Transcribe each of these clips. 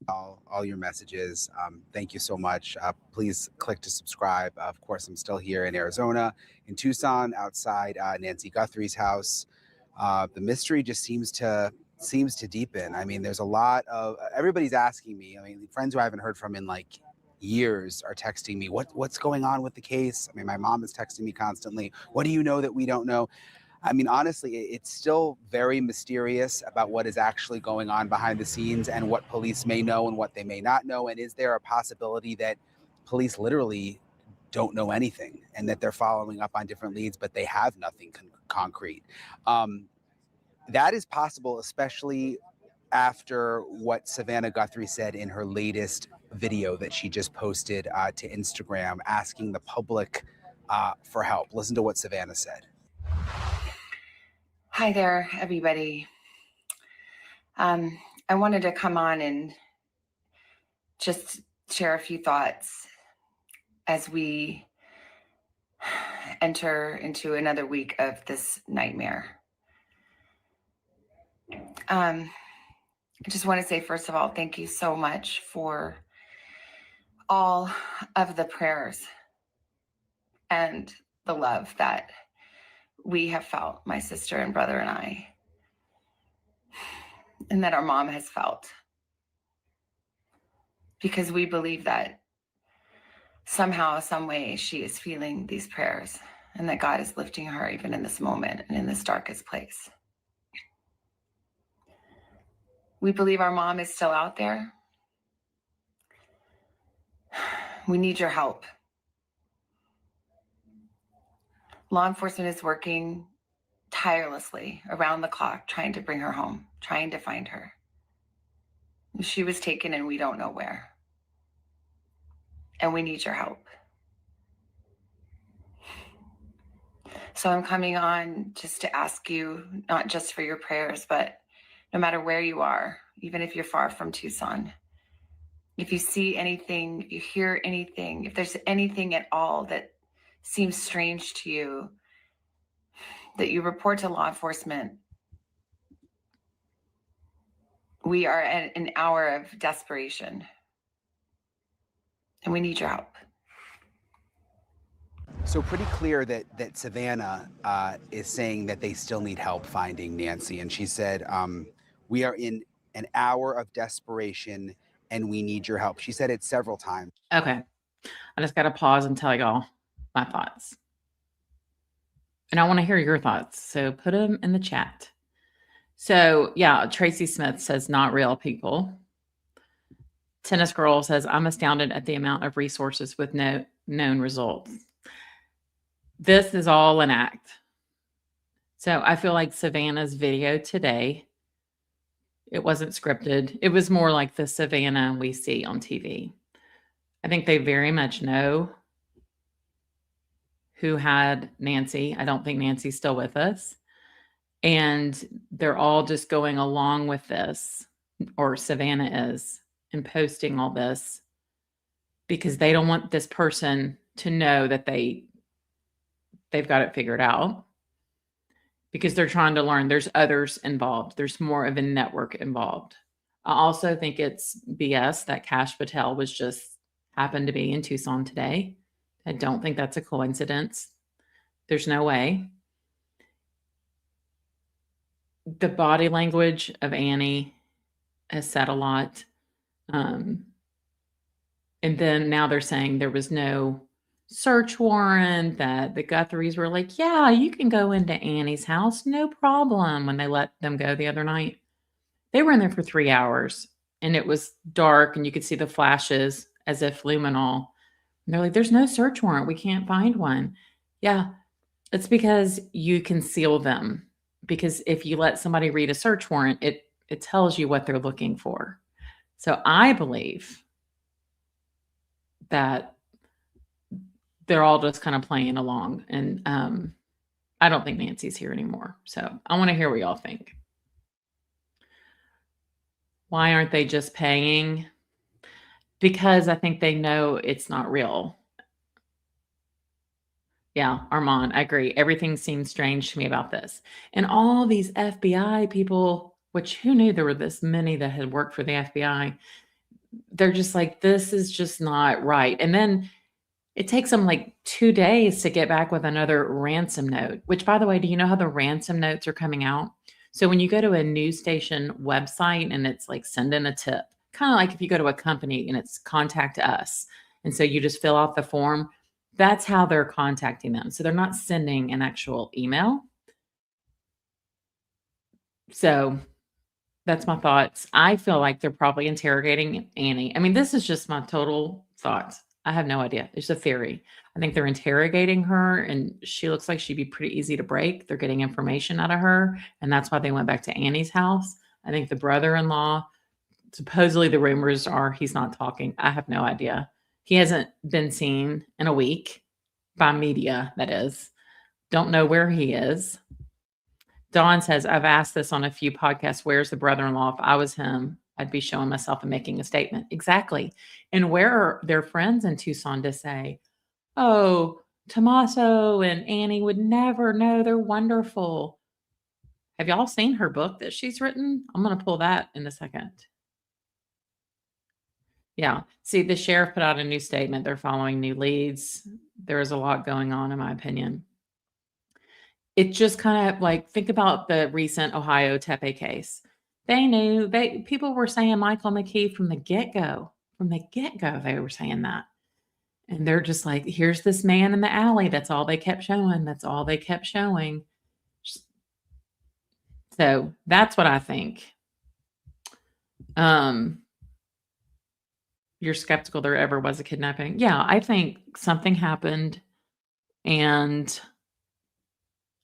all your messages. Thank you so much. Please click to subscribe. Of course, I'm still here in Arizona, in Tucson, outside Nancy Guthrie's house. The mystery just seems to deepen. I mean, there's a lot of everybody's asking me. I mean, friends who I haven't heard from in like years are texting me, what's going on with the case? I mean, my mom is texting me constantly. What do you know that we don't know? I mean, honestly, it's still very mysterious about what is actually going on behind the scenes and what police may know and what they may not know. And is there a possibility that police literally don't know anything and that they're following up on different leads, but they have nothing concrete? That is possible, especially after what Savannah Guthrie said in her latest video that she just posted to Instagram, asking the public for help. Listen to what Savannah said. Hi there, everybody. I wanted to come on and just share a few thoughts as we enter into another week of this nightmare. I just want to say, first of all, thank you so much for all of the prayers and the love that we have felt, my sister and brother and I, and that our mom has felt. Because we believe that somehow, some way, she is feeling these prayers and that God is lifting her even in this moment and in this darkest place. We believe our mom is still out there. We need your help. Law enforcement is working tirelessly around the clock, trying to bring her home, trying to find her. She was taken and we don't know where. And we need your help. So I'm coming on just to ask you, not just for your prayers, but no matter where you are, even if you're far from Tucson, if you see anything, if you hear anything, if there's anything at all that seems strange to you, that you report to law enforcement. We are at an hour of desperation, and we need your help. So pretty clear that Savannah is saying that they still need help finding Nancy. And she said, we are in an hour of desperation and we need your help. She said it several times. Okay. I just got to pause and tell y'all my thoughts. And I want to hear your thoughts. So put them in the chat. So yeah, Tracy Smith says, not real people. Tennis Girl says, I'm astounded at the amount of resources with no known results. This is all an act. So I feel like Savannah's video today, it wasn't scripted. It was more like the Savannah we see on TV. I think they very much know who had Nancy. I don't think Nancy's still with us. And they're all just going along with this, or Savannah is, and posting all this because they don't want this person to know that they've got it figured out, because they're trying to learn there's others involved. There's more of a network involved. I also think it's BS that Cash Patel was just happened to be in Tucson today. I don't think that's a coincidence. There's no way. The body language of Annie has said a lot. And then now they're saying there was no search warrant, that the Guthries were like, yeah, you can go into Annie's house, no problem, when they let them go the other night. They were in there for 3 hours and it was dark and you could see the flashes as if luminol. And they're like, there's no search warrant. We can't find one. Yeah, it's because you conceal them. Because if you let somebody read a search warrant, it tells you what they're looking for. So I believe that they're all just kind of playing along. And I don't think Nancy's here anymore. So I want to hear what y'all think. Why aren't they just paying? Because I think they know it's not real. Yeah, Armand, I agree. Everything seems strange to me about this. And all these FBI people, which who knew there were this many that had worked for the FBI, they're just like, this is just not right. And then it takes them like 2 days to get back with another ransom note, which, by the way, do you know how the ransom notes are coming out? So when you go to a news station website and it's like send in a tip, kind of like if you go to a company and it's contact us. And so you just fill out the form. That's how they're contacting them. So they're not sending an actual email. So that's my thoughts. I feel like they're probably interrogating Annie. I mean, this is just my total thoughts. I have no idea. It's a theory. I think they're interrogating her, and she looks like she'd be pretty easy to break. They're getting information out of her, and that's why they went back to Annie's house. I think the brother-in-law, supposedly the rumors are he's not talking. I have no idea. He hasn't been seen in a week by media, that is. Don't know where he is. Dawn says, I've asked this on a few podcasts. Where's the brother-in-law? If I was him, I'd be showing myself and making a statement. Exactly. And where are their friends in Tucson to say, oh, Tommaso and Annie would never know. They're wonderful. Have y'all seen her book that she's written? I'm going to pull that in a second. Yeah. See, the sheriff put out a new statement. They're following new leads. There is a lot going on, in my opinion. It just kind of like, think about the recent Ohio Tepe case. People were saying Michael McKee from the get-go. From the get-go, they were saying that. And they're just like, here's this man in the alley. That's all they kept showing. That's all they kept showing. So that's what I think. You're skeptical there ever was a kidnapping. Yeah, I think something happened, and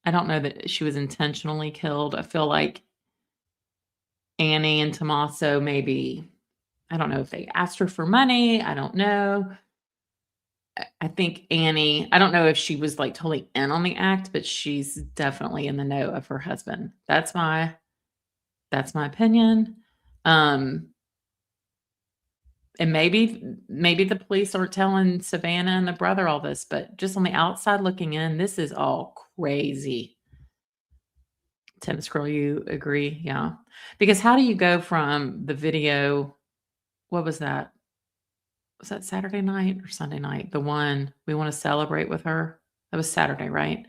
I don't know that she was intentionally killed. I feel like Annie and Tommaso maybe, I don't know if they asked her for money. I don't know. I think Annie, I don't know if she was like totally in on the act, but she's definitely in the know of her husband. That's my opinion. And maybe the police aren't telling Savannah and the brother all this, but just on the outside looking in, this is all crazy. Tennis girl, you agree? Yeah. Because how do you go from the video? What was that? Was that Saturday night or Sunday night? The one we want to celebrate with her. That was Saturday, right?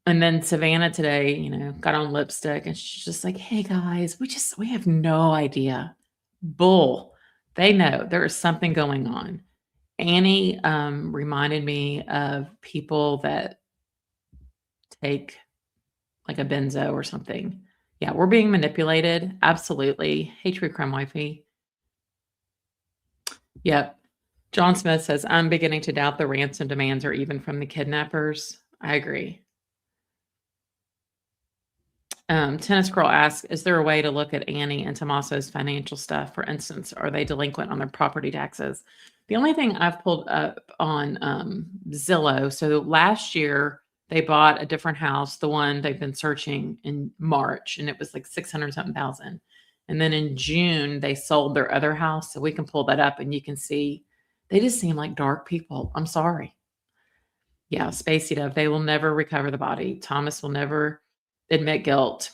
And then Savannah today, got on lipstick and she's just like, hey guys, we have no idea. Bull. They know there is something going on. Annie reminded me of people that take like a benzo or something. Yeah, we're being manipulated. Absolutely. Hey, true crime wifey. Yep. John Smith says, I'm beginning to doubt the ransom demands are even from the kidnappers. I agree. Tennis Girl asks, is there a way to look at Annie and Tommaso's financial stuff? For instance, are they delinquent on their property taxes? The only thing I've pulled up on Zillow, so last year they bought a different house, the one they've been searching in March, and it was like 600-something thousand. And then in June, they sold their other house. So we can pull that up and you can see they just seem like dark people. I'm sorry. Yeah, Spacey Dove, they will never recover the body. Thomas will never admit guilt,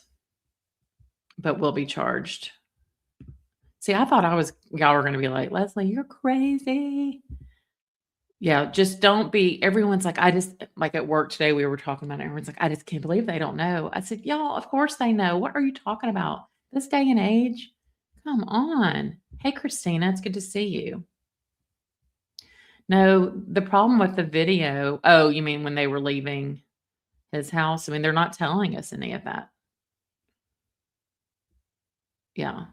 but will be charged. See, I thought y'all were going to be like, Leslie, you're crazy. Yeah, just don't be. Everyone's like, like at work today, we were talking about it. Everyone's like, I just can't believe they don't know. I said, y'all, of course they know. What are you talking about? This day and age? Come on. Hey, Christina, it's good to see you. No, the problem with the video, oh, you mean when they were leaving his house? I mean, they're not telling us any of that. Yeah.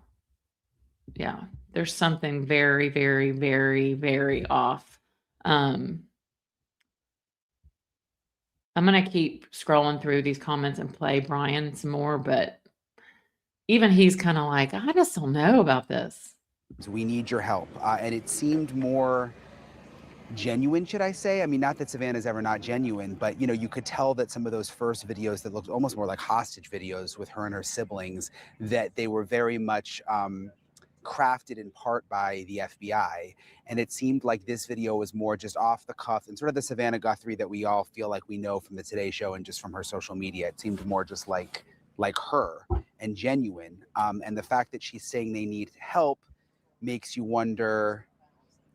Yeah. There's something very, very, very, very off. I'm going to keep scrolling through these comments and play Brian some more, but even he's kind of like, I just don't know about this. So we need your help. And it seemed more genuine, should I say? I mean, not that Savannah's ever not genuine, but you could tell that some of those first videos that looked almost more like hostage videos with her and her siblings, that they were very much crafted in part by the FBI. And it seemed like this video was more just off the cuff and sort of the Savannah Guthrie that we all feel like we know from the Today Show and just from her social media. It seemed more just like her and genuine. And the fact that she's saying they need help, makes you wonder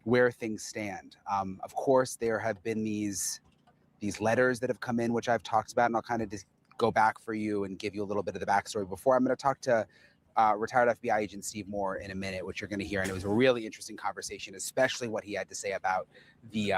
where things stand. Of course, there have been these letters that have come in, which I've talked about, and I'll kind of just go back for you and give you a little bit of the backstory before. I'm going to talk to retired FBI agent Steve Moore in a minute, which you're going to hear, and it was a really interesting conversation, especially what he had to say about the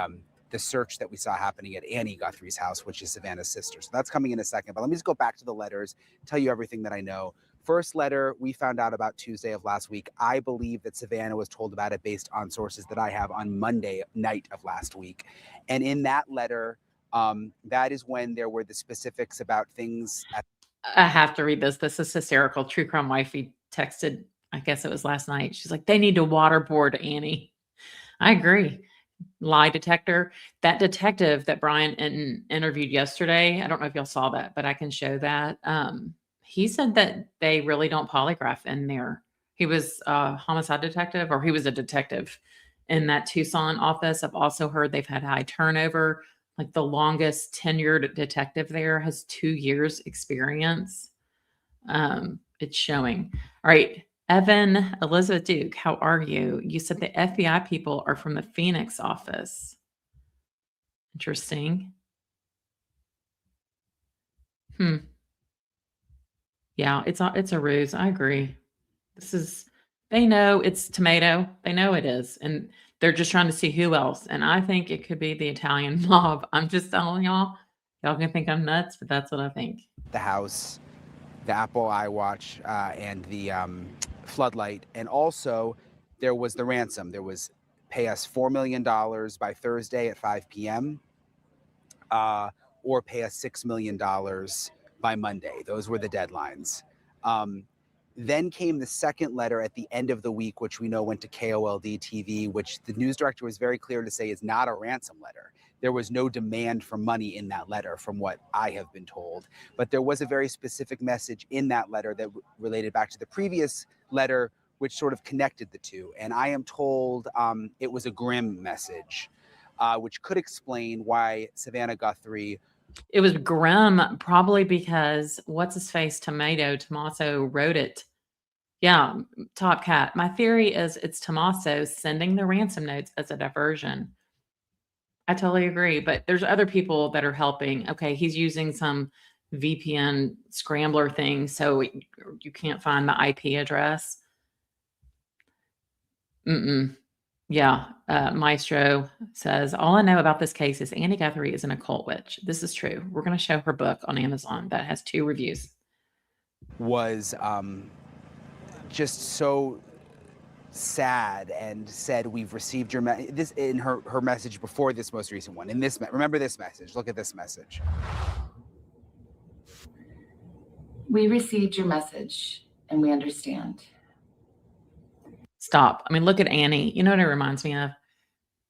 search that we saw happening at Annie Guthrie's house, which is Savannah's sister. So that's coming in a second, but let me just go back to the letters, tell you everything that I know. First letter we found out about Tuesday of last week. I believe that Savannah was told about it based on sources that I have on Monday night of last week. And in that letter, that is when there were the specifics about things. I have to read this. This is hysterical. True Crime Wifey texted, I guess it was last night. She's like, they need to waterboard Annie. I agree. Lie detector. That detective that Brian interviewed yesterday, I don't know if y'all saw that, but I can show that. He said that they really don't polygraph in there. He was a homicide detective, or he was a detective in that Tucson office. I've also heard they've had high turnover. Like the longest tenured detective there has 2 years experience. It's showing. All right. Evan, Elizabeth Duke, how are you? You said the FBI people are from the Phoenix office. Interesting. Yeah, it's a ruse. I agree. They know it's tomato. They know it is. And they're just trying to see who else. And I think it could be the Italian mob. I'm just telling y'all. Y'all can think I'm nuts, but that's what I think. The house, the Apple iWatch, and the floodlight. And also there was the ransom. There was pay us $4 million by Thursday at 5 p.m. Or pay us $6 million by Monday. Those were the deadlines. Then came the second letter at the end of the week, which we know went to KOLD TV, which the news director was very clear to say is not a ransom letter. There was no demand for money in that letter, from what I have been told. But there was a very specific message in that letter that related back to the previous letter, which sort of connected the two. And I am told it was a grim message, which could explain why Savannah Guthrie. It was grim, probably because what's his face, Tommaso wrote it. Yeah, Top Cat. My theory is it's Tommaso sending the ransom notes as a diversion. I totally agree, but there's other people that are helping. Okay, he's using some VPN scrambler thing, so you can't find the IP address. Yeah, Maestro says, all I know about this case is Annie Guthrie is an occult witch. This is true. We're going to show her book on Amazon that has 2 reviews. Was just so sad and said, we've received your this in her message before this most recent one. In this, remember this message. Look at this message. We received your message and we understand. Stop. I mean, look at Annie. You know what it reminds me of?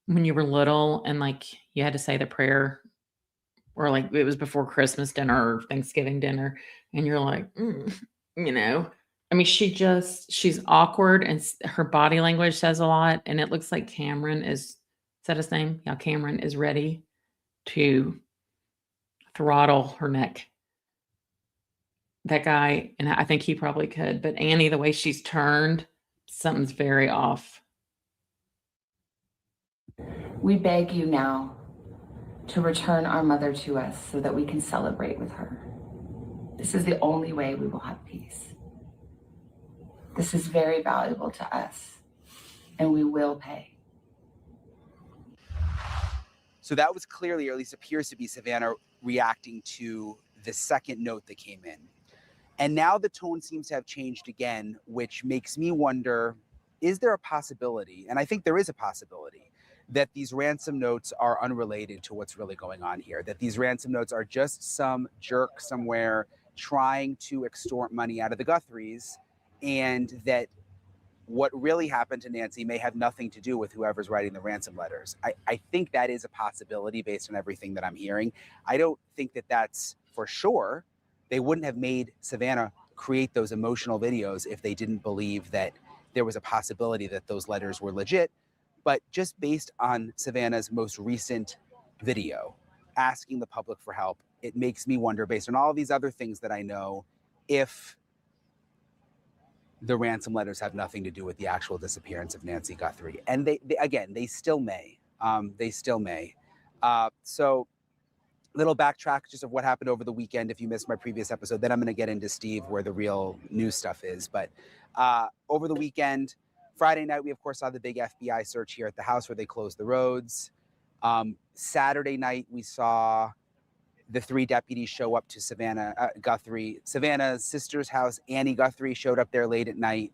When you were little and like you had to say the prayer, or like it was before Christmas dinner or Thanksgiving dinner, and you're like, you know, I mean, she's awkward and her body language says a lot. And it looks like Cameron is that his name? Yeah, Cameron is ready to throttle her neck. That guy, and I think he probably could, but Annie, the way she's turned, something's very off. We beg you now to return our mother to us so that we can celebrate with her. This is the only way we will have peace. This is very valuable to us, and we will pay. So that was clearly, or at least appears to be, Savannah reacting to the second note that came in. And now the tone seems to have changed again, which makes me wonder, is there a possibility, and I think there is a possibility, that these ransom notes are unrelated to what's really going on here, that these ransom notes are just some jerk somewhere trying to extort money out of the Guthries, and that what really happened to Nancy may have nothing to do with whoever's writing the ransom letters. I think that is a possibility based on everything that I'm hearing. I don't think that that's for sure. They wouldn't have made Savannah create those emotional videos if they didn't believe that there was a possibility that those letters were legit. But just based on Savannah's most recent video, asking the public for help, it makes me wonder, based on all of these other things that I know, if the ransom letters have nothing to do with the actual disappearance of Nancy Guthrie. And they still may. They still may. So little backtrack just of what happened over the weekend. If you missed my previous episode, then I'm going to get into Steve where the real news stuff is. But over the weekend, Friday night, we of course saw the big FBI search here at the house where they closed the roads. Saturday night, we saw the 3 deputies show up to Savannah's sister's house. Annie Guthrie showed up there late at night.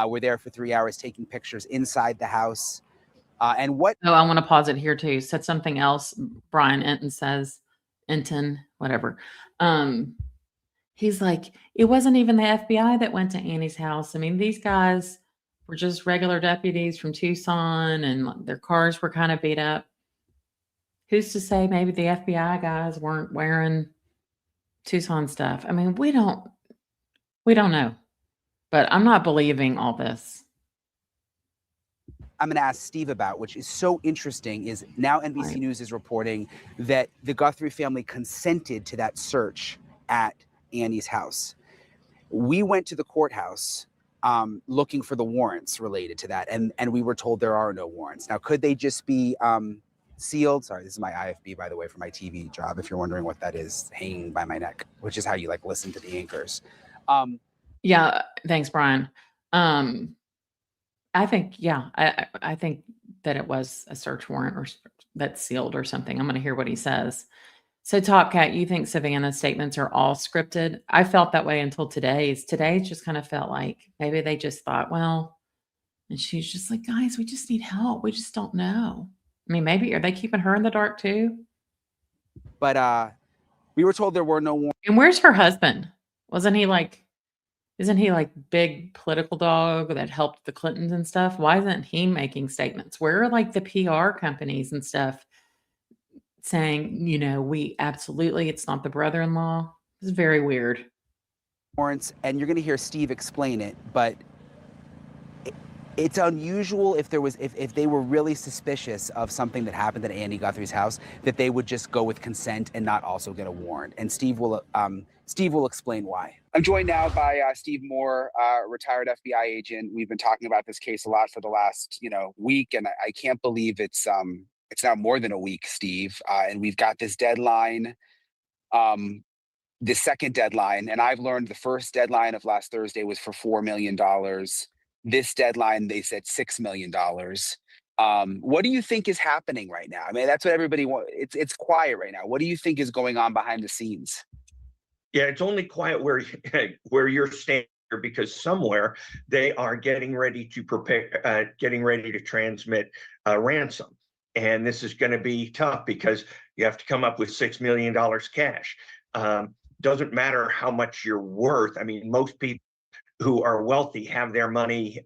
We're there for 3 hours taking pictures inside the house. And what? Oh, I want to pause it here too. Said something else. Brian Enton says, Enton, whatever. He's like, it wasn't even the FBI that went to Annie's house. I mean, these guys were just regular deputies from Tucson, and their cars were kind of beat up. Who's to say maybe the FBI guys weren't wearing Tucson stuff? I mean, we don't know. But I'm not believing all this. I'm going to ask Steve about, which is so interesting, is now NBC News is reporting that the Guthrie family consented to that search at Annie's house. We went to the courthouse looking for the warrants related to that, and we were told there are no warrants. Now, could they just be sealed? Sorry, this is my IFB, by the way, for my TV job, if you're wondering what that is, hanging by my neck, which is how you like listen to the anchors. Yeah, thanks, Brian. I think, I think that it was a search warrant or that's sealed or something. I'm going to hear what he says. So, Top Cat, you think Savannah's statements are all scripted? I felt that way until today's. Today's just kind of felt like maybe they just thought, well, and she's just like, guys, we just need help. We just don't know. I mean, maybe, are they keeping her in the dark too? But we were told there were no warrants. And where's her husband? Isn't he like big political dog that helped the Clintons and stuff? Why isn't he making statements? Where are like the PR companies and stuff saying, we absolutely, it's not the brother-in-law? It's very weird. Warrants, and you're going to hear Steve explain it, but it's unusual if they were really suspicious of something that happened at Annie Guthrie's house, that they would just go with consent and not also get a warrant. And Steve will explain why. I'm joined now by Steve Moore, retired FBI agent. We've been talking about this case a lot for the last week, and I can't believe it's now more than a week, Steve. And we've got this deadline, the second deadline, and I've learned the first deadline of last Thursday was for $4 million. This deadline, they said $6 million. What do you think is happening right now? I mean, that's what everybody wants. It's quiet right now. What do you think is going on behind the scenes? Yeah, it's only quiet where you're standing, because somewhere they are getting ready to transmit ransom. And this is going to be tough because you have to come up with $6 million cash. Doesn't matter how much you're worth. I mean, most people who are wealthy have their money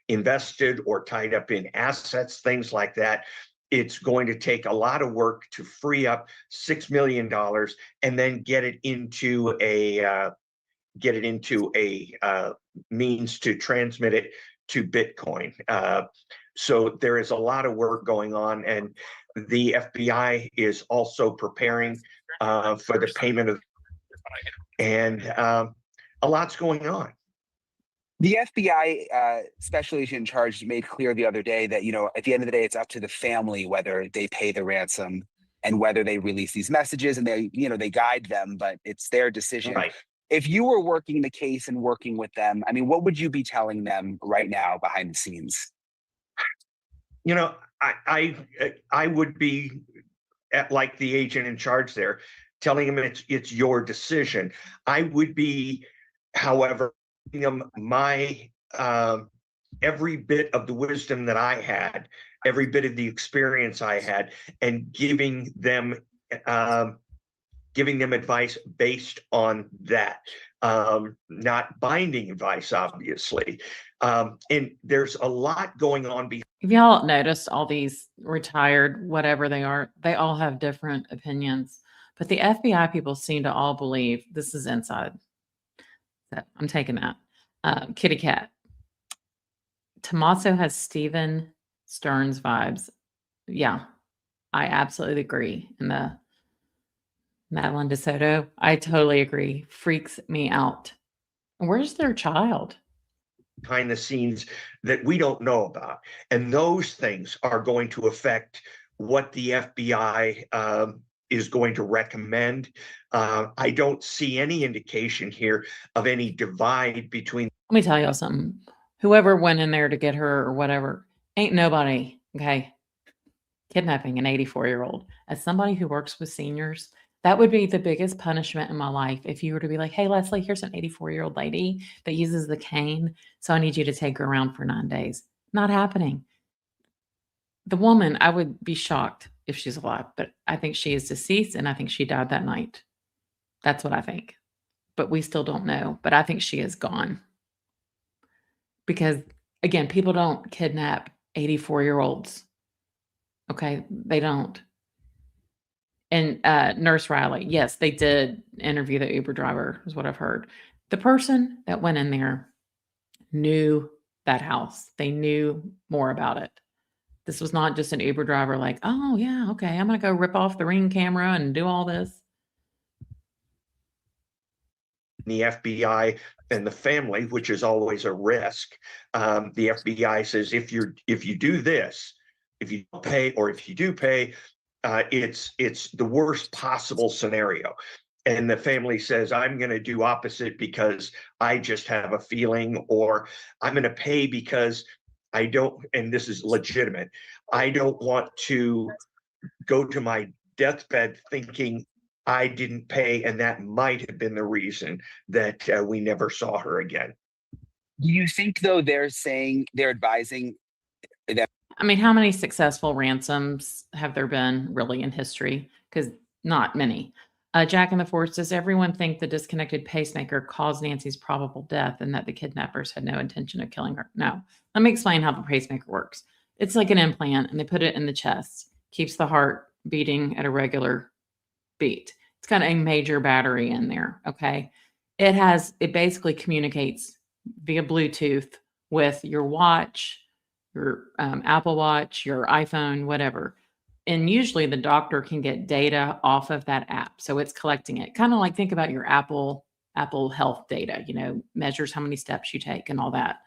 invested or tied up in assets, things like that. It's going to take a lot of work to free up $6 million and then get it into a means to transmit it to Bitcoin. So there is a lot of work going on, and the FBI is also preparing for the payment of, and a lot's going on. The FBI special agent in charge made clear the other day that, at the end of the day, it's up to the family whether they pay the ransom and whether they release these messages, and they guide them, but it's their decision. Right. If you were working the case and working with them, I mean, what would you be telling them right now behind the scenes? I would be like the agent in charge there, telling him it's your decision. I would be, however, my every bit of the wisdom that I had, every bit of the experience I had, and giving them advice based on that, not binding advice, obviously. And there's a lot going on behind. Have y'all noticed all these retired, whatever they are, they all have different opinions, but the FBI people seem to all believe this is inside. So I'm taking that. Kitty Cat. Tommaso has Steven Stearns vibes. Yeah, I absolutely agree. And the Madeline DeSoto, I totally agree. Freaks me out. Where's their child? behind the scenes that we don't know about. And those things are going to affect what the FBI is going to recommend. I don't see any indication here of any divide between. Let me tell y'all something. Whoever went in there to get her or whatever, ain't nobody, okay, kidnapping an 84-year-old. As somebody who works with seniors, that would be the biggest punishment in my life if you were to be like, hey, Leslie, here's an 84-year-old lady that uses the cane, so I need you to take her around for 9 days. Not happening. The woman, I would be shocked if she's alive, but I think she is deceased, and I think she died that night. That's what I think. But we still don't know. But I think she is gone. Because, again, people don't kidnap 84-year-olds. Okay? They don't. And Nurse Riley, yes, they did interview the Uber driver, is what I've heard. The person that went in there knew that house. They knew more about it. This was not just an Uber driver like, oh, yeah, okay, I'm going to go rip off the Ring camera and do all this. The FBI and the family, which is always a risk. The FBI says if you do this, if you don't pay, or if you do pay, it's the worst possible scenario. And the family says, I'm going to do opposite because I just have a feeling, or I'm going to pay because I don't, and this is legitimate, I don't want to go to my deathbed thinking I didn't pay, and that might have been the reason that we never saw her again. Do you think, though, they're advising that? I mean, how many successful ransoms have there been really in history? Because not many. Jack in the Forest, does everyone think the disconnected pacemaker caused Nancy's probable death and that the kidnappers had no intention of killing her? No. Let me explain how the pacemaker works. It's like an implant, and they put it in the chest. Keeps the heart beating at a regular beat. It's got a major battery in there, okay? It basically communicates via Bluetooth with your watch, your Apple Watch, your iPhone, whatever. And usually the doctor can get data off of that app. So it's collecting it. Kind of like think about your Apple Health data, measures how many steps you take and all that.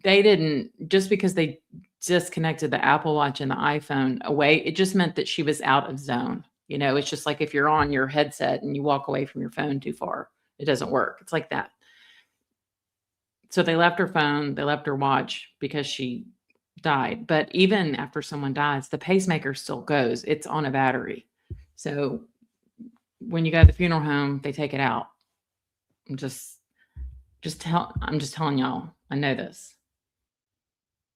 They didn't, just because they disconnected the Apple Watch and the iPhone away, it just meant that she was out of zone. It's just like if you're on your headset and you walk away from your phone too far, it doesn't work. It's like that. So they left her phone, they left her watch because she died. But even after someone dies, the pacemaker still goes. It's on a battery. So when you go to the funeral home, they take it out. I'm just telling y'all, I know this.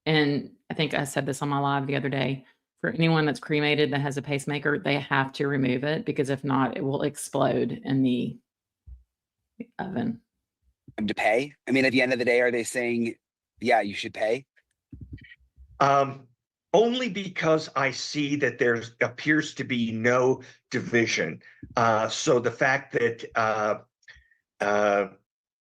And I think I said this on my live the other day. For anyone that's cremated that has a pacemaker, they have to remove it, because if not, it will explode in the oven. To pay? I mean, at the end of the day, are they saying, yeah, you should pay? Only because I see that there appears to be no division. So the fact that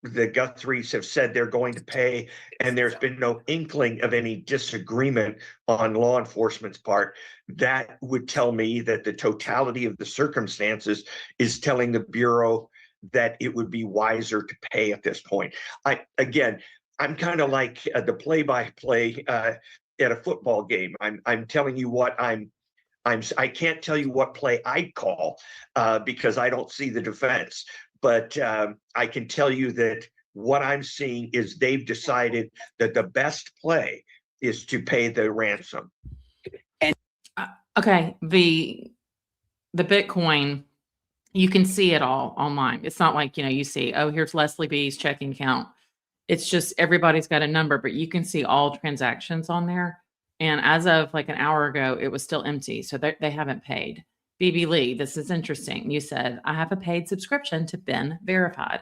the Guthries have said they're going to pay, and there's been no inkling of any disagreement on law enforcement's part, that would tell me that the totality of the circumstances is telling the Bureau that it would be wiser to pay at this point. I'm kind of like the play-by-play at a football game. I'm telling you what I can't tell you what play I'd call because I don't see the defense. But I can tell you that what I'm seeing is they've decided that the best play is to pay the ransom. And okay, the Bitcoin, you can see it all online. It's not like, you see, oh, here's Leslie B's checking account. It's just everybody's got a number, but you can see all transactions on there. And as of like an hour ago, it was still empty. So they haven't paid. BB Lee, this is interesting. You said, I have a paid subscription to Ben Verified.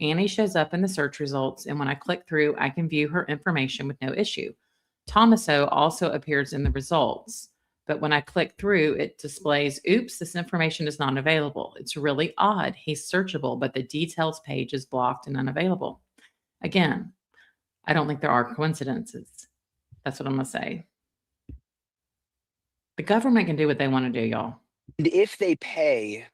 Annie shows up in the search results, and when I click through, I can view her information with no issue. Thomaso also appears in the results, but when I click through, it displays, oops, this information is not available. It's really odd. He's searchable, but the details page is blocked and unavailable. Again, I don't think there are coincidences. That's what I'm going to say. The government can do what they want to do, y'all. And if they pay,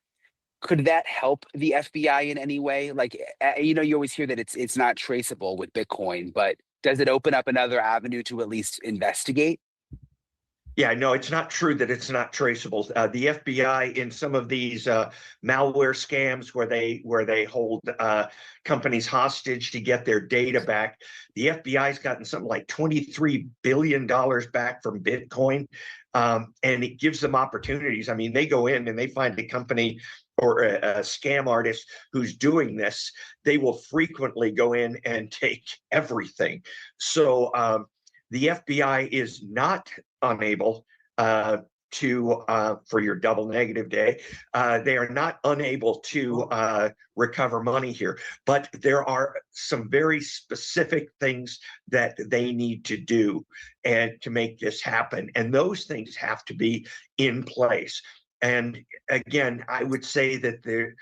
could that help the FBI in any way? Like, you always hear that it's not traceable with Bitcoin, but does it open up another avenue to at least investigate? Yeah, no, it's not true that it's not traceable. The FBI in some of these malware scams where they hold companies hostage to get their data back, the FBI's gotten something like $23 billion back from Bitcoin, and it gives them opportunities. I mean, they go in and they find a company or a scam artist who's doing this. They will frequently go in and take everything. So the FBI is not unable for your double negative day, they are not unable to recover money here, but there are some very specific things that they need to do and to make this happen, and those things have to be in place. And again, I would say that they're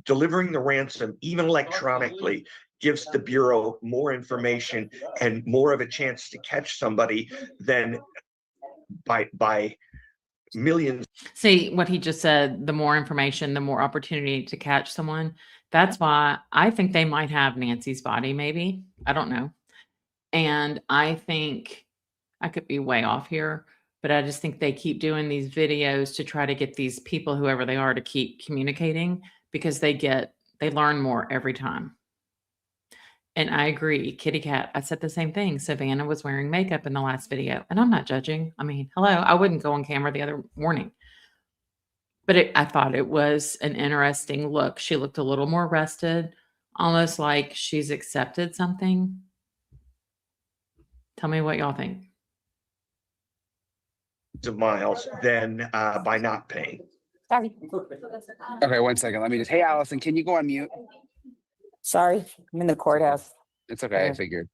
delivering the ransom, even electronically, gives the Bureau more information and more of a chance to catch somebody than by millions. See what he just said, the more information, the more opportunity to catch someone. That's why I think they might have Nancy's body, maybe. I don't know. And I think I could be way off here, but I just think they keep doing these videos to try to get these people, whoever they are, to keep communicating, because they learn more every time. And I agree, Kitty Cat, I said the same thing. Savannah was wearing makeup in the last video, and I'm not judging. I mean, hello, I wouldn't go on camera the other morning. But I thought it was an interesting look. She looked a little more rested, almost like she's accepted something. Tell me what y'all think. Of miles than by not paying. Sorry. Okay, 1 second. Let me just. Hey, Allison, can you go on mute? Sorry, I'm in the courthouse. It's okay. I figured.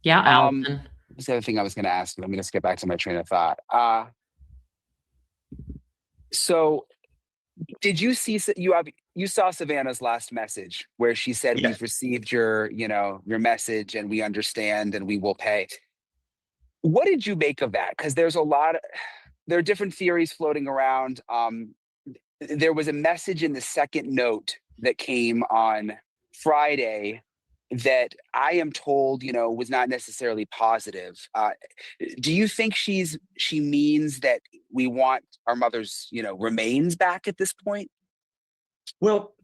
Yeah, Allison. That's the other thing I was going to ask. Let me just get back to my train of thought. So, did you see you saw Savannah's last message where she said, Yes. "We've received your message and we understand and we will pay." What did you make of that? Because there are different theories floating around. There was a message in the second note that came on Friday that I am told, was not necessarily positive. Do you think she means that we want our mother's, remains back at this point? Well,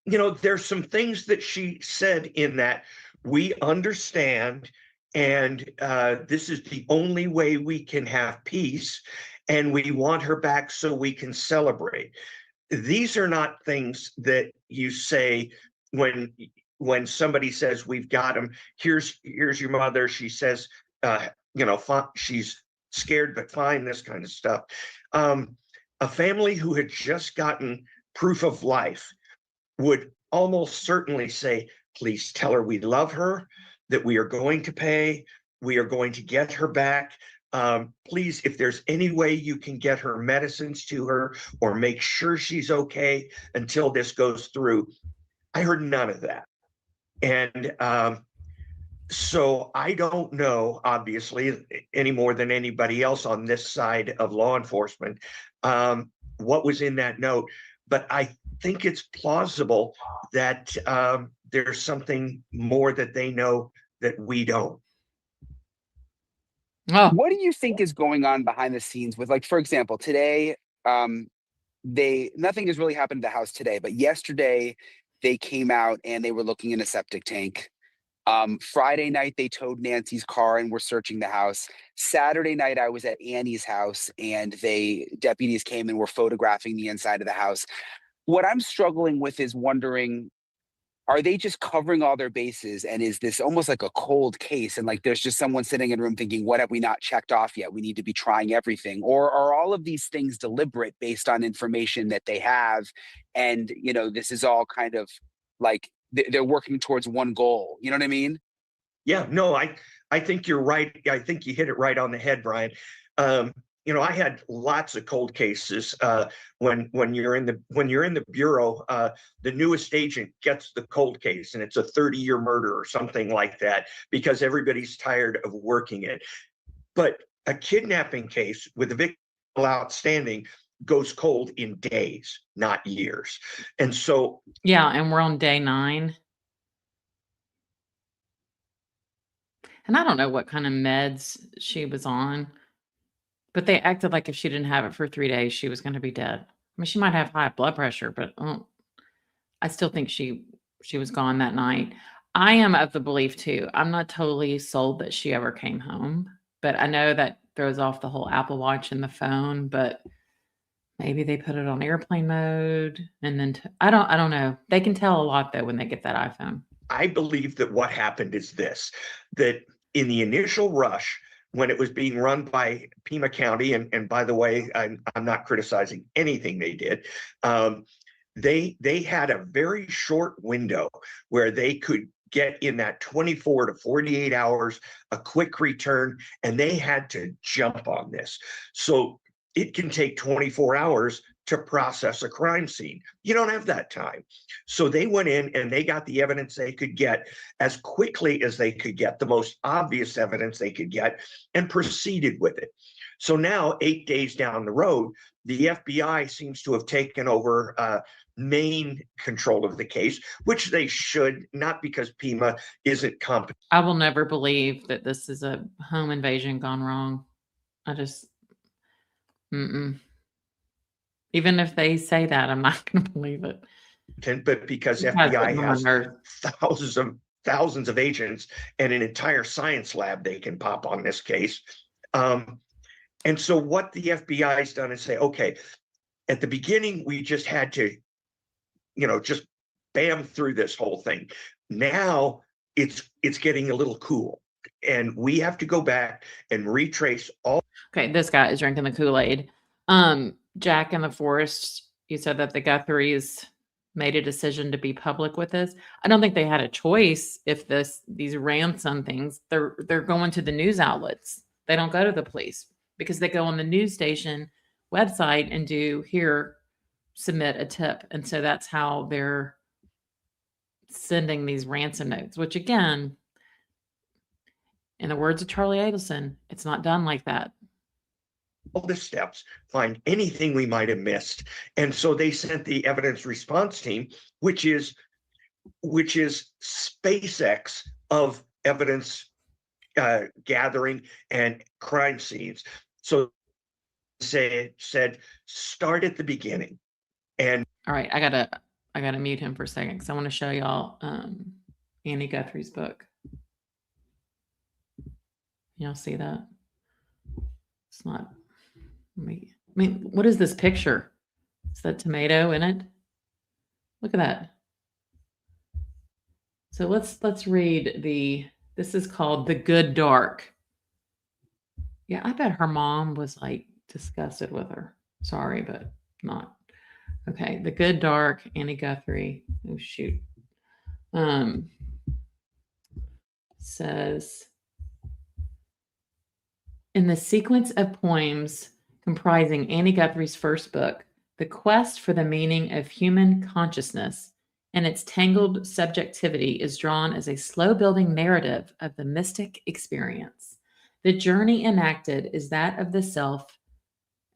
there's some things that she said in that we understand, and this is the only way we can have peace, and we want her back so we can celebrate. These are not things that you say when somebody says we've got him. Here's your mother. She says, she's scared but fine. This kind of stuff. A family who had just gotten proof of life would almost certainly say, "Please tell her we love her, that we are going to pay, we are going to get her back. Please, if there's any way you can get her medicines to her or make sure she's okay until this goes through." I heard none of that. And so I don't know, obviously, any more than anybody else on this side of law enforcement, what was in that note. But I think it's plausible that there's something more that they know that we don't. Oh, What do you think is going on behind the scenes with, like, for example, today, nothing has really happened to the house today, but yesterday they came out and they were looking in a septic tank. Friday night, they towed Nancy's car and were searching the house. Saturday night, I was at Annie's house and deputies came and were photographing the inside of the house. What I'm struggling with is wondering, are they just covering all their bases? And is this almost like a cold case? And like, there's just someone sitting in a room thinking, what have we not checked off yet? We need to be trying everything. Or are all of these things deliberate based on information that they have? And, this is all kind of like they're working towards one goal. You know what I mean? Yeah, no, I think you're right. I think you hit it right on the head, Brian. I had lots of cold cases. When you're in the bureau, the newest agent gets the cold case, and it's a 30-year murder or something like that because everybody's tired of working it. But a kidnapping case with a victim outstanding, goes cold in days, not years. And so, Yeah, and we're on day 9. And I don't know what kind of meds she was on, but they acted like if she didn't have it for 3 days, she was going to be dead. I mean, she might have high blood pressure, but I still think she was gone that night. I am of the belief too. I'm not totally sold that she ever came home, but I know that throws off the whole Apple Watch and the phone, but maybe they put it on airplane mode and then I don't know. They can tell a lot though when they get that iPhone. I believe that what happened is this, that in the initial rush, when it was being run by Pima County, and by the way, I'm not criticizing anything they did, they had a very short window where they could get in that 24 to 48 hours, a quick return, and they had to jump on this. So it can take 24 hours to process a crime scene. You don't have that time. So they went in and they got the evidence they could get as quickly as they could get, the most obvious evidence they could get, and proceeded with it. So now, 8 days down the road, the FBI seems to have taken over main control of the case, which they should, not because Pima isn't competent. I will never believe that this is a home invasion gone wrong. I just, even if they say that, I'm not going to believe it. But because FBI has thousands of agents and an entire science lab they can pop on this case. And so what the FBI has done is say, okay, at the beginning, we just had to, just bam through this whole thing. Now it's getting a little cool. And we have to go back and retrace all. Okay, this guy is drinking the Kool-Aid. Jack in the Forest, you said that the Guthries made a decision to be public with this. I don't think they had a choice if these ransom things, they're going to the news outlets. They don't go to the police because they go on the news station website and submit a tip. And so that's how they're sending these ransom notes, which again, in the words of Charlie Adelson, it's not done like that. All the steps, find anything we might have missed. And so they sent the evidence response team, which is SpaceX of evidence gathering and crime scenes. So said start at the beginning. And all right, I gotta mute him for a second because I want to show y'all Annie Guthrie's book. Y'all see that? It's not me. I mean, what is this picture? Is that tomato in it? Look at that. So let's read this is called The Good Dark. Yeah, I bet her mom was like disgusted with her. Sorry, but not. Okay, The Good Dark, Annie Guthrie. Oh shoot. Says in the sequence of poems comprising Annie Guthrie's first book, the quest for the meaning of human consciousness and its tangled subjectivity is drawn as a slow-building narrative of the mystic experience. The journey enacted is that of the self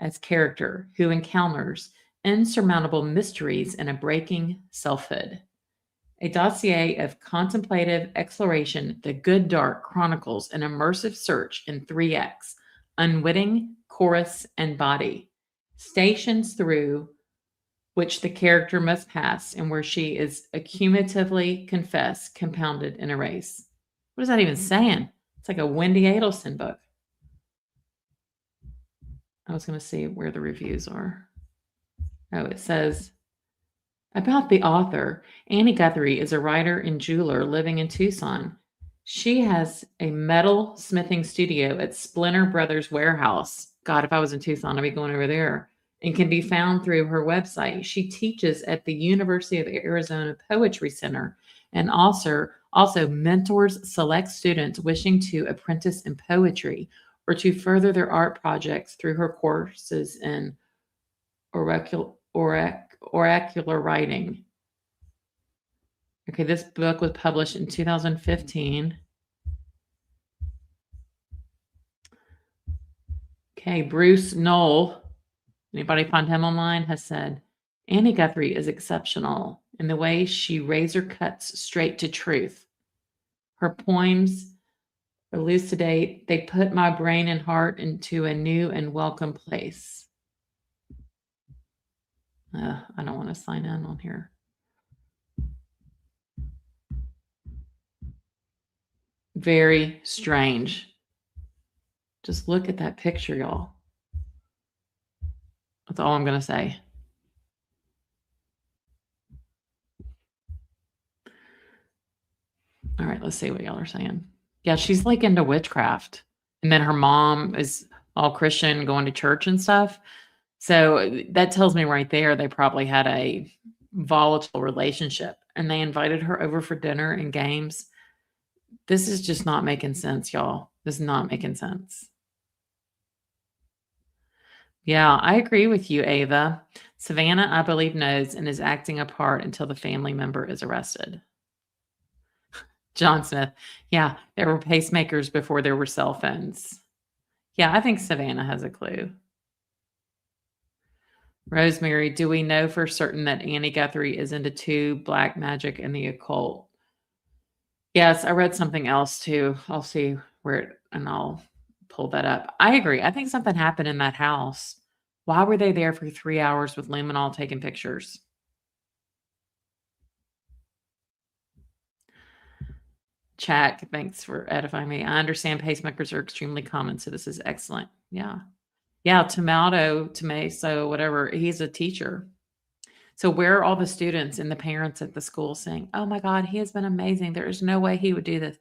as character who encounters insurmountable mysteries in a breaking selfhood. A dossier of contemplative exploration, The Good Dark chronicles an immersive search in 3 acts, unwitting, chorus, and body, stations through which the character must pass and where she is accumulatively confessed, compounded, and erased. What is that even saying? It's like a Wendy Adelson book. I was going to see where the reviews are. Oh, it says, about the author, Annie Guthrie is a writer and jeweler living in Tucson. She has a metal smithing studio at Splinter Brothers Warehouse. God, if I was in Tucson, I'd be going over there. And can be found through her website. She teaches at the University of Arizona Poetry Center and also mentors select students wishing to apprentice in poetry or to further their art projects through her courses in oracular writing. Okay, this book was published in 2015. Okay, Bruce Knoll Anybody find him online? Has said, Annie Guthrie is exceptional in the way she razor cuts straight to truth. Her poems elucidate, they put my brain and heart into a new and welcome place. I don't want to sign in on here. Very strange. Just look at that picture, y'all. That's all I'm going to say. All right, let's see what y'all are saying. Yeah, she's like into witchcraft. And then her mom is all Christian, going to church and stuff. So that tells me right there they probably had a volatile relationship and they invited her over for dinner and games. This is just not making sense, y'all. This is not making sense. Yeah, I agree with you, Ava. Savannah, I believe, knows and is acting a part until the family member is arrested. John Smith. Yeah, there were pacemakers before there were cell phones. Yeah, I think Savannah has a clue. Rosemary, do we know for certain that Annie Guthrie is into two, black magic and the occult? Yes, I read something else too. I'll see where and I'll pull that up. I agree. I think something happened in that house. Why were they there for 3 hours with luminol taking pictures? Jack, thanks for edifying me. I understand pacemakers are extremely common, so this is excellent. Yeah. Yeah, Tomaso, whatever. He's a teacher. So where are all the students and the parents at the school saying, oh my God, he has been amazing. There is no way he would do this.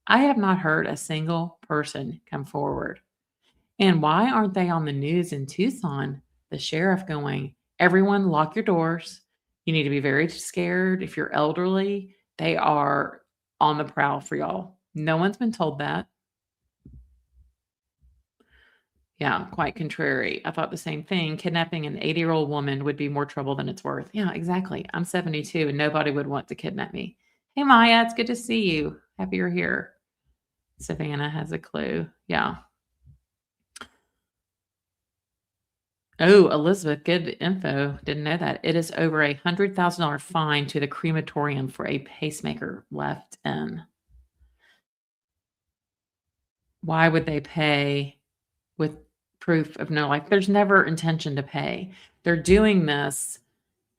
I have not heard a single person come forward. And why aren't they on the news in Tucson? The sheriff going, everyone lock your doors. You need to be very scared. If you're elderly, they are on the prowl for y'all. No one's been told that. Yeah, quite contrary. I thought the same thing. Kidnapping an 80-year-old woman would be more trouble than it's worth. Yeah, exactly. I'm 72 and nobody would want to kidnap me. Hey, Maya, it's good to see you. Happy you're here. Savannah has a clue. Yeah. Oh, Elizabeth, good info. Didn't know that. It is over $100,000 fine to the crematorium for a pacemaker left in. Why would they pay with proof of no life? There's never intention to pay. They're doing this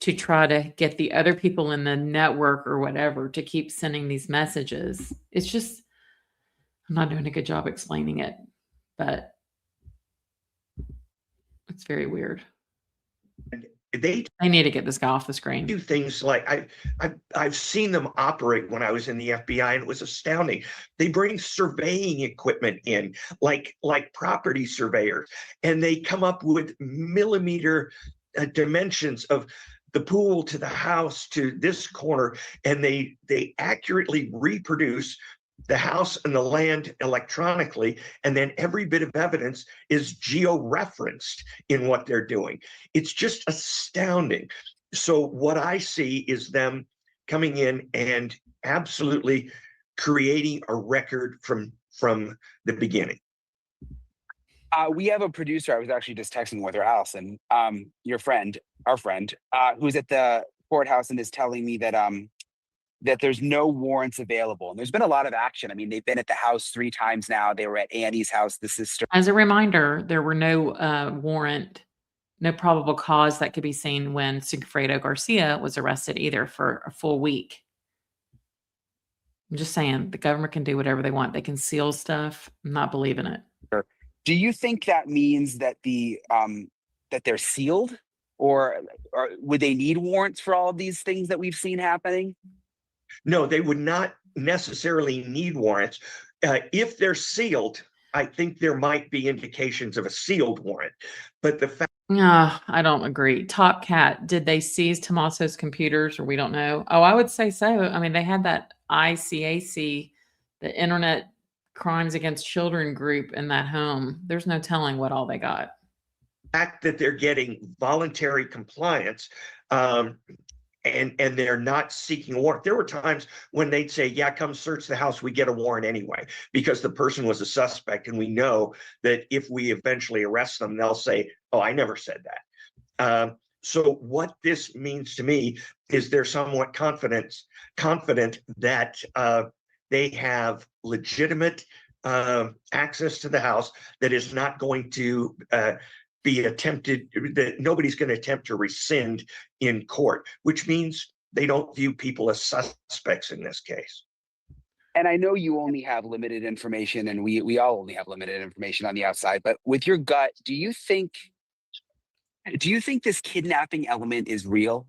to try to get the other people in the network or whatever to keep sending these messages. It's just, I'm not doing a good job explaining it, but it's very weird. They need to get this guy off the screen. do things like I've seen them operate when I was in the FBI, and it was astounding. They bring surveying equipment in, like property surveyors, and they come up with millimeter dimensions of the pool to the house to this corner, and they accurately reproduce the house and the land electronically, and then every bit of evidence is geo-referenced in what they're doing. It's just astounding. So what I see is them coming in and absolutely creating a record from the beginning. We have a producer. I was actually just texting with her, Allison, our friend, who's at the courthouse and is telling me that that there's no warrants available. And there's been a lot of action. I mean, they've been at the house 3 times now. They were at Annie's house, the sister. As a reminder, there were no warrant, no probable cause that could be seen when Sigfredo Garcia was arrested either for a full week. I'm just saying the government can do whatever they want. They can seal stuff. I'm not believing it. Do you think that means that that they're sealed, or would they need warrants for all of these things that we've seen happening? No, they would not necessarily need warrants. If they're sealed, I think there might be indications of a sealed warrant. But the fact I don't agree. Top Cat, did they seize Tomaso's computers, or we don't know? Oh, I would say so. I mean, they had that ICAC, the Internet Crimes Against Children group in that home. There's no telling what all they got. that they're getting voluntary compliance, and they're not seeking a warrant. There were times when they'd say, yeah, come search the house. We get a warrant anyway, because the person was a suspect. And we know that if we eventually arrest them, they'll say, oh, I never said that. So what this means to me is they're somewhat confident that they have legitimate access to the house that is not going to be attempted, that nobody's going to attempt to rescind in court, which means they don't view people as suspects in this case. And I know you only have limited information, and we all only have limited information on the outside, but with your gut, do you think this kidnapping element is real?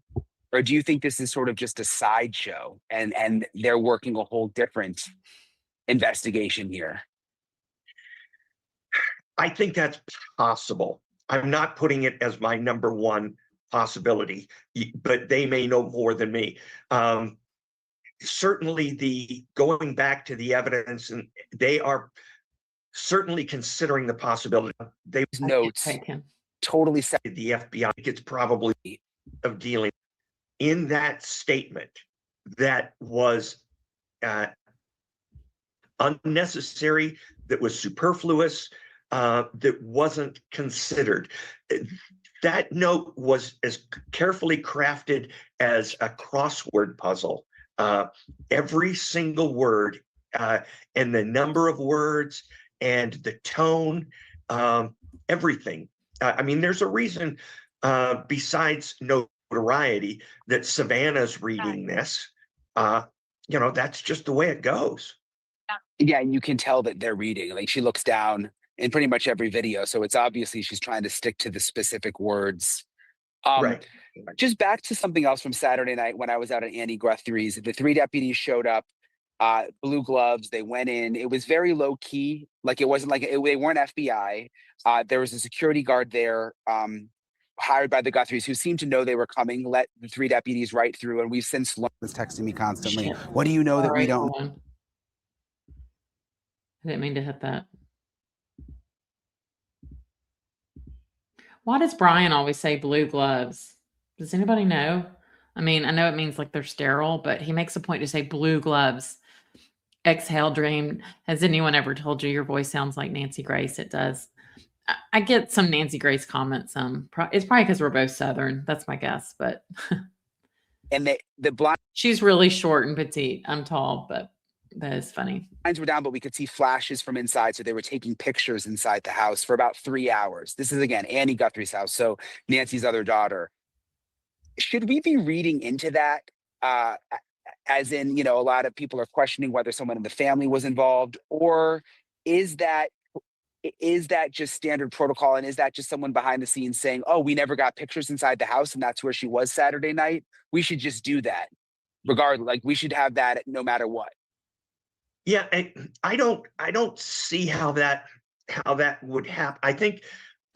Or do you think this is sort of just a sideshow and they're working a whole different investigation here? I think that's possible. I'm not putting it as my number one possibility, but they may know more than me. Certainly the going back to the evidence, and they are certainly considering the possibility. They Notes totally set the FBI. I think it's probably of dealing in that statement that was unnecessary, that was superfluous, that wasn't considered. That note was as carefully crafted as a crossword puzzle. Every single word and the number of words and the tone, everything. I mean, there's a reason besides notoriety that Savannah's reading this. That's just the way it goes. Yeah, and you can tell that they're reading. Like, she looks down in pretty much every video, so it's obviously she's trying to stick to the specific words. Right. Just back to something else from Saturday night when I was out at Annie Guthrie's. The 3 deputies showed up, blue gloves. They went in. It was very low key. Like, it wasn't like they weren't FBI. There was a security guard there, hired by the Guthries, who seemed to know they were coming. Let the 3 deputies right through, and we've since learned. Was texting me constantly. Shit. What do you know that we don't? I didn't mean to hit that. Why does Brian always say blue gloves? Does anybody know? I mean, I know it means like they're sterile, but he makes a point to say blue gloves. Exhale, dream. Has anyone ever told you your voice sounds like Nancy Grace? It does. I get some Nancy Grace comments. It's probably because we're both Southern. That's my guess. But And the blinds she's really short and petite. I'm tall, but that is funny. were down, but we could see flashes from inside. So they were taking pictures inside the house for about 3 hours. This is, again, Annie Guthrie's house, so Nancy's other daughter. Should we be reading into that? As in, a lot of people are questioning whether someone in the family was involved, or is that just standard protocol? And is that just someone behind the scenes saying, oh, we never got pictures inside the house and that's where she was Saturday night? We should just do that regardless. Like, we should have that no matter what. Yeah, I don't see how that would happen. I think,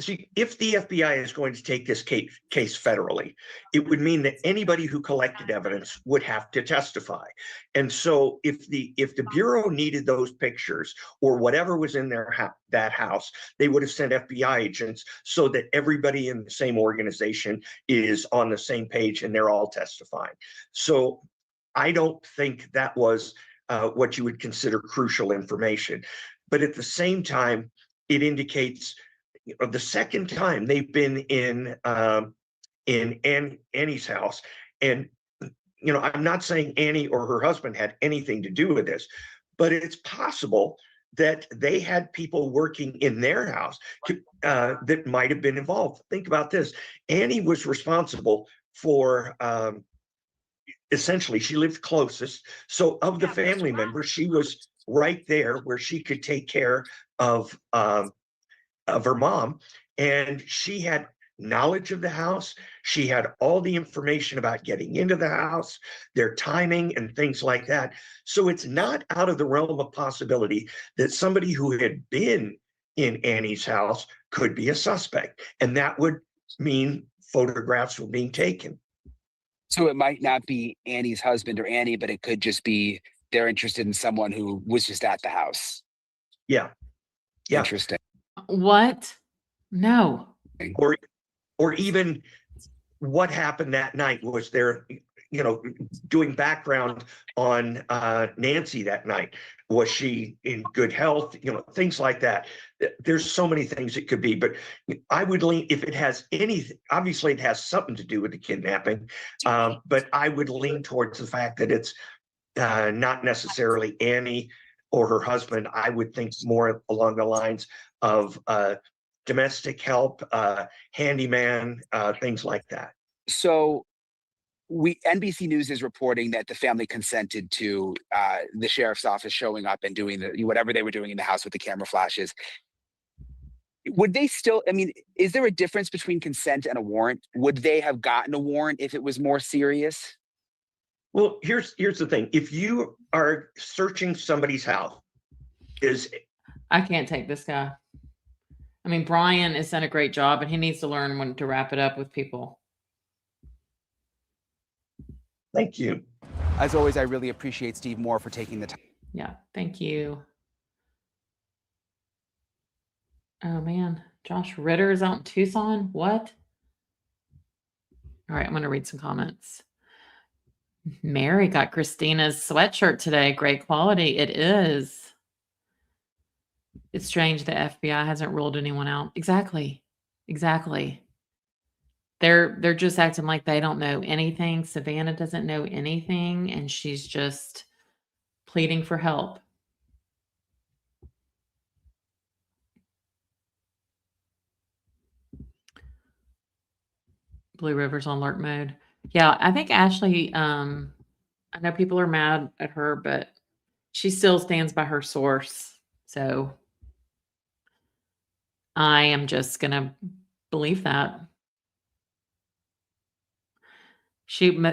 see, if the FBI is going to take this case federally, it would mean that anybody who collected evidence would have to testify. And so if the Bureau needed those pictures or whatever was in that house, they would have sent FBI agents so that everybody in the same organization is on the same page and they're all testifying. So I don't think that was what you would consider crucial information. But at the same time, it indicates the second time they've been in Annie's house. And, I'm not saying Annie or her husband had anything to do with this, but it's possible that they had people working in their house that might have been involved. Think about this. Annie was responsible for essentially, she lived closest. So of the family members, she was right there where she could take care of her mom. And she had knowledge of the house. She had all the information about getting into the house, their timing and things like that. So it's not out of the realm of possibility that somebody who had been in Annie's house could be a suspect. And that would mean photographs were being taken. So it might not be Annie's husband or Annie, but it could just be they're interested in someone who was just at the house. Yeah. Interesting. What? No. Or even what happened that night. Was there, doing background on Nancy that night. Was she in good health? Things like that. There's so many things it could be, but I would lean, if it has anything, obviously it has something to do with the kidnapping, but I would lean towards the fact that it's not necessarily Annie or her husband. I would think more along the lines of domestic help, handyman, things like that. So NBC News is reporting that the family consented to the sheriff's office showing up and doing whatever they were doing in the house with the camera flashes. Would they still, I mean, is there a difference between consent and a warrant? Would they have gotten a warrant if it was more serious? Well, here's the thing. If you are searching somebody's house, I can't take this guy. I mean, Brian has done a great job, and he needs to learn when to wrap it up with people. Thank you. As always, I really appreciate Steve Moore for taking the time. Yeah, thank you. Oh man, Josh Ritter is out in Tucson. What? All right, I'm going to read some comments. Mary got Christina's sweatshirt today. Great quality. It is. It's strange the FBI hasn't ruled anyone out. Exactly. They're just acting like they don't know anything. Savannah doesn't know anything, and she's just pleading for help. Blue River's on alert mode. Yeah, I think Ashley, I know people are mad at her, but she still stands by her source. So I am just going to believe that.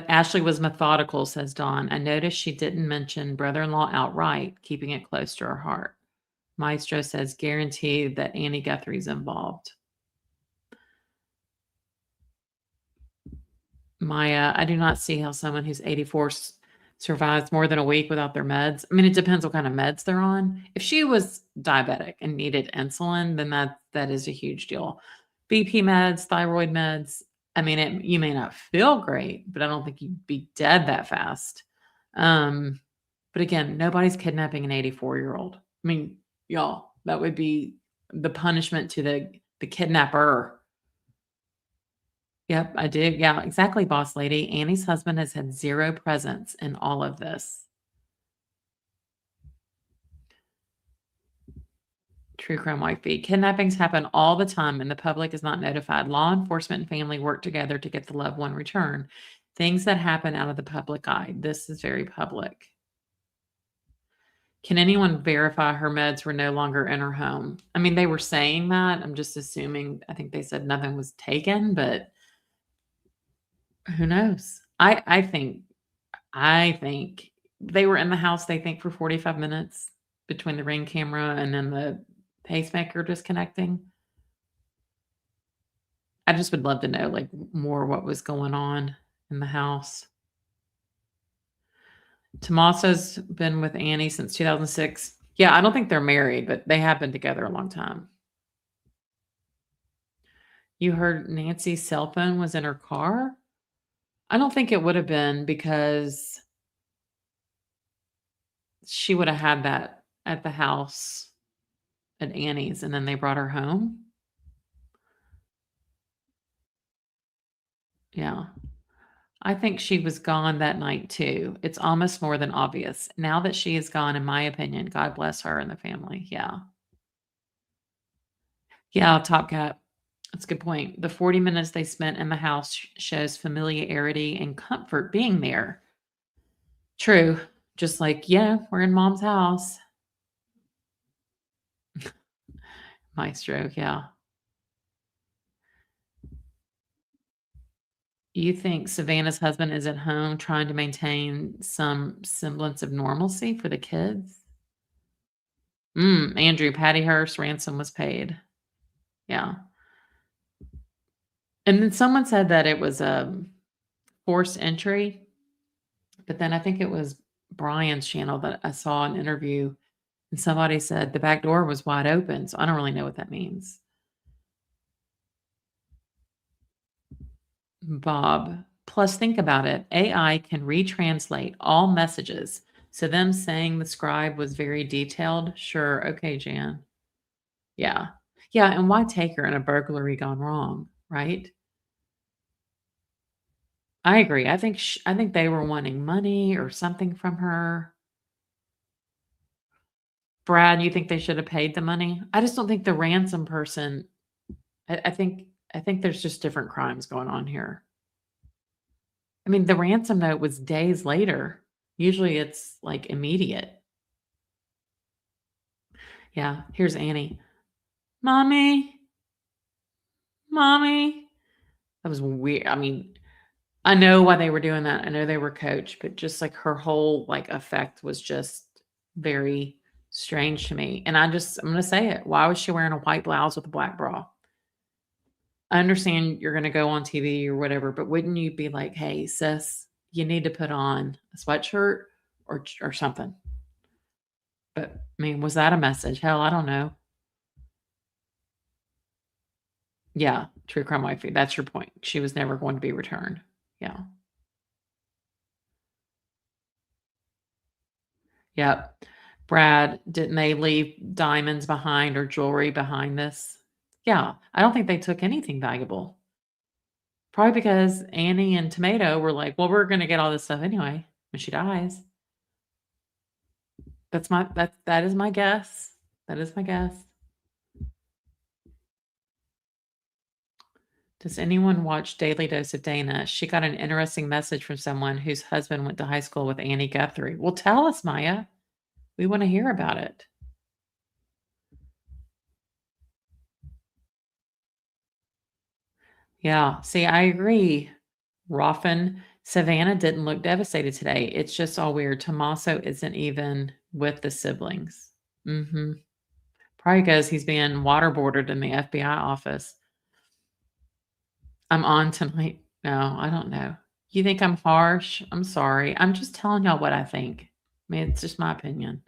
Ashley was methodical, says Dawn. I noticed she didn't mention brother-in-law outright, keeping it close to her heart. Maestro says, guarantee that Annie Guthrie's involved. Maya, I do not see how someone who's 84 survives more than a week without their meds. I mean, it depends what kind of meds they're on. If she was diabetic and needed insulin, then that is a huge deal. BP meds, thyroid meds. I mean, you may not feel great, but I don't think you'd be dead that fast. But again, nobody's kidnapping an 84-year-old. I mean, y'all, that would be the punishment to the kidnapper. Yep, I did. Yeah, exactly, boss lady. Annie's husband has had zero presence in all of this. True crime wife beat. Kidnappings happen all the time and the public is not notified. Law enforcement and family work together to get the loved one returned. Things that happen out of the public eye. This is very public. Can anyone verify her meds were no longer in her home? I mean, they were saying that. I'm just assuming. I think they said nothing was taken, but who knows? I think they were in the house, they think, for 45 minutes between the Ring camera and then the pacemaker disconnecting. I just would love to know like more what was going on in the house. Tommaso's been with Annie since 2006. Yeah, I don't think they're married, but they have been together a long time. You heard Nancy's cell phone was in her car? I don't think it would have been, because she would have had that at the house at Annie's and then they brought her home. Yeah. I think she was gone that night too. It's almost more than obvious. Now that she is gone, in my opinion, God bless her and the family. Yeah. Yeah, Top Cat. That's a good point. The 40 minutes they spent in the house shows familiarity and comfort being there. True. Just like, yeah, we're in mom's house. Maestro, yeah. You think Savannah's husband is at home trying to maintain some semblance of normalcy for the kids? Andrew, Patty Hearst ransom was paid. Yeah. And then someone said that it was a forced entry, but then I think it was Brian's channel that I saw an interview and somebody said the back door was wide open. So I don't really know what that means. Bob, Plus, think about it. AI can retranslate all messages. So them saying the scribe was very detailed. Sure. Okay, Jan. Yeah. Yeah. And why take her in a burglary gone wrong? Right. I agree. I think they were wanting money or something from her. Brad, you think they should have paid the money? I just don't think the ransom person. I think there's just different crimes going on here. I mean, the ransom note was days later. Usually it's like immediate. Yeah, here's Annie. Mommy. Mommy. That was weird. I mean, I know why they were doing that. I know they were coached, but just like her whole like effect was just very strange to me. And I'm going to say it. Why was she wearing a white blouse with a black bra? I understand you're going to go on TV or whatever, but wouldn't you be like, hey, sis, you need to put on a sweatshirt or something? But I mean, was that a message? Hell, I don't know. Yeah, true crime wifey. That's your point. She was never going to be returned. Yeah. Yep. Brad, didn't they leave diamonds behind or jewelry behind this? Yeah. I don't think they took anything valuable. Probably because Annie and Tomato were like, well, we're going to get all this stuff anyway when she dies. That is my guess. That is my guess. Does anyone watch Daily Dose of Dana? She got an interesting message from someone whose husband went to high school with Annie Guthrie. Well, tell us, Maya. We want to hear about it. Yeah, see, I agree. Roffin, Savannah didn't look devastated today. It's just all weird. Tommaso isn't even with the siblings. Probably because he's being waterboarded in the FBI office. I'm on tonight. No, I don't know. You think I'm harsh? I'm sorry. I'm just telling y'all what I think. I mean, it's just my opinion.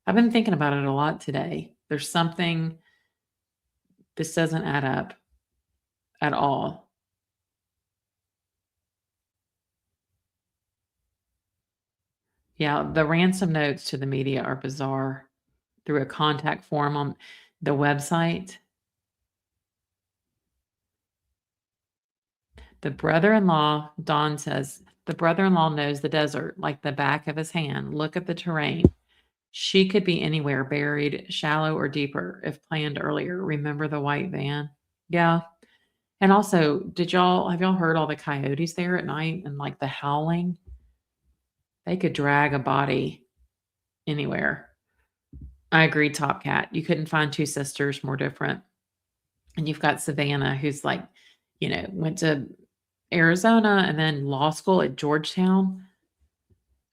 I've been thinking about it a lot today. There's something, this doesn't add up at all. Yeah, the ransom notes to the media are bizarre. Through a contact form on the website. The brother-in-law, Don says, the brother-in-law knows the desert like the back of his hand. Look at the terrain. She could be anywhere, buried, shallow or deeper, if planned earlier. Remember the white van? Yeah. And also, have y'all heard all the coyotes there at night and like the howling? They could drag a body anywhere. I agree, Top Cat. You couldn't find two sisters more different. And you've got Savannah, who's like, went to Arizona and then law school at Georgetown.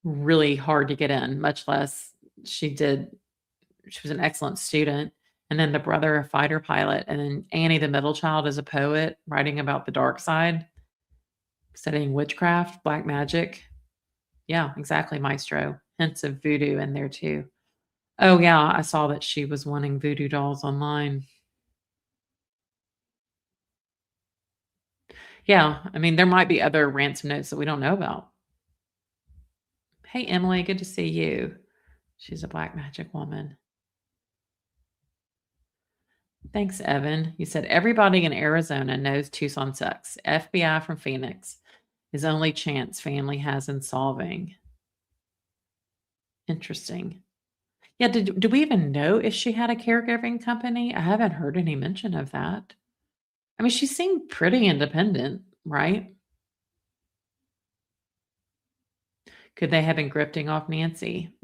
Really hard to get in, much less she was an excellent student. And then the brother, a fighter pilot. And then Annie, the middle child, is a poet writing about the dark side, studying witchcraft, black magic. Yeah, exactly, Maestro. Hints of voodoo in there too. Oh, yeah, I saw that she was wanting voodoo dolls online. Yeah, I mean, there might be other ransom notes that we don't know about. Hey, Emily, good to see you. She's a black magic woman. Thanks, Evan. You said everybody in Arizona knows Tucson sucks. FBI from Phoenix is only chance family has in solving. Interesting. Yeah, do we even know if she had a caregiving company? I haven't heard any mention of that. I mean, she seemed pretty independent, right? Could they have been grifting off Nancy?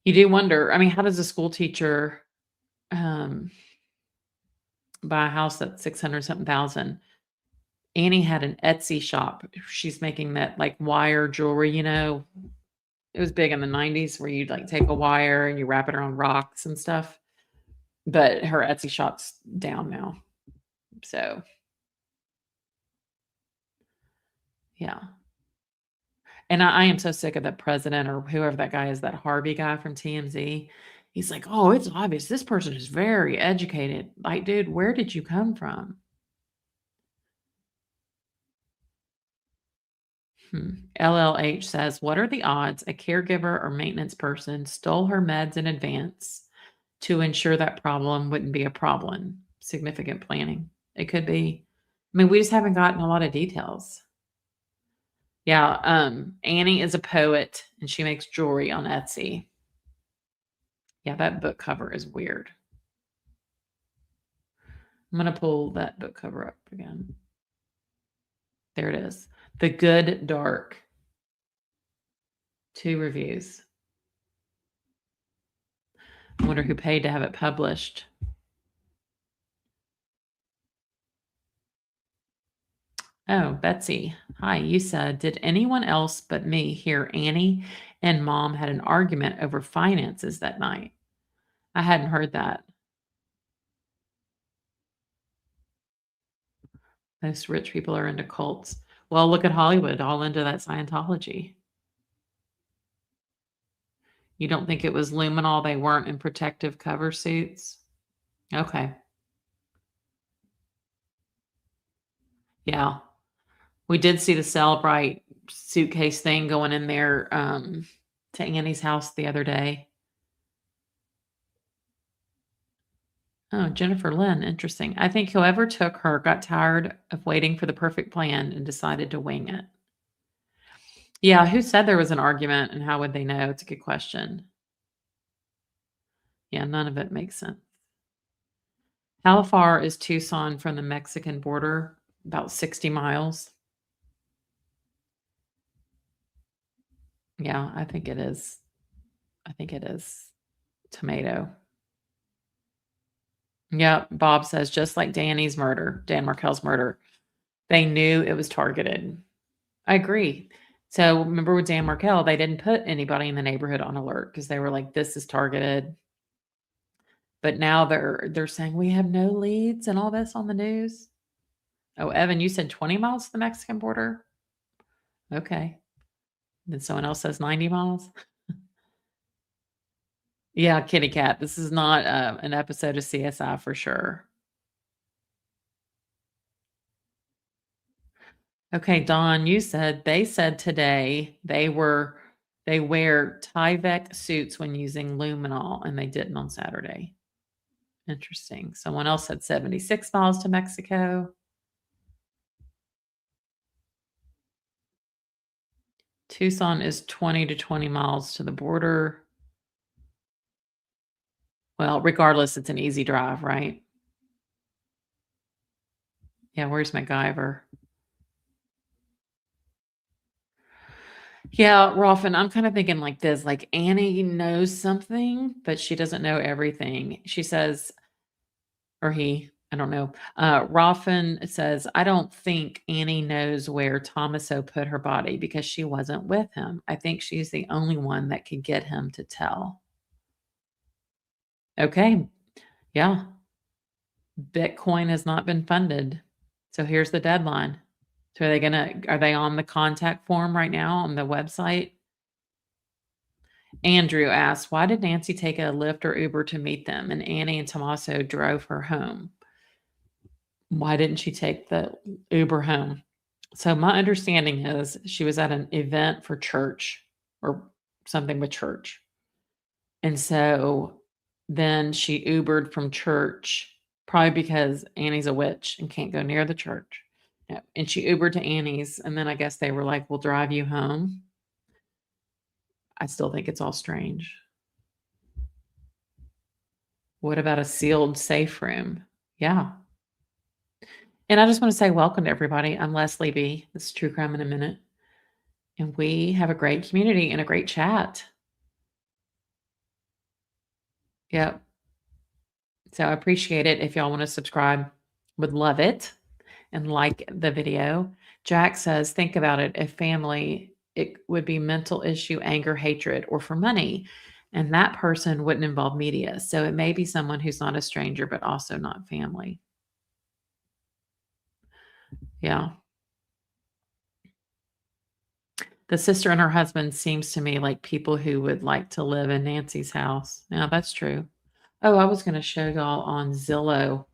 You do wonder. I mean, how does a school teacher buy a house that's 600 something thousand? Annie had an Etsy shop. She's making that like wire jewelry, It was big in the 90s where you'd like take a wire and you wrap it around rocks and stuff. But her Etsy shop's down now. So, yeah. And I am so sick of the president or whoever that guy is, that Harvey guy from TMZ. He's like, oh, it's obvious. This person is very educated. Like, dude, where did you come from? LLH says, what are the odds a caregiver or maintenance person stole her meds in advance to ensure that problem wouldn't be a problem? Significant planning. It could be. I mean, we just haven't gotten a lot of details. Yeah, Annie is a poet and she makes jewelry on Etsy. Yeah, that book cover is weird. I'm going to pull that book cover up again. There it is. The Good Dark. 2 reviews. I wonder who paid to have it published. Oh, Betsy. Hi, you said, did anyone else but me hear Annie and Mom had an argument over finances that night? I hadn't heard that. Most rich people are into cults. Well, look at Hollywood, all into that Scientology. You don't think it was luminol? They weren't in protective cover suits? Okay. Yeah. We did see the Celebrite suitcase thing going in there to Annie's house the other day. Oh, Jennifer Lynn, interesting. I think whoever took her got tired of waiting for the perfect plan and decided to wing it. Yeah, who said there was an argument and how would they know? It's a good question. Yeah, none of it makes sense. How far is Tucson from the Mexican border? About 60 miles. Yeah, I think it is. I think it is tomato. Yeah, Bob says, just like Danny's murder, Dan Markel's murder, they knew it was targeted. I agree. So remember with Dan Markel, they didn't put anybody in the neighborhood on alert because they were like, this is targeted. But now they're saying we have no leads and all this on the news. Oh, Evan, you said 20 miles to the Mexican border? Okay. Then someone else says 90 miles. Yeah, kitty cat. This is not an episode of CSI for sure. Okay, Dawn, you said they said today they wear Tyvek suits when using luminol, and they didn't on Saturday. Interesting. Someone else said 76 miles to Mexico. Tucson is 20 to 20 miles to the border. Well, regardless, it's an easy drive, right? Yeah, where's MacGyver? Yeah, Rolfin, I'm kind of thinking like this, like Annie knows something, but she doesn't know everything. She says, or he, I don't know. Rolfin says, I don't think Annie knows where Thomaso put her body because she wasn't with him. I think she's the only one that could get him to tell. Okay. Yeah. Bitcoin has not been funded. So here's the deadline. So are they on the contact form right now on the website? Andrew asked, why did Nancy take a Lyft or Uber to meet them? And Annie and Tommaso drove her home. Why didn't she take the Uber home? So my understanding is she was at an event for church or something with church. And so then she Ubered from church, probably because Annie's a witch and can't go near the church. And she Ubered to Annie's. And then I guess they were like, we'll drive you home. I still think it's all strange. What about a sealed safe room? Yeah. And I just want to say welcome to everybody. I'm Leslie B. This is True Crime in a Minute. And we have a great community and a great chat. Yep. So I appreciate it. If y'all want to subscribe, would love it. And like the video. Jack says, think about it. If family, it would be mental issue, anger, hatred, or for money. And that person wouldn't involve media. So it may be someone who's not a stranger, but also not family. Yeah. The sister and her husband seems to me like people who would like to live in Nancy's house. Yeah, that's true. Oh, I was going to show y'all on Zillow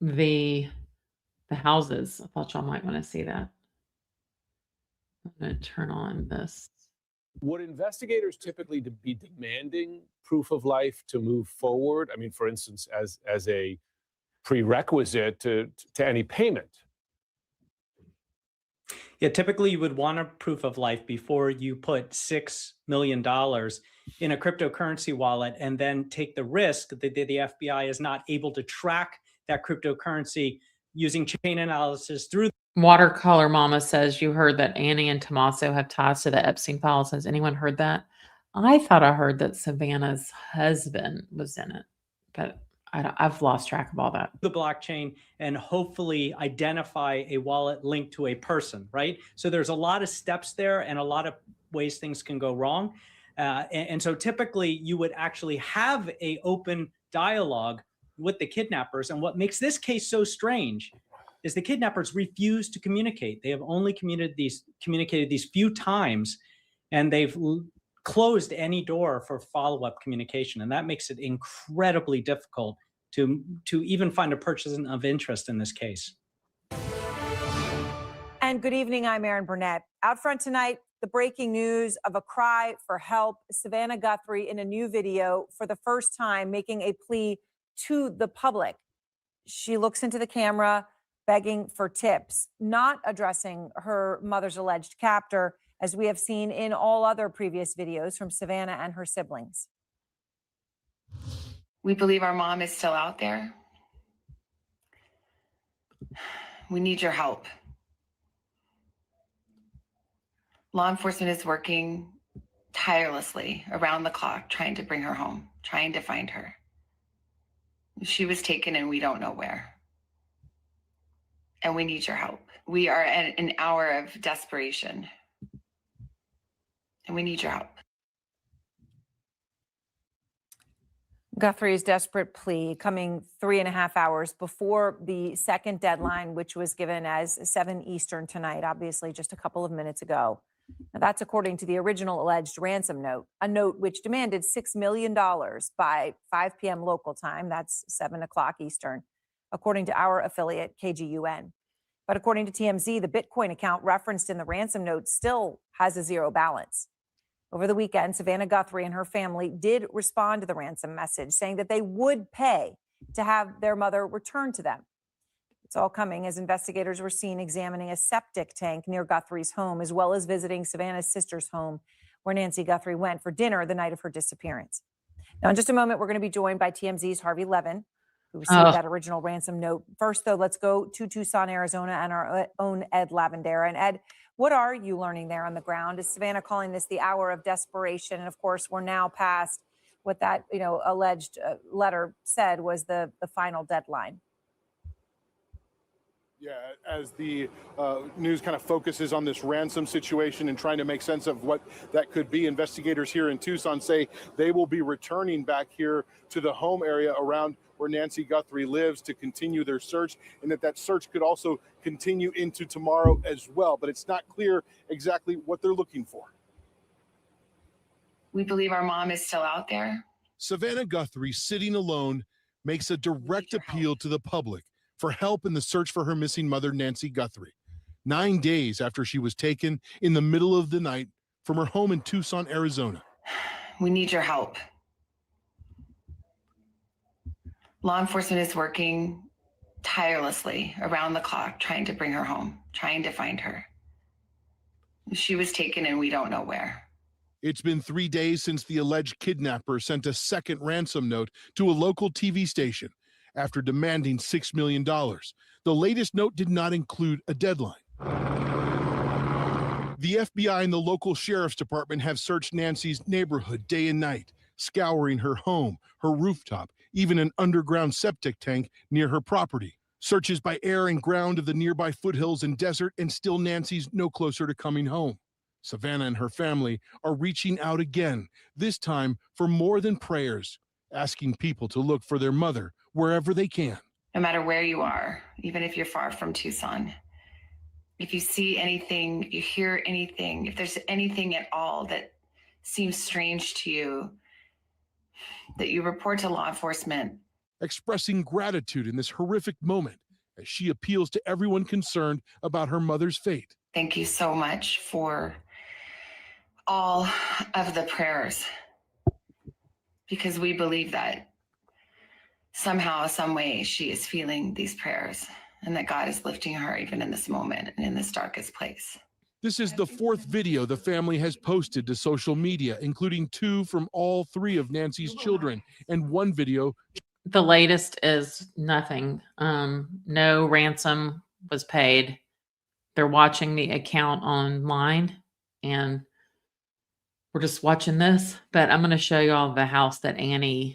the the houses. I thought y'all might want to see that. I'm going to turn on this. Would investigators typically be demanding proof of life to move forward? I mean, for instance, as a prerequisite to any payment? Yeah, typically you would want a proof of life before you put $6 million in a cryptocurrency wallet and then take the risk that the FBI is not able to track that cryptocurrency using chain analysis through. Watercolor Mama says you heard that Annie and Tommaso have ties to the Epstein files. Has anyone heard that? I thought I heard that Savannah's husband was in it, but I've lost track of all that. The blockchain and hopefully identify a wallet linked to a person, right? So there's a lot of steps there and a lot of ways things can go wrong. And so typically you would actually have a open dialogue with the kidnappers. And what makes this case so strange is the kidnappers refuse to communicate. They have only communicated these few times, and they've closed any door for follow-up communication. And that makes it incredibly difficult to even find a person of interest in this case. And good evening, I'm Erin Burnett. Out front tonight, the breaking news of a cry for help. Savannah Guthrie in a new video for the first time making a plea to the public. She looks into the camera, begging for tips, not addressing her mother's alleged captor, as we have seen in all other previous videos from Savannah and her siblings. We believe our mom is still out there. We need your help. Law enforcement is working tirelessly around the clock, trying to bring her home, trying to find her. She was taken and we don't know where. And we need your help. We are at an hour of desperation. And we need your help. Guthrie's desperate plea coming 3.5 hours before the second deadline, which was given as 7 Eastern tonight, obviously just a couple of minutes ago. Now, that's according to the original alleged ransom note, a note which demanded $6 million by 5 p.m. local time. That's 7 o'clock Eastern, according to our affiliate, KGUN. But according to TMZ, the Bitcoin account referenced in the ransom note still has a zero balance. Over the weekend, Savannah Guthrie and her family did respond to the ransom message, saying that they would pay to have their mother returned to them. It's all coming as investigators were seen examining a septic tank near Guthrie's home, as well as visiting Savannah's sister's home, where Nancy Guthrie went for dinner the night of her disappearance. Now, in just a moment, we're going to be joined by TMZ's Harvey Levin, who received that original ransom note. First, though, let's go to Tucson, Arizona, and our own Ed Lavendera. And Ed, what are you learning there on the ground? Is Savannah calling this the hour of desperation? And of course, we're now past what that alleged letter said was the final deadline. Yeah, as the news kind of focuses on this ransom situation and trying to make sense of what that could be, investigators here in Tucson say they will be returning back here to the home area around where Nancy Guthrie lives to continue their search, and that search could also continue into tomorrow as well. But it's not clear exactly what they're looking for. We believe our mom is still out there. Savannah Guthrie, sitting alone, makes a direct appeal to the public for help in the search for her missing mother, Nancy Guthrie, 9 days after she was taken in the middle of the night from her home in Tucson, Arizona. We need your help. Law enforcement is working tirelessly around the clock, trying to bring her home, trying to find her. She was taken and we don't know where. It's been 3 days since the alleged kidnapper sent a second ransom note to a local TV station after demanding $6 million. The latest note did not include a deadline. The FBI and the local sheriff's department have searched Nancy's neighborhood day and night, scouring her home, her rooftop, even an underground septic tank near her property. Searches by air and ground of the nearby foothills and desert, and still Nancy's no closer to coming home. Savannah and her family are reaching out again, this time for more than prayers, asking people to look for their mother wherever they can. No matter where you are, even if you're far from Tucson, if you see anything, you hear anything, if there's anything at all that seems strange to you, that you report to law enforcement. Expressing gratitude in this horrific moment as she appeals to everyone concerned about her mother's fate. Thank you so much for all of the prayers, because we believe that somehow, some way, she is feeling these prayers and that God is lifting her even in this moment and in this darkest place. This is the fourth video the family has posted to social media, including 2 from all 3 of Nancy's children and 1 video. The latest is nothing. No ransom was paid. They're watching the account online, and we're just watching this. But I'm going to show you all the house that they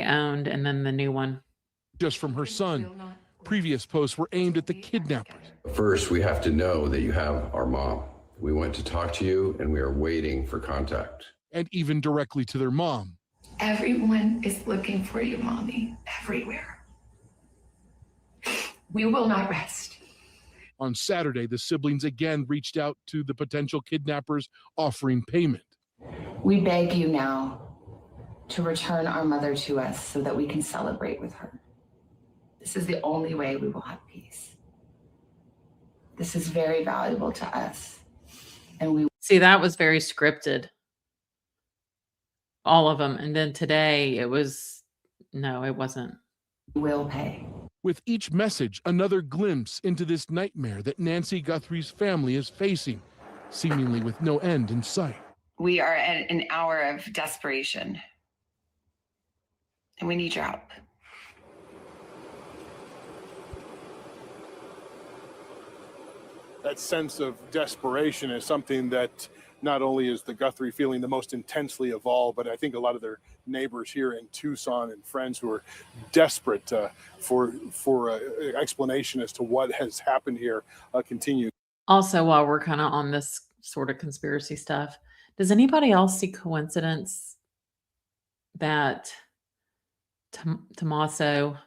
owned, and then the new one. Just from her son. Previous posts were aimed at the kidnappers. First, we have to know that you have our mom. We went to talk to you, and we are waiting for contact. And even directly to their mom. Everyone is looking for you, Mommy, everywhere. We will not rest. On Saturday, the siblings again reached out to the potential kidnappers, offering payment. We beg you now to return our mother to us so that we can celebrate with her. This is the only way we will have peace. This is very valuable to us. And we See, that was very scripted. All of them. And then today it wasn't. will pay. With each message, another glimpse into this nightmare that Nancy Guthrie's family is facing, seemingly with no end in sight. We are at an hour of desperation, and we need your help. That sense of desperation is something that not only is the Guthrie feeling the most intensely of all, but I think a lot of their neighbors here in Tucson and friends who are desperate for explanation as to what has happened here continue. Also, while we're kind of on this sort of conspiracy stuff, does anybody else see coincidence that Tomato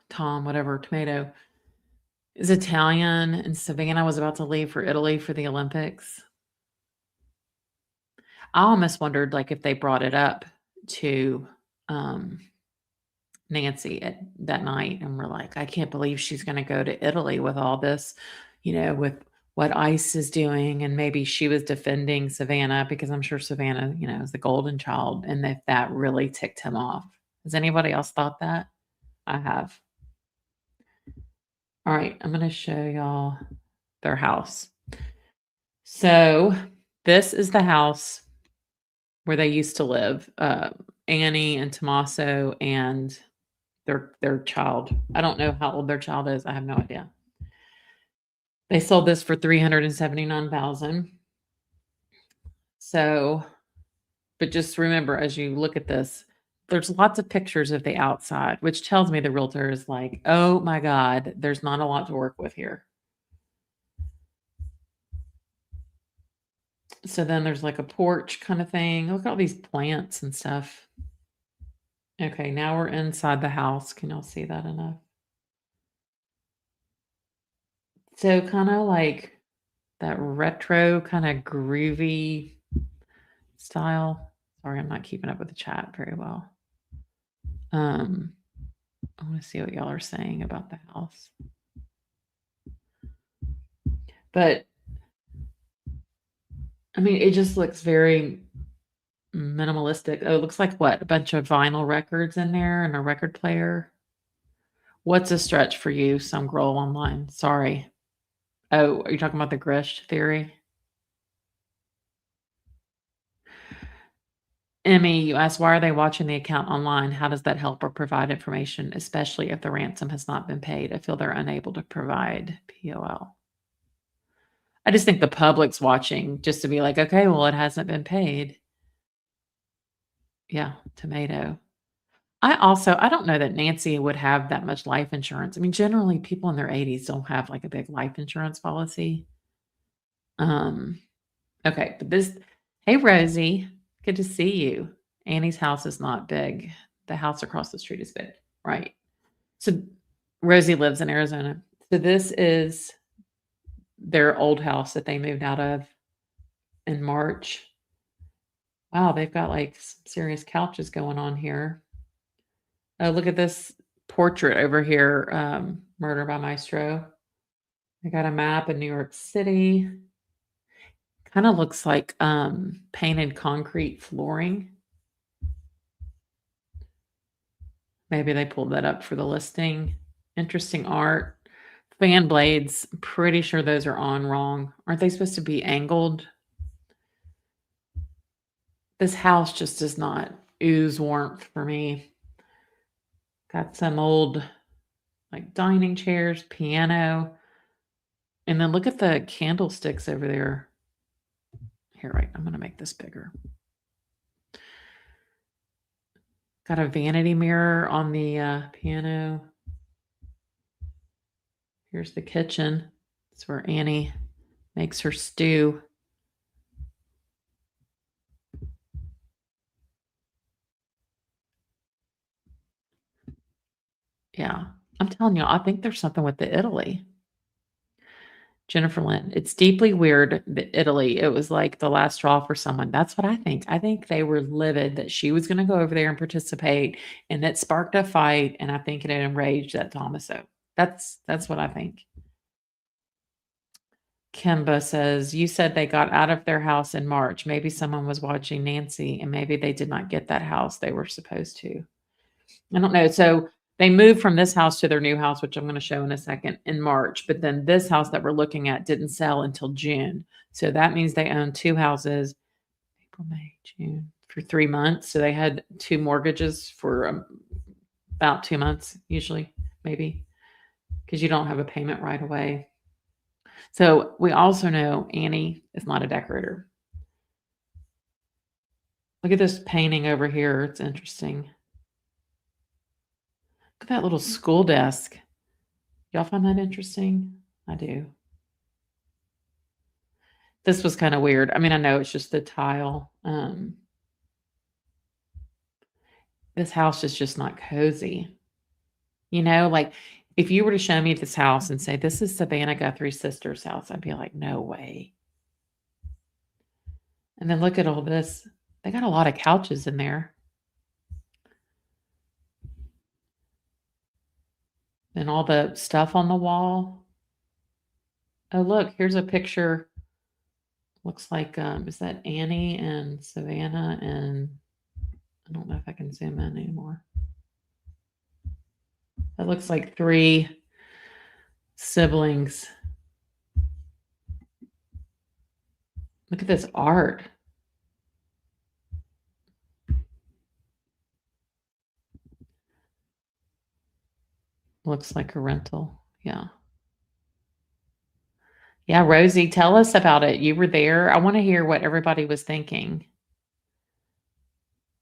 is Italian, and Savannah was about to leave for Italy for the Olympics? I almost wondered, like, if they brought it up to Nancy that night, and we're like, I can't believe she's going to go to Italy with all this, with what ICE is doing, and maybe she was defending Savannah because I'm sure Savannah, is the golden child, and if that really ticked him off. Has anybody else thought that? I have. All right, I'm going to show y'all their house. So this is the house where they used to live, Annie and Tommaso and their child. I don't know how old their child is. I have no idea. They sold this for $379,000. So, but just remember, as you look at this, there's lots of pictures of the outside, which tells me the realtor is like, oh my God, there's not a lot to work with here. So then there's like a porch kind of thing. Look at all these plants and stuff. Okay, now we're inside the house. Can y'all see that enough? So kind of like that retro kind of groovy style. Sorry, I'm not keeping up with the chat very well. I want to see what y'all are saying about the house. But I mean, it just looks very minimalistic. Oh, it looks like what? A bunch of vinyl records in there and a record player. What's a stretch for you, some girl online? Sorry. Oh, are you talking about the Grish theory? Emmy, you asked, why are they watching the account online? How does that help or provide information, especially if the ransom has not been paid? I feel they're unable to provide POL. I just think the public's watching just to be like, okay, well, it hasn't been paid. Yeah, tomato. I don't know that Nancy would have that much life insurance. I mean, generally people in their 80s don't have like a big life insurance policy. Okay, but hey, Rosie, good to see you. Annie's house is not big. The house across the street is big, right? So Rosie lives in Arizona. So this is their old house that they moved out of in March. Wow, they've got like some serious couches going on here. Oh, look at this portrait over here, Murder by Maestro. I got a map of New York City. Kind of looks like painted concrete flooring. Maybe they pulled that up for the listing. Interesting art. Fan blades, pretty sure those are on wrong. Aren't they supposed to be angled? This house just does not ooze warmth for me. Got some old like dining chairs, piano. And then look at the candlesticks over there. Here, right, I'm going to make this bigger. Got a vanity mirror on the piano. Here's the kitchen. That's where Annie makes her stew. Yeah, I'm telling you, I think there's something with the Italy. Jennifer Lynn, it's deeply weird that Italy, it was like the last straw for someone. That's what I think. I think they were livid that she was going to go over there and participate, and that sparked a fight, and I think it enraged that Tommaso. That's what I think. Kimba says, you said they got out of their house in March. Maybe someone was watching Nancy, and maybe they did not get that house they were supposed to. I don't know. So they moved from this house to their new house, which I'm going to show in a second, in March. But then this house that we're looking at didn't sell until June. So that means they own two houses, April, May, June, for 3 months. So they had two mortgages for about 2 months, usually, maybe, because you don't have a payment right away. So we also know Annie is not a decorator. Look at this painting over here. It's interesting. Look at that little school desk. Y'all find that interesting? I do. This was kind of weird. I mean, I know it's just the tile. This house is just not cozy. You know, like if you were to show me this house and say, this is Savannah Guthrie's sister's house, I'd be like, no way. And then look at all this. They got a lot of couches in there. And all the stuff on the wall. Oh, look, here's a picture. Looks like, is that Annie and Savannah? And I don't know if I can zoom in anymore. That looks like 3 siblings. Look at this art. Looks like a rental. Yeah. Yeah, Rosie, tell us about it. You were there. I want to hear what everybody was thinking.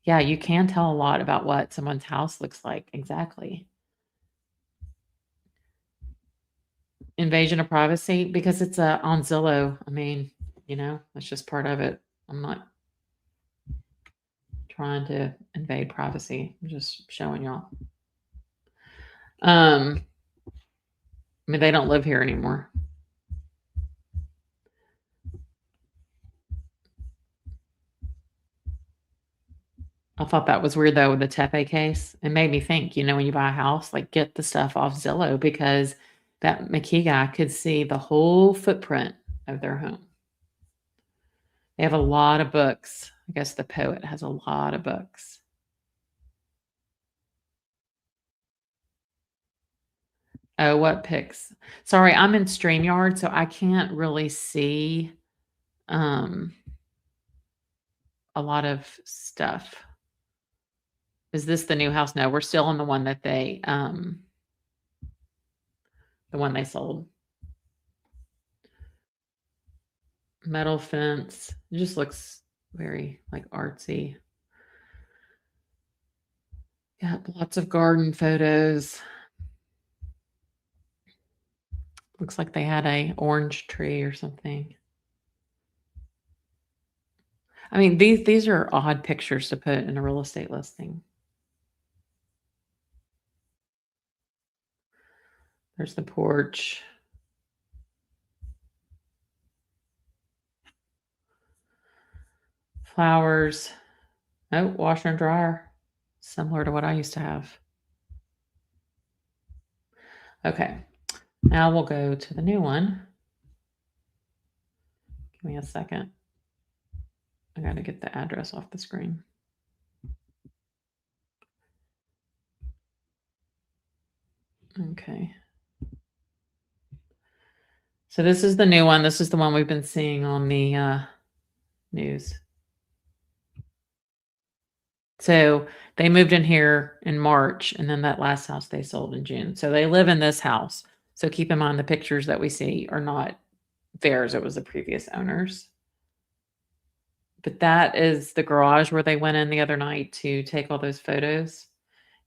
Yeah, you can tell a lot about what someone's house looks like. Exactly. Invasion of privacy, because it's on Zillow. I mean, you know, that's just part of it. I'm not trying to invade privacy. I'm just showing y'all. I mean, they don't live here anymore. I thought that was weird though with the Tepe case. It made me think, you know, when you buy a house, like get the stuff off Zillow, because that McKee guy could see the whole footprint of their home. They have a lot of books. I guess the poet has a lot of books. Oh, what pics? Sorry, I'm in StreamYard, so I can't really see a lot of stuff. Is this the new house? No, we're still on the one that they sold. Metal fence. It just looks very like artsy. Yeah, lots of garden photos. Looks like they had a orange tree or something. I mean, these are odd pictures to put in a real estate listing. There's the porch. Flowers. Oh, washer and dryer. Similar to what I used to have. Okay. Now we'll go to the new one. Give me a second. I got to get the address off the screen. Okay. So this is the new one. This is the one we've been seeing on the news. So they moved in here in March, and then that last house they sold in June. So they live in this house. So keep in mind the pictures that we see are not theirs. It was the previous owners. But that is the garage where they went in the other night to take all those photos.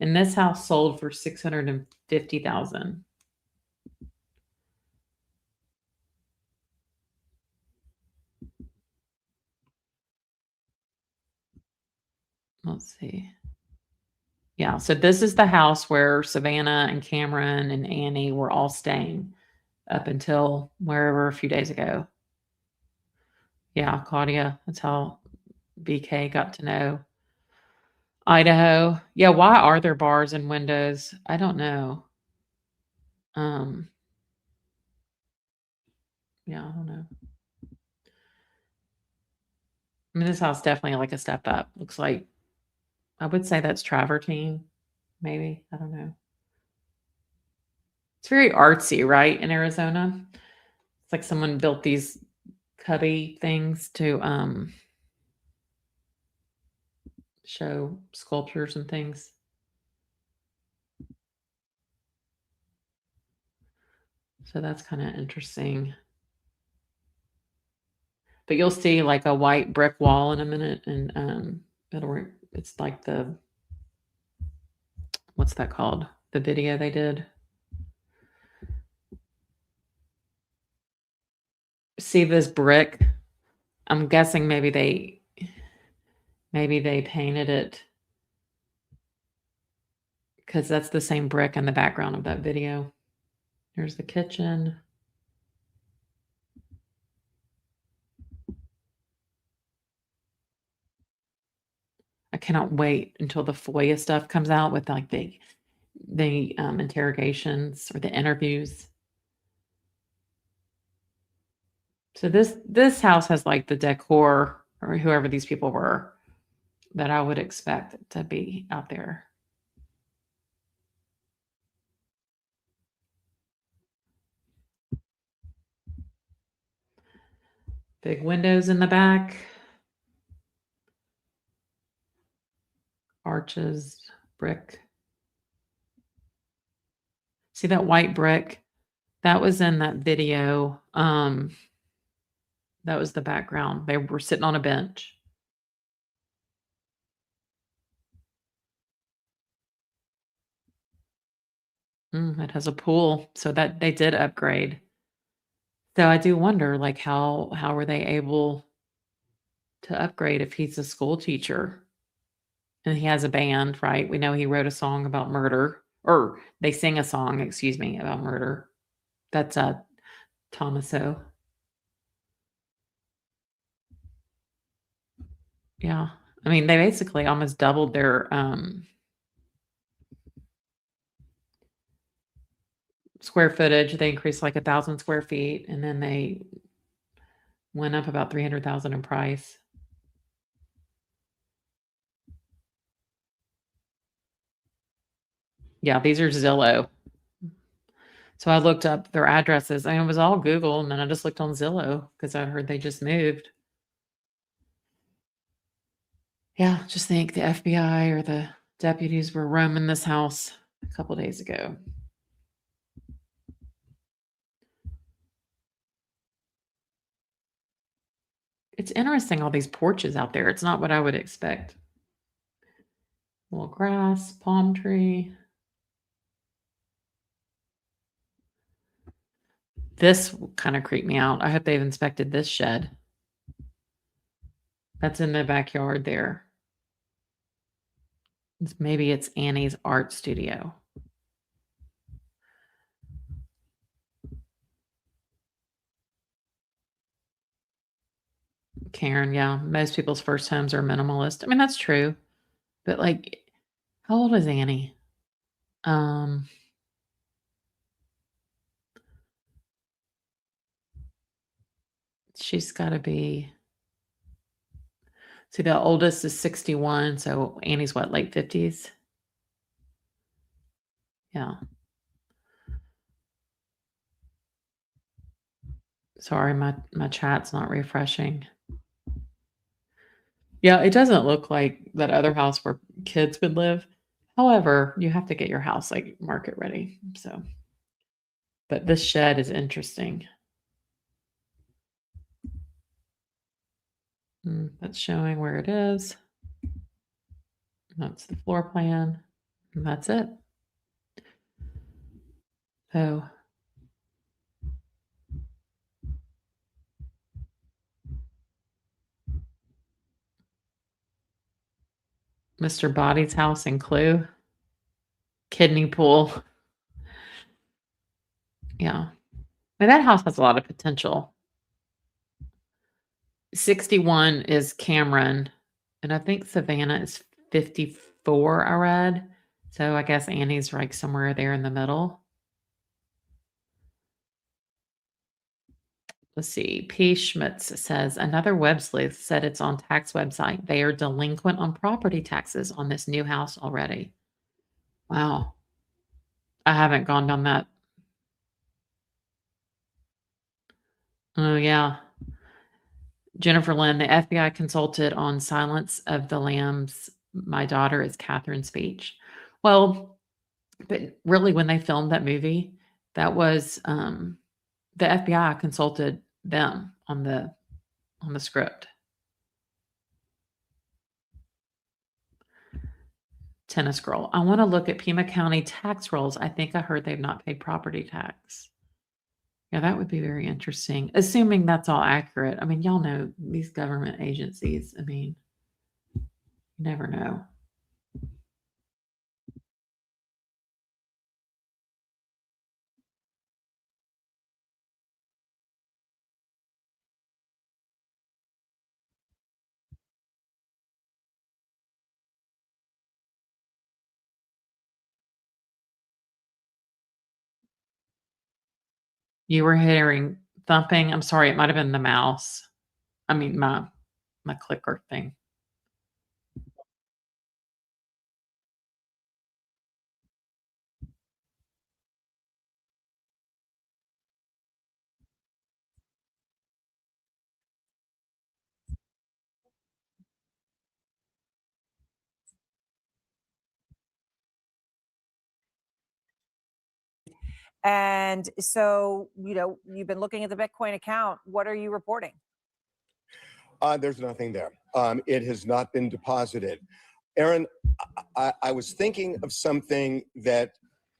And this house sold for $650,000. Let's see. Yeah, so this is the house where Savannah and Cameron and Annie were all staying up until wherever a few days ago. Yeah, Claudia, that's how BK got to know Idaho. Yeah, why are there bars and windows? I don't know. Yeah, I don't know. I mean, this house definitely like a step up. Looks like, I would say that's travertine, maybe. I don't know. It's very artsy, right, in Arizona? It's like someone built these cubby things to show sculptures and things. So that's kind of interesting. But you'll see like a white brick wall in a minute, and it's like the, what's that called? The video they did. See this brick? I'm guessing maybe they painted it because that's the same brick in the background of that video. There's the kitchen. I cannot wait until the FOIA stuff comes out with like the interrogations or the interviews. So this house has like the decor, or whoever these people were, that I would expect to be out there. Big windows in the back. Arches, brick. See that white brick? That was in that video. That was the background. They were sitting on a bench. It has a pool, so that they did upgrade. So I do wonder, like, how were they able to upgrade if he's a school teacher and he has a band, right? We know he wrote a song about murder, or they sing a song, excuse me, about murder. That's Thomaso. Yeah. I mean, they basically almost doubled their square footage. They increased like 1,000 square feet, and then they went up about 300,000 in price. Yeah, these are Zillow. So I looked up their addresses. I mean, it was all Google, and then I just looked on Zillow because I heard they just moved. Yeah, just think the FBI or the deputies were roaming this house a couple days ago. It's interesting, all these porches out there. It's not what I would expect. A little grass, palm tree. This kind of creeped me out. I hope they've inspected this shed. That's in the backyard there. Maybe it's Annie's art studio. Karen, yeah, most people's first homes are minimalist. I mean, that's true. But like, how old is Annie? she's got to be. See, the oldest is 61, so Annie's what, late 50s? Yeah. Sorry, my chat's not refreshing. Yeah, it doesn't look like that other house where kids would live. However, you have to get your house like market ready. So, but this shed is interesting. That's showing where it is. That's the floor plan. And that's it. So Mr. Body's house in Clue. Kidney pool. Yeah. I mean, that house has a lot of potential. 61 is Cameron, and I think Savannah is 54, I read. So I guess Annie's like somewhere there in the middle. Let's see. P. Schmitz says another web sleuth said it's on tax website. They are delinquent on property taxes on this new house already. Wow. I haven't gone down that. Oh, yeah. Jennifer Lynn, the FBI consulted on Silence of the Lambs. My daughter is Catherine speech. Well, but really, when they filmed that movie, that was the FBI consulted them on the script. Tennis girl, I want to look at Pima County tax rolls. I think I heard they've not paid property tax. Yeah, that would be very interesting, assuming that's all accurate. I mean, y'all know these government agencies. I mean, you never know. You were hearing thumping. I'm sorry, it might have been the mouse. I mean, my clicker thing. And so, you've been looking at the Bitcoin account. What are you reporting? There's nothing there. It has not been deposited. Aaron, I was thinking of something that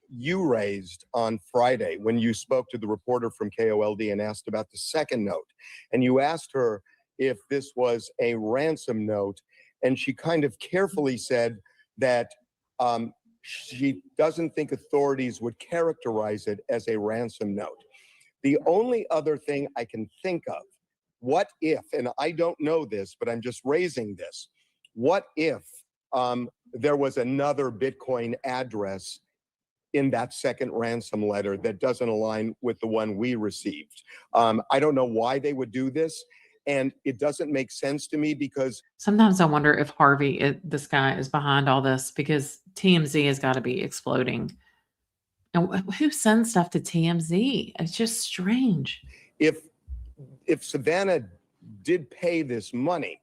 you raised on Friday when you spoke to the reporter from KOLD and asked about the second note. And you asked her if this was a ransom note. And she kind of carefully said that she doesn't think authorities would characterize it as a ransom note. The only other thing I can think of, what if, and I don't know this, but I'm just raising this, what if there was another Bitcoin address in that second ransom letter that doesn't align with the one we received? I don't know why they would do this, and it doesn't make sense to me because sometimes I wonder if Harvey, this guy, is behind all this, because TMZ has got to be exploding. And who sends stuff to TMZ? It's just strange. If Savannah did pay this money,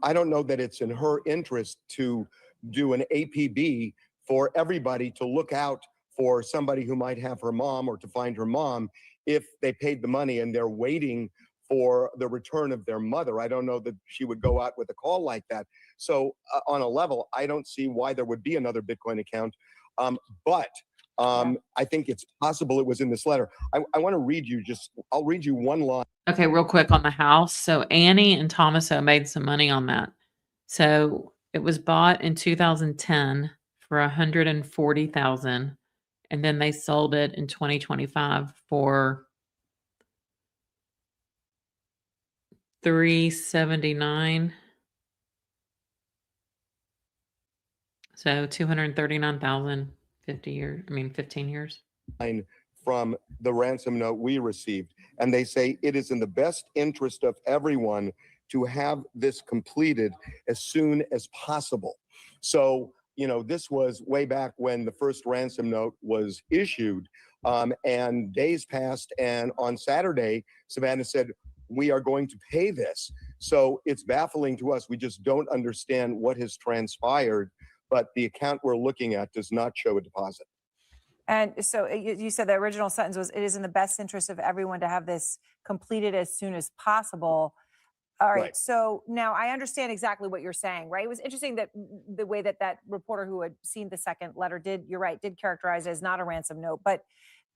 I don't know that it's in her interest to do an APB for everybody to look out for somebody who might have her mom, or to find her mom if they paid the money and they're waiting for the return of their mother. I don't know that she would go out with a call like that. So on a level, I don't see why there would be another Bitcoin account. But I think it's possible it was in this letter. I want to read you I'll read you one line. Okay, real quick on the house. So Annie and Thomaso made some money on that. So it was bought in 2010 for $140,000, and then they sold it in 2025 for $379,000. So $239,000, 15 years. from the ransom note we received. And they say it is in the best interest of everyone to have this completed as soon as possible. So, you know, this was way back when the first ransom note was issued, and days passed. And on Saturday, Savannah said, we are going to pay this. So it's baffling to us. We just don't understand what has transpired, but the account we're looking at does not show a deposit. And so you said the original sentence was, it is in the best interest of everyone to have this completed as soon as possible. All right. So now I understand exactly what you're saying, right? It was interesting that the way that that reporter who had seen the second letter you're right, did characterize it as not a ransom note. But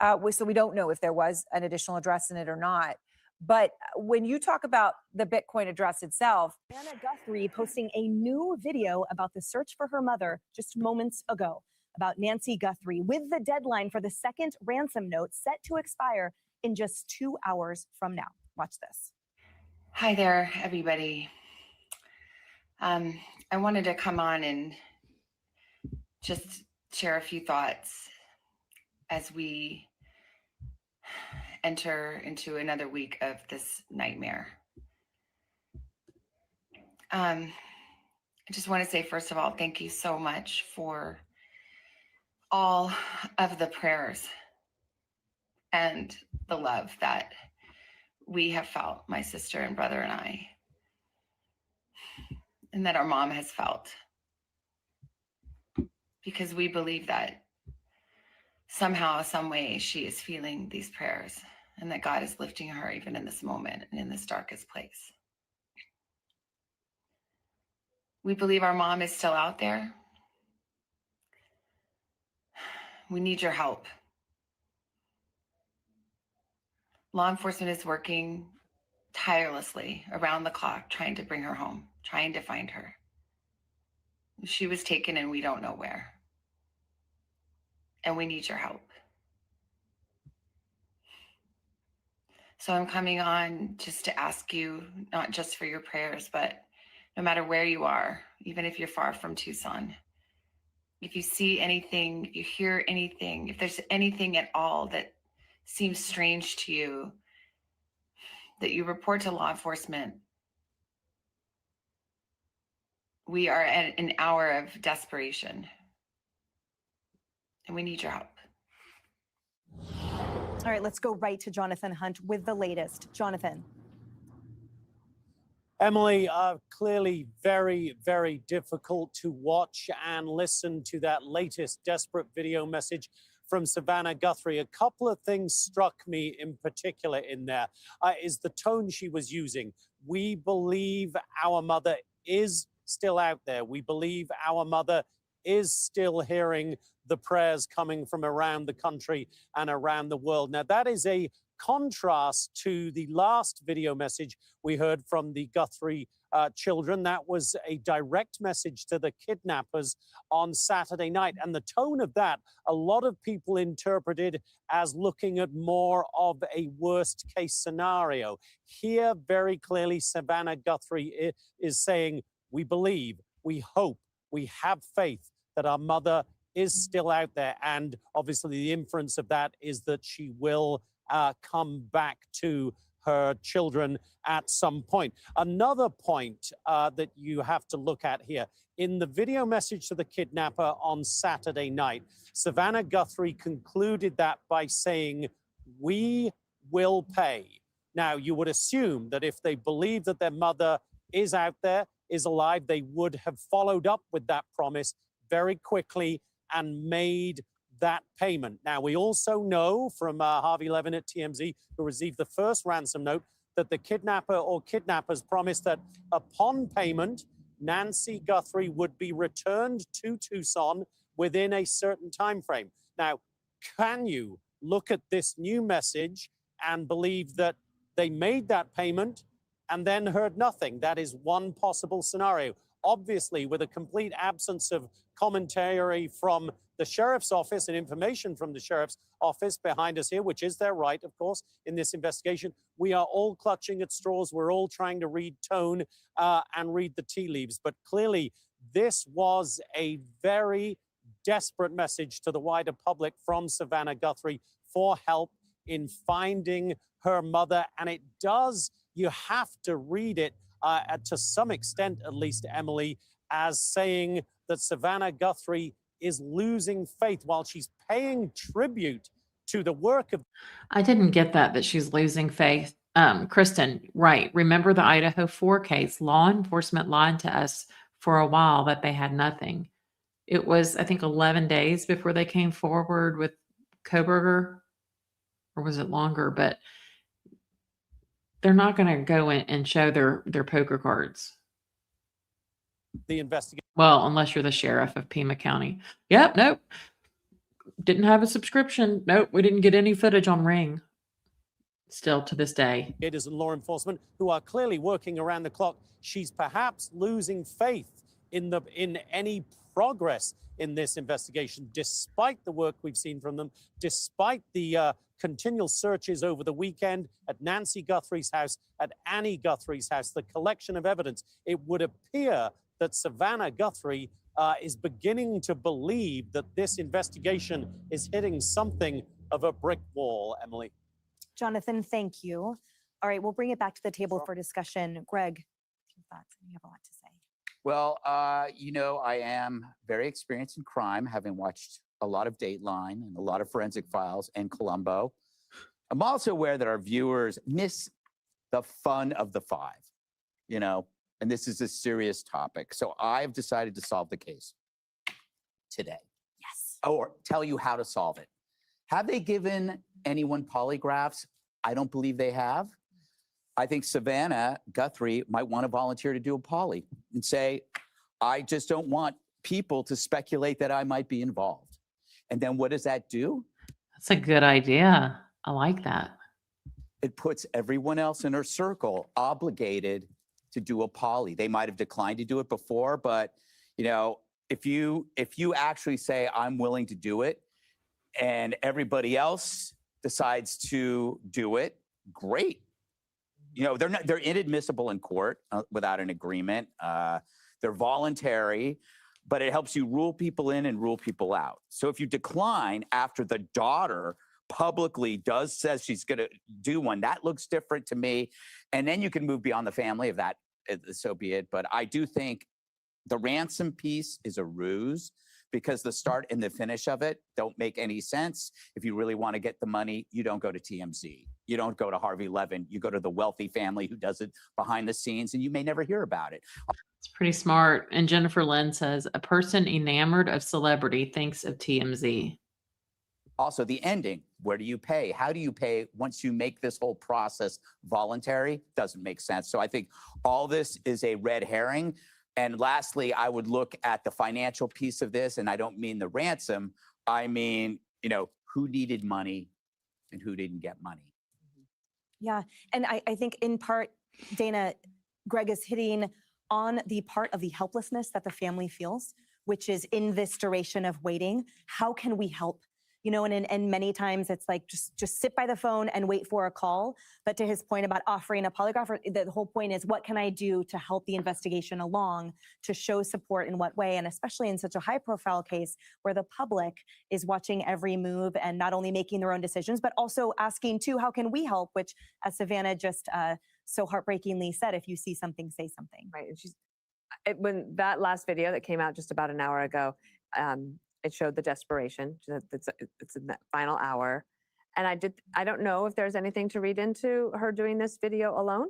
so we don't know if there was an additional address in it or not. But when you talk about the Bitcoin address itself, Savannah Guthrie posting a new video about the search for her mother just moments ago, about Nancy Guthrie, with the deadline for the second ransom note set to expire in just 2 hours from now. Watch this. Hi there, everybody. I wanted to come on and just share a few thoughts as we enter into another week of this nightmare. I just want to say, first of all, thank you so much for all of the prayers and the love that we have felt, my sister and brother and I, and that our mom has felt. Because we believe that somehow, some way, she is feeling these prayers and that God is lifting her even in this moment and in this darkest place. We believe our mom is still out there. We need your help. Law enforcement is working tirelessly around the clock, trying to bring her home, trying to find her. She was taken and we don't know where. And we need your help. So I'm coming on just to ask you, not just for your prayers, but no matter where you are, even if you're far from Tucson, if you see anything, if you hear anything, if there's anything at all that seems strange to you, that you report to law enforcement. We are at an hour of desperation, and we need your help. All right, let's go right to Jonathan Hunt with the latest. Jonathan. Emily, clearly very, very difficult to watch and listen to that latest desperate video message from Savannah Guthrie. A couple of things struck me in particular in there is the tone she was using. We believe our mother is still out there. We believe our mother is still hearing the prayers coming from around the country and around the world. Now, that is a contrast to the last video message we heard from the Guthrie children. That was a direct message to the kidnappers on Saturday night. And the tone of that, a lot of people interpreted as looking at more of a worst case scenario. Here, very clearly, Savannah Guthrie is saying, we believe, we hope, we have faith that our mother is still out there. And obviously the inference of that is that she will come back to her children at some point. Another point that you have to look at here, in the video message to the kidnapper on Saturday night, Savannah Guthrie concluded that by saying, we will pay. Now, you would assume that if they believe that their mother is out there, is alive, they would have followed up with that promise very quickly and made that payment. Now, we also know from Harvey Levin at TMZ, who received the first ransom note, that the kidnapper or kidnappers promised that upon payment, Nancy Guthrie would be returned to Tucson within a certain time frame. Now, can you look at this new message and believe that they made that payment and then heard nothing? That is one possible scenario. Obviously, with a complete absence of commentary from the sheriff's office and information from the sheriff's office behind us here, which is their right, of course, in this investigation, we are all clutching at straws. We're all trying to read tone and read the tea leaves. But clearly, this was a very desperate message to the wider public from Savannah Guthrie for help in finding her mother. And it does, you have to read it to some extent, at least, Emily, as saying that Savannah Guthrie is losing faith while she's paying tribute to the work of. I didn't get that she's losing faith. Kristen, right. Remember the Idaho 4 case? Law enforcement lied to us for a while that they had nothing. It was, I think, 11 days before they came forward with Koberger, or was it longer? But they're not going to go in and show their poker cards. The investigation. Well, unless you're the sheriff of Pima County. Yep, nope. Didn't have a subscription. Nope, we didn't get any footage on Ring. Still to this day. It is law enforcement who are clearly working around the clock. She's perhaps losing faith in any progress in this investigation, despite the work we've seen from them, despite the continual searches over the weekend at Nancy Guthrie's house, at Annie Guthrie's house, the collection of evidence. It would appear that Savannah Guthrie is beginning to believe that this investigation is hitting something of a brick wall, Emily. Jonathan, thank you. All right, we'll bring it back to the table for discussion. Greg, your thoughts? You have a lot to say. Well, you know, I am very experienced in crime, having watched a lot of Dateline and a lot of Forensic Files and Columbo. I'm also aware that our viewers miss the fun of the five, you know, and this is a serious topic. So I've decided to solve the case today. Yes. Or tell you how to solve it. Have they given anyone polygraphs? I don't believe they have. I think Savannah Guthrie might want to volunteer to do a poly and say, I just don't want people to speculate that I might be involved. And then what does that do? That's a good idea. I like that. It puts everyone else in her circle obligated to do a poly. They might have declined to do it before, but you know, if you actually say I'm willing to do it and everybody else decides to do it, great. You know, they're inadmissible in court without an agreement. They're voluntary, but it helps you rule people in and rule people out. So if you decline after the daughter publicly says she's going to do one, that looks different to me. And then you can move beyond the family of that, so be it. But I do think the ransom piece is a ruse because the start and the finish of it don't make any sense. If you really want to get the money, you don't go to TMZ. You don't go to Harvey Levin. You go to the wealthy family who does it behind the scenes, and you may never hear about it. It's pretty smart. And Jennifer Lynn says, a person enamored of celebrity thinks of TMZ. Also, the ending, where do you pay? How do you pay once you make this whole process voluntary? Doesn't make sense. So I think all this is a red herring. And lastly, I would look at the financial piece of this, and I don't mean the ransom. I mean, you know, who needed money and who didn't get money. Yeah, and I think in part, Dana, Greg is hitting on the part of the helplessness that the family feels, which is in this duration of waiting. How can we help? You know, and many times it's like, just sit by the phone and wait for a call. But to his point about offering a polygraph, the whole point is, what can I do to help the investigation along, to show support in what way? And especially in such a high profile case where the public is watching every move and not only making their own decisions, but also asking too, how can we help? Which, as Savannah just so heartbreakingly said, if you see something, say something. Right. And when that last video that came out just about an hour ago, it showed the desperation. It's in that final hour. And I don't know if there's anything to read into her doing this video alone.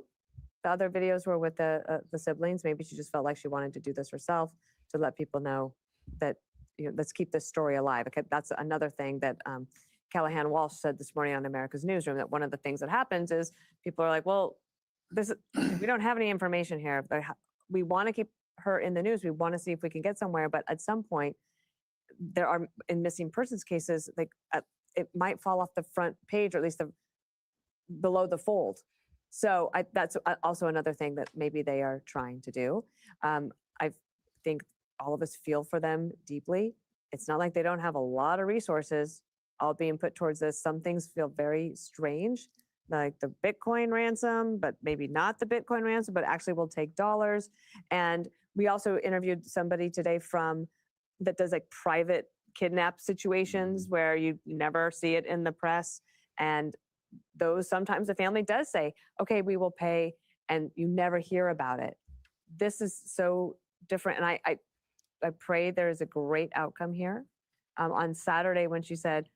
The other videos were with the siblings. Maybe she just felt like she wanted to do this herself to let people know that, you know, let's keep this story alive. Okay, that's another thing that Callahan Walsh said this morning on America's Newsroom, that one of the things that happens is people are like, well, we don't have any information here, but we want to keep her in the news. We want to see if we can get somewhere. But at some point, there are, in missing persons cases, like it might fall off the front page, or at least below the fold. So that's also another thing that maybe they are trying to do. I think all of us feel for them deeply. It's not like they don't have a lot of resources all being put towards this. Some things feel very strange, like the Bitcoin ransom, but maybe not the Bitcoin ransom, but actually will take dollars. And we also interviewed somebody today that does like private kidnap situations where you never see it in the press. And those sometimes the family does say, okay, we will pay, and you never hear about it. This is so different. And I pray there is a great outcome here. On Saturday, when she said,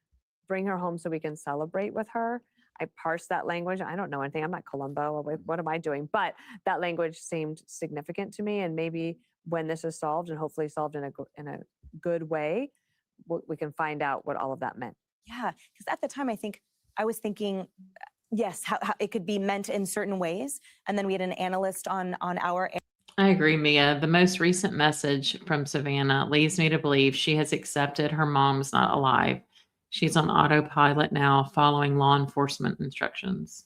bring her home so we can celebrate with her, I parsed that language. I don't know anything. I'm not Columbo. What am I doing? But that language seemed significant to me. And maybe when this is solved, and hopefully solved in a good way, we can find out what all of that meant. Yeah, because at the time, I was thinking, yes, how it could be meant in certain ways. And then we had an analyst on our. I agree, Mia. The most recent message from Savannah leads me to believe she has accepted her mom's not alive. She's on autopilot now, following law enforcement instructions.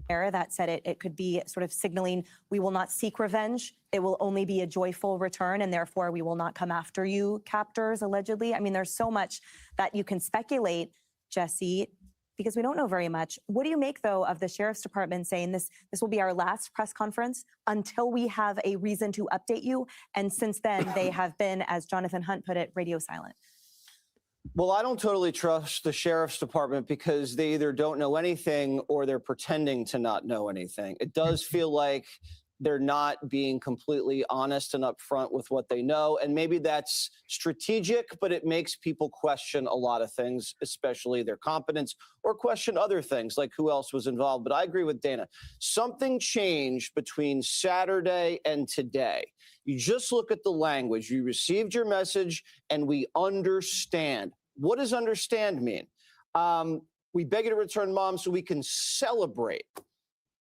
That said, it could be sort of signaling, we will not seek revenge. It will only be a joyful return, and therefore we will not come after you, captors, allegedly. I mean, there's so much that you can speculate, Jesse, because we don't know very much. What do you make, though, of the sheriff's department saying this will be our last press conference until we have a reason to update you? And since then, they have been, as Jonathan Hunt put it, radio silent. Well, I don't totally trust the sheriff's department because they either don't know anything or they're pretending to not know anything. It does feel like they're not being completely honest and upfront with what they know. And maybe that's strategic, but it makes people question a lot of things, especially their competence, or question other things like who else was involved. But I agree with Dana. Something changed between Saturday and today. You just look at the language. You received your message and we understand. What does understand mean? We beg you to return mom so we can celebrate.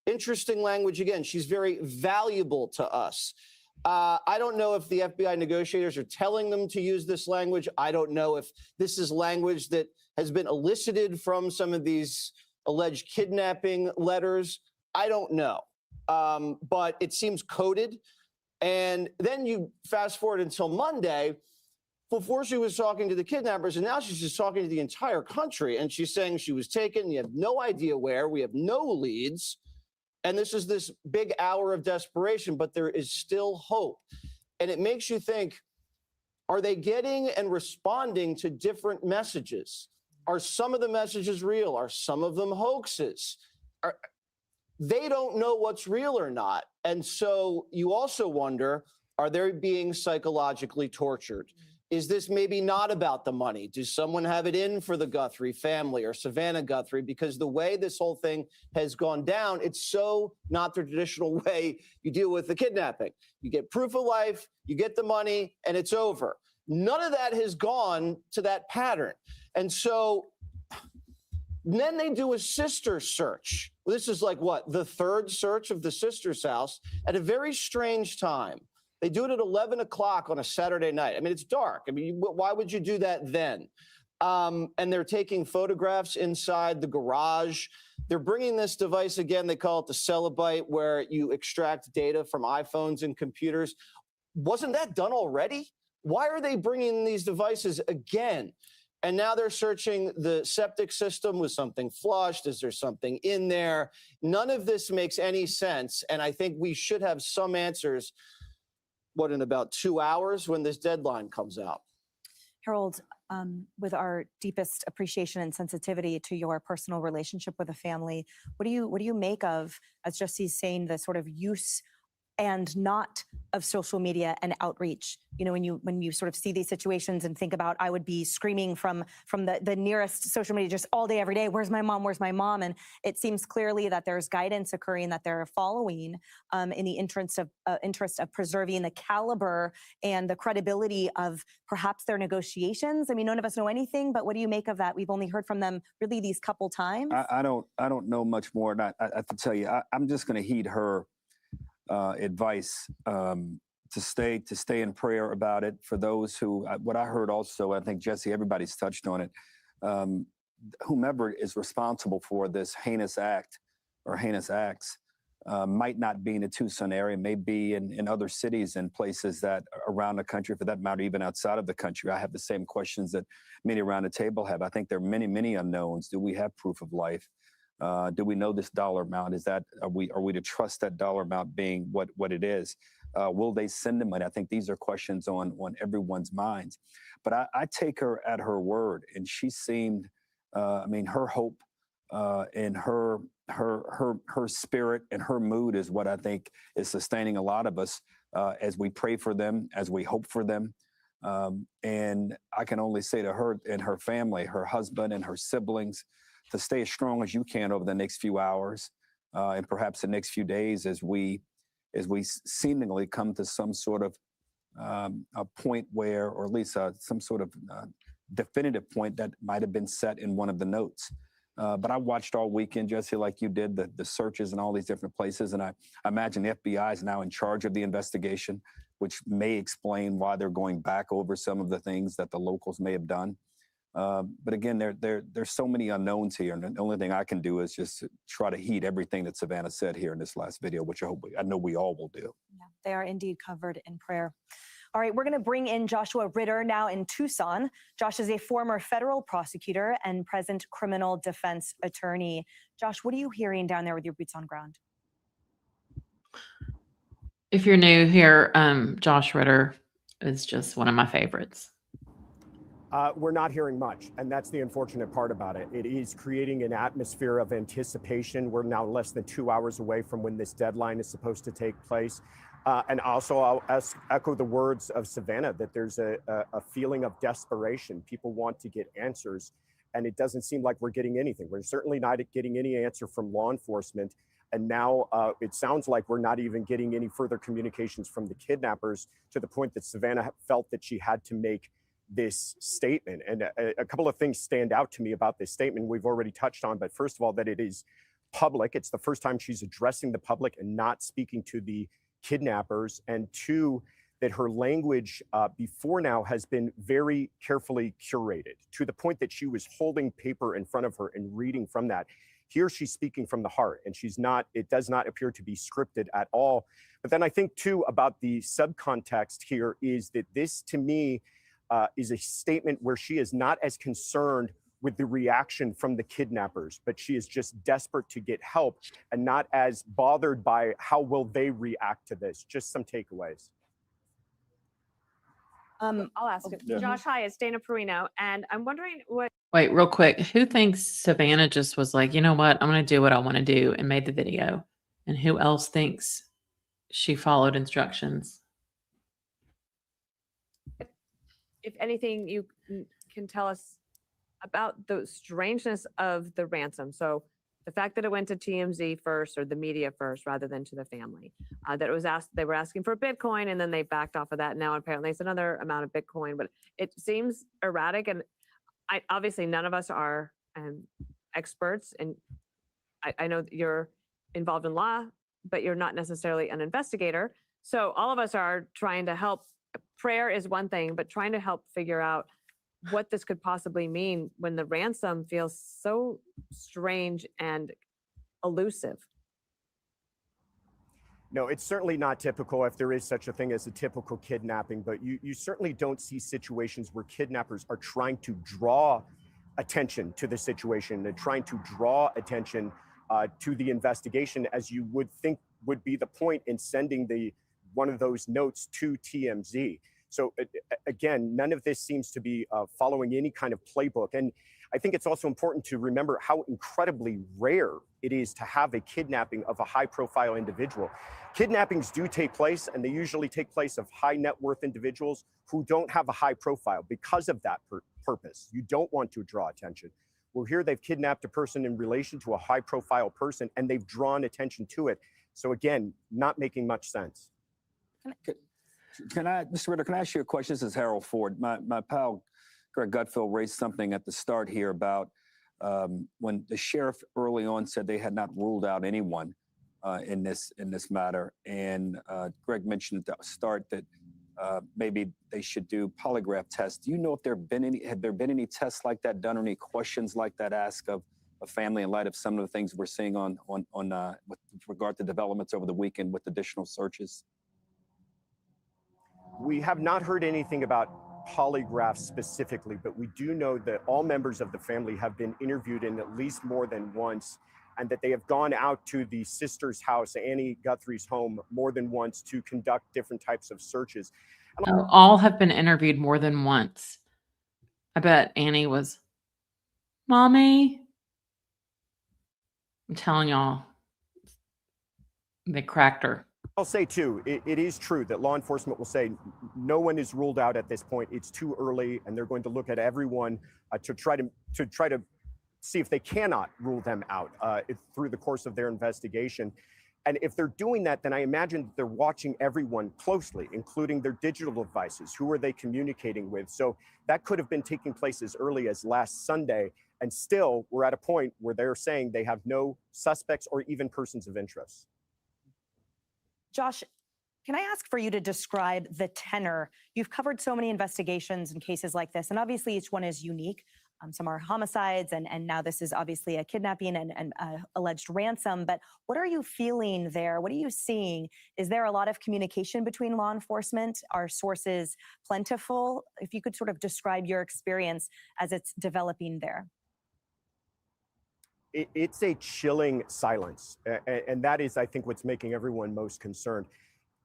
Interesting language again. She's very valuable to us. I don't know if the FBI negotiators are telling them to use this language. I don't know if this is language that has been elicited from some of these alleged kidnapping letters. I don't know. But it seems coded. And then you fast forward until Monday. Before she was talking to the kidnappers, and now she's just talking to the entire country. And she's saying she was taken. You have no idea where. We have no leads. And this is this big hour of desperation, but there is still hope. And it makes you think, are they getting and responding to different messages? Are some of the messages real? Are some of them hoaxes? They don't know what's real or not. And so you also wonder, are they being psychologically tortured? Is this maybe not about the money? Does someone have it in for the Guthrie family or Savannah Guthrie? Because the way this whole thing has gone down, it's so not the traditional way you deal with the kidnapping. You get proof of life, you get the money, and it's over. None of that has gone to that pattern. And so then they do a sister search. Well, this is like what, the third search of the sister's house at a very strange time. They do it at 11 o'clock on a Saturday night. I mean, it's dark. I mean, why would you do that then? And they're taking photographs inside the garage. They're bringing this device again. They call it the Celebite, where you extract data from iPhones and computers. Wasn't that done already? Why are they bringing these devices again? And now they're searching the septic system. Was something flushed? Is there something in there? None of this makes any sense. And I think we should have some answers, in about 2 hours when this deadline comes out. Harold, with our deepest appreciation and sensitivity to your personal relationship with a family, what do you make of, as Jesse's saying, the sort of use and not of social media and outreach? You know, when you sort of see these situations and think about, I would be screaming from the nearest social media just all day, every day, where's my mom? Where's my mom? And it seems clearly that there's guidance occurring that they're following in the interest of preserving the caliber and the credibility of perhaps their negotiations. I mean, none of us know anything, but what do you make of that? We've only heard from them really these couple times. I don't know much more. And I have to tell you, I'm just going to heed her advice to stay in prayer about it. For those who, what I heard also, I think Jesse, everybody's touched on it, whomever is responsible for this heinous act or heinous acts might not be in the Tucson area, may be in other cities and places that around the country, for that matter, even outside of the country. I have the same questions that many around the table have. I think there are many, many unknowns. Do we have proof of life? Do we know this dollar amount? Are we to trust that dollar amount being what it is? Will they send the money? I think these are questions on everyone's minds. But I take her at her word, and she seemed, I mean, her hope and her spirit and her mood is what I think is sustaining a lot of us as we pray for them, as we hope for them. And I can only say to her and her family, her husband and her siblings, to stay as strong as you can over the next few hours and perhaps the next few days as we seemingly come to some sort of a point where, or at least some sort of definitive point that might have been set in one of the notes. But I watched all weekend, Jesse, like you did, the searches in all these different places. And I imagine the FBI is now in charge of the investigation, which may explain why they're going back over some of the things that the locals may have done. But again, there's so many unknowns here. And the only thing I can do is just try to heed everything that Savannah said here in this last video, which I know we all will do. Yeah, they are indeed covered in prayer. All right, we're going to bring in Joshua Ritter now in Tucson. Josh is a former federal prosecutor and present criminal defense attorney. Josh, what are you hearing down there with your boots on ground? If you're new here, Josh Ritter is just one of my favorites. We're not hearing much, and that's the unfortunate part about it. It is creating an atmosphere of anticipation. We're now less than 2 hours away from when this deadline is supposed to take place. And also, I'll echo the words of Savannah, that there's a feeling of desperation. People want to get answers, and it doesn't seem like we're getting anything. We're certainly not getting any answer from law enforcement. And now it sounds like we're not even getting any further communications from the kidnappers, to the point that Savannah felt that she had to make this statement. And a couple of things stand out to me about this statement we've already touched on. But first of all, that it is public. It's the first time she's addressing the public and not speaking to the kidnappers. And two, that her language before now has been very carefully curated, to the point that she was holding paper in front of her and reading from that. Here she's speaking from the heart, and she's not, it does not appear to be scripted at all. But then I think too about the subcontext here is that this, to me, is a statement where she is not as concerned with the reaction from the kidnappers, but she is just desperate to get help and not as bothered by how will they react to this. Just some takeaways. I'll ask it. Yeah. Josh, hi, it's Dana Perino, and I'm wondering what. Wait, real quick. Who thinks Savannah just was like, you know what? I'm going to do what I want to do and made the video? And who else thinks she followed instructions? If anything, you can tell us about the strangeness of the ransom. So the fact that it went to TMZ first, or the media first, rather than to the family, that it was asked, they were asking for Bitcoin, and then they backed off of that. Now apparently it's another amount of Bitcoin, but it seems erratic. And obviously none of us are experts. And I know that you're involved in law, but you're not necessarily an investigator. So all of us are trying to help. Prayer is one thing, but trying to help figure out what this could possibly mean when the ransom feels so strange and elusive. No, it's certainly not typical, if there is such a thing as a typical kidnapping, but you certainly don't see situations where kidnappers are trying to draw attention to the situation and trying to draw attention to the investigation, as you would think would be the point in sending one of those notes to TMZ. So again, none of this seems to be following any kind of playbook. And I think it's also important to remember how incredibly rare it is to have a kidnapping of a high profile individual. Kidnappings do take place, and they usually take place of high net worth individuals who don't have a high profile because of that purpose. You don't want to draw attention. Well, here they've kidnapped a person in relation to a high profile person, and they've drawn attention to it. So again, not making much sense. Can I, Mr. Ritter, can I ask you a question? This is Harold Ford. My pal, Greg Gutfeld, raised something at the start here about when the sheriff early on said they had not ruled out anyone in this matter. And Greg mentioned at the start that maybe they should do polygraph tests. Do you know if have there been any tests like that done, or any questions like that asked of a family in light of some of the things we're seeing with regard to developments over the weekend with additional searches? We have not heard anything about polygraphs specifically, but we do know that all members of the family have been interviewed in at least more than once and that they have gone out to the sister's house, Annie Guthrie's home, more than once to conduct different types of searches. Oh, all have been interviewed more than once. I bet Annie was, Mommy. I'm telling y'all, they cracked her. I'll say too, it is true that law enforcement will say no one is ruled out at this point. It's too early, and they're going to look at everyone to try to see if they cannot rule them out through the course of their investigation. And if they're doing that, then I imagine that they're watching everyone closely, including their digital devices. Who are they communicating with? So that could have been taking place as early as last Sunday. And still, we're at a point where they're saying they have no suspects or even persons of interest. Josh, can I ask for you to describe the tenor? You've covered so many investigations and cases like this, and obviously each one is unique. Some are homicides, and now this is obviously a kidnapping and alleged ransom. But what are you feeling there? What are you seeing? Is there a lot of communication between law enforcement? Are sources plentiful? If you could sort of describe your experience as it's developing there. It's a chilling silence, and that is, I think, what's making everyone most concerned.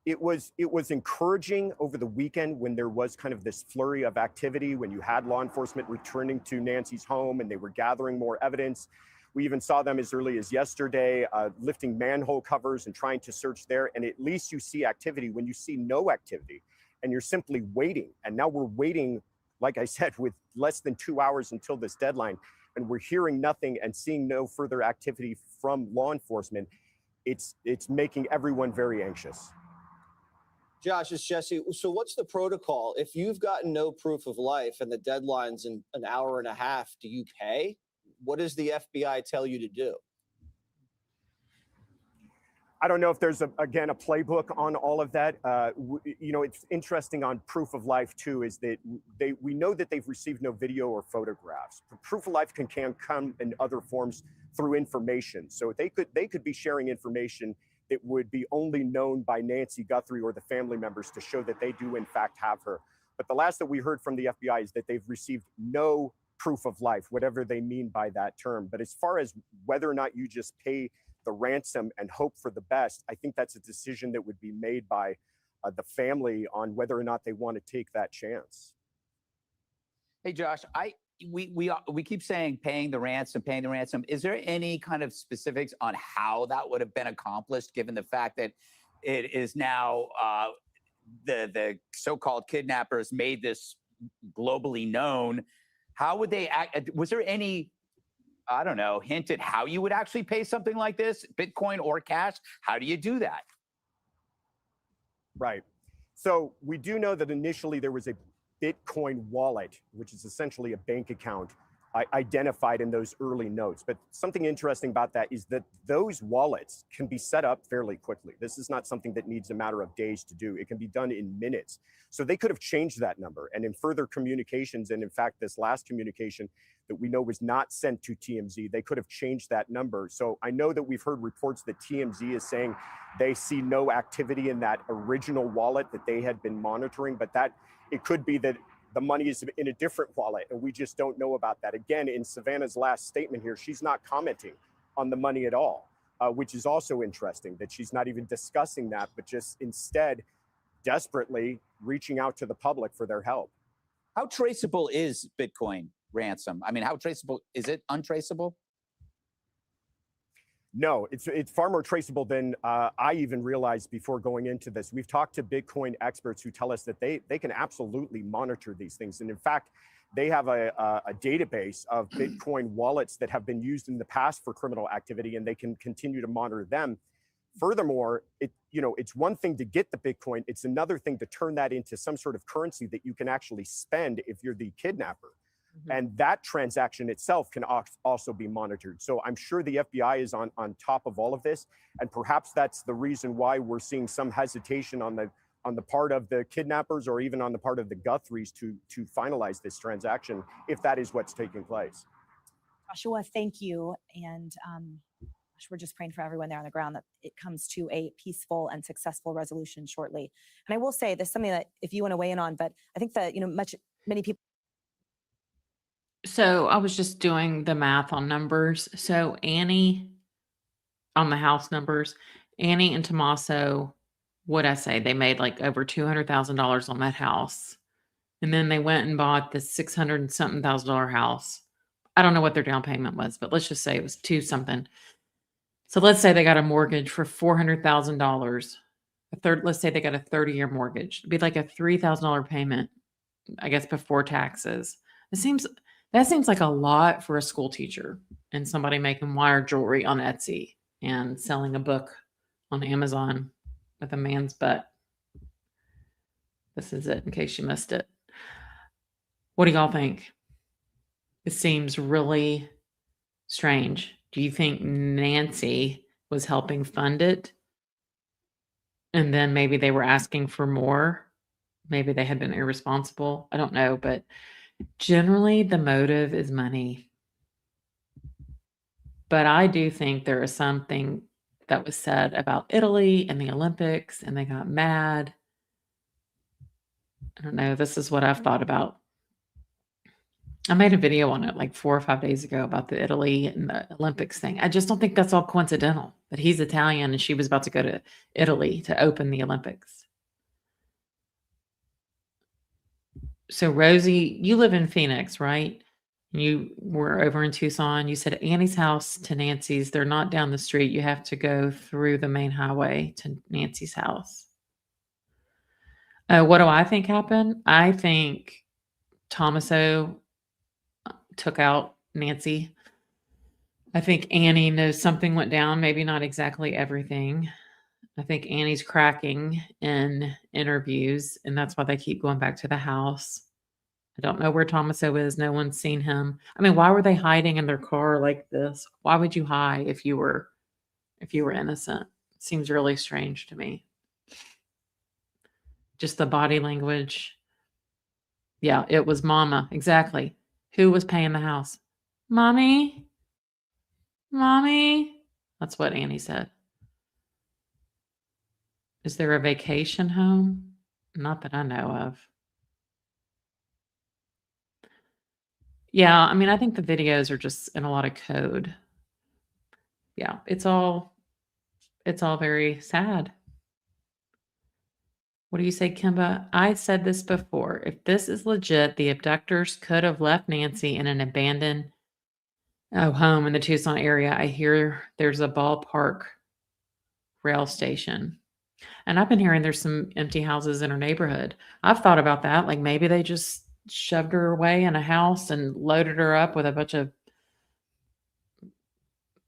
It was encouraging over the weekend when there was kind of this flurry of activity, when you had law enforcement returning to Nancy's home and they were gathering more evidence. We even saw them as early as yesterday, lifting manhole covers and trying to search there. And at least you see activity. When you see no activity and you're simply waiting, and now we're waiting, like I said, with less than 2 hours until this deadline, and we're hearing nothing and seeing no further activity from law enforcement, it's making everyone very anxious. Josh, it's Jesse. So what's the protocol? If you've gotten no proof of life and the deadline's in an hour and a half, do you pay? What does the FBI tell you to do? I don't know if there's, again, a playbook on all of that. It's interesting on proof of life, too, is that we know that they've received no video or photographs. But proof of life can come in other forms through information. So they could be sharing information that would be only known by Nancy Guthrie or the family members to show that they do, in fact, have her. But the last that we heard from the FBI is that they've received no proof of life, whatever they mean by that term. But as far as whether or not you just pay the ransom and hope for the best, I think that's a decision that would be made by the family on whether or not they want to take that chance. Hey, Josh, we keep saying paying the ransom. Is there any kind of specifics on how that would have been accomplished, given the fact that it is now the so-called kidnappers made this globally known? How would they act? Was there any, I don't know, hint at how you would actually pay something like this, Bitcoin or cash? How do you do that? Right. So we do know that initially there was a Bitcoin wallet, which is essentially a bank account, identified in those early notes. But something interesting about that is that those wallets can be set up fairly quickly. This is not something that needs a matter of days to do. It can be done in minutes. So they could have changed that number. And in further communications, and in fact, this last communication that we know was not sent to TMZ, they could have changed that number. So I know that we've heard reports that TMZ is saying they see no activity in that original wallet that they had been monitoring, but that it could be that the money is in a different wallet and we just don't know about that. Again, in Savannah's last statement here, she's not commenting on the money at all, which is also interesting that she's not even discussing that, but just instead desperately reaching out to the public for their help. How traceable is Bitcoin ransom? I mean, how traceable is it? Untraceable? No, it's far more traceable than I even realized before going into this. We've talked to Bitcoin experts who tell us that they can absolutely monitor these things. And in fact, they have a database of Bitcoin wallets that have been used in the past for criminal activity, and they can continue to monitor them. Furthermore, it's one thing to get the Bitcoin. It's another thing to turn that into some sort of currency that you can actually spend if you're the kidnapper. And that transaction itself can also be monitored. So I'm sure the FBI is on top of all of this. And perhaps that's the reason why we're seeing some hesitation on the part of the kidnappers or even on the part of the Guthries to finalize this transaction, if that is what's taking place. Joshua, thank you. And we're just praying for everyone there on the ground that it comes to a peaceful and successful resolution shortly. And I will say this is something that if you want to weigh in on, but I think that, many people. So I was just doing the math on numbers. So Annie on the house numbers. Annie and Tommaso, what'd I say? They made like over $200,000 on that house. And then they went and bought the 600 and something $1,000 house. I don't know what their down payment was, but let's just say it was 2 something. So let's say they got a mortgage for $400,000. Let's say they got a 30-year mortgage. It'd be like a $3,000 payment, I guess, before taxes. That seems like a lot for a school teacher and somebody making wire jewelry on Etsy and selling a book on Amazon with a man's butt. This is it, in case you missed it. What do y'all think? It seems really strange. Do you think Nancy was helping fund it? And then maybe they were asking for more? Maybe they had been irresponsible. I don't know, but generally the motive is money. But I do think there is something that was said about Italy and the Olympics, and they got mad. I don't know. This is what I've thought about. I made a video on it like 4 or 5 days ago about the Italy and the Olympics thing. I just don't think that's all coincidental that he's Italian and she was about to go to Italy to open the Olympics. So Rosie, you live in Phoenix, right? You were over in Tucson. You said Annie's house to Nancy's. They're not down the street. You have to go through the main highway to Nancy's house. What do I think happened? I think Tommaso took out Nancy. I think Annie knows something went down, maybe not exactly everything. I think Annie's cracking in interviews, and that's why they keep going back to the house. I don't know where Tommaso is. No one's seen him. I mean, why were they hiding in their car like this? Why would you hide if you were innocent? It seems really strange to me. Just the body language. Yeah, it was Mama. Exactly. Who was paying the house? Mommy? Mommy? That's what Annie said. Is there a vacation home? Not that I know of. Yeah, I mean, I think the videos are just in a lot of code. Yeah, it's all very sad. What do you say, Kimba? I said this before. If this is legit, the abductors could have left Nancy in an abandoned home in the Tucson area. I hear there's a ballpark rail station. And I've been hearing there's some empty houses in her neighborhood. I've thought about that. Like maybe they just shoved her away in a house and loaded her up with a bunch of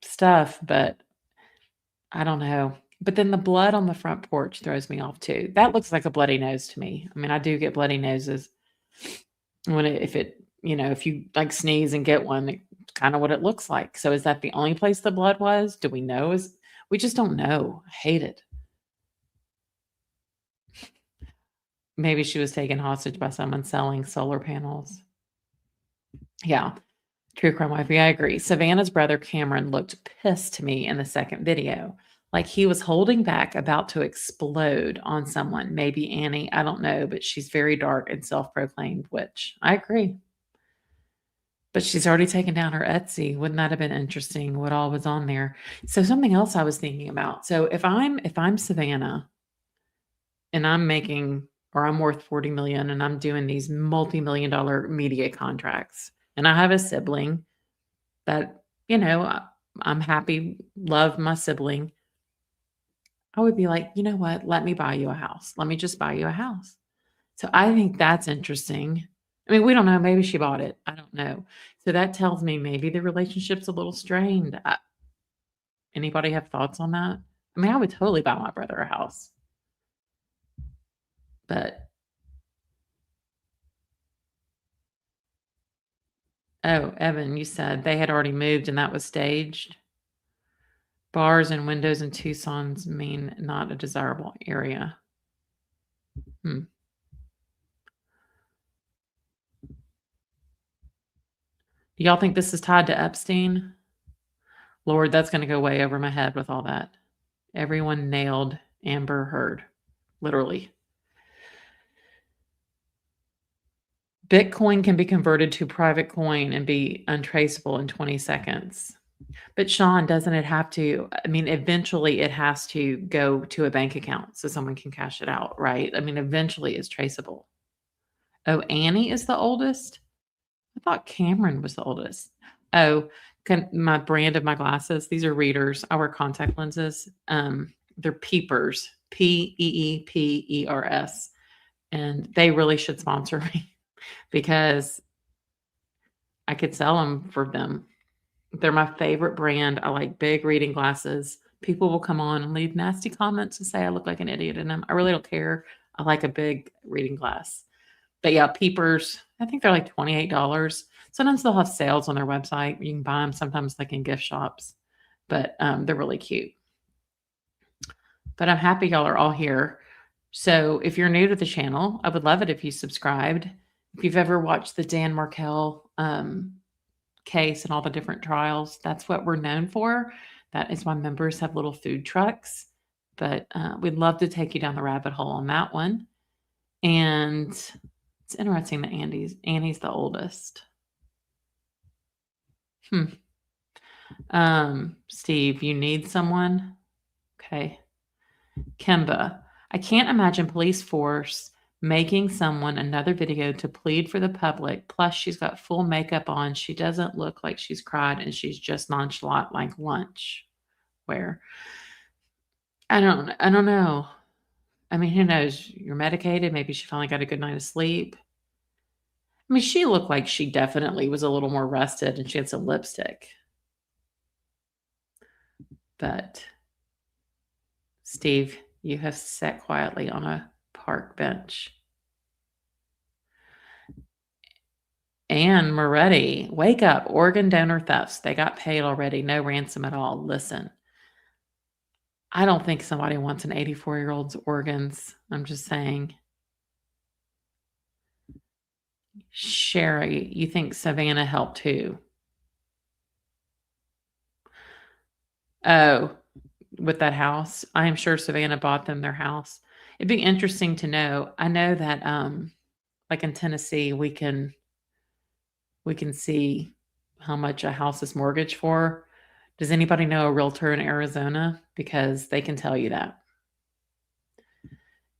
stuff, but I don't know. But then the blood on the front porch throws me off too. That looks like a bloody nose to me. I mean, I do get bloody noses if you like sneeze and get one, it's kind of what it looks like. So is that the only place the blood was? Do we know? We just don't know. I hate it. Maybe she was taken hostage by someone selling solar panels. Yeah. True crime wifey, I agree. Savannah's brother Cameron looked pissed to me in the second video. Like he was holding back, about to explode on someone. Maybe Annie, I don't know, but she's very dark and self-proclaimed witch. I agree. But she's already taken down her Etsy. Wouldn't that have been interesting what all was on there? So something else I was thinking about. So if I'm Savannah and I'm worth 40 million and I'm doing these multi-million-dollar media contracts and I have a sibling that, I'm happy, love my sibling. I would be like, you know what? Let me buy you a house. Let me just buy you a house. So I think that's interesting. I mean, we don't know. Maybe she bought it. I don't know. So that tells me maybe the relationship's a little strained. Anybody have thoughts on that? I mean, I would totally buy my brother a house. But oh, Evan, you said they had already moved and that was staged. Bars and windows in Tucson's mean not a desirable area. Do y'all think this is tied to Epstein? Lord, that's going to go way over my head with all that. Everyone nailed Amber Heard, literally. Bitcoin can be converted to private coin and be untraceable in 20 seconds. But Sean, doesn't it have to, I mean, eventually it has to go to a bank account so someone can cash it out, right? I mean, eventually it's traceable. Oh, Annie is the oldest? I thought Cameron was the oldest. Oh, my brand of my glasses, these are readers. I wear contact lenses. They're Peepers, Peepers. And they really should sponsor me because I could sell them for them. They're my favorite brand. I like big reading glasses. People will come on and leave nasty comments and say I look like an idiot in them. I really don't care. I like a big reading glass. But yeah, Peepers, I think they're like $28. Sometimes they'll have sales on their website. You can buy them sometimes like in gift shops, but they're really cute. But I'm happy y'all are all here. So if you're new to the channel, I would love it if you subscribed. If you've ever watched the Dan Markel case and all the different trials, that's what we're known for. That is why members have little food trucks. But we'd love to take you down the rabbit hole on that one. And it's interesting that Annie's the oldest. Steve, you need someone? Okay. Kemba, I can't imagine police force making someone another video to plead for the public. Plus, she's got full makeup on. She doesn't look like she's cried, and she's just nonchalant like lunch. Where? I don't know. I mean, who knows? You're medicated. Maybe she finally got a good night of sleep. I mean, she looked like she definitely was a little more rested, and she had some lipstick. But Steve, you have sat quietly on a park bench. Anne Moretti, wake up. Organ donor thefts. They got paid already. No ransom at all. Listen, I don't think somebody wants an 84-year-old's organs. I'm just saying. Sherry, you think Savannah helped too? Oh, with that house. I am sure Savannah bought them their house. It'd be interesting to know. I know that like in Tennessee, we can see how much a house is mortgaged for. Does anybody know a realtor in Arizona? Because they can tell you that.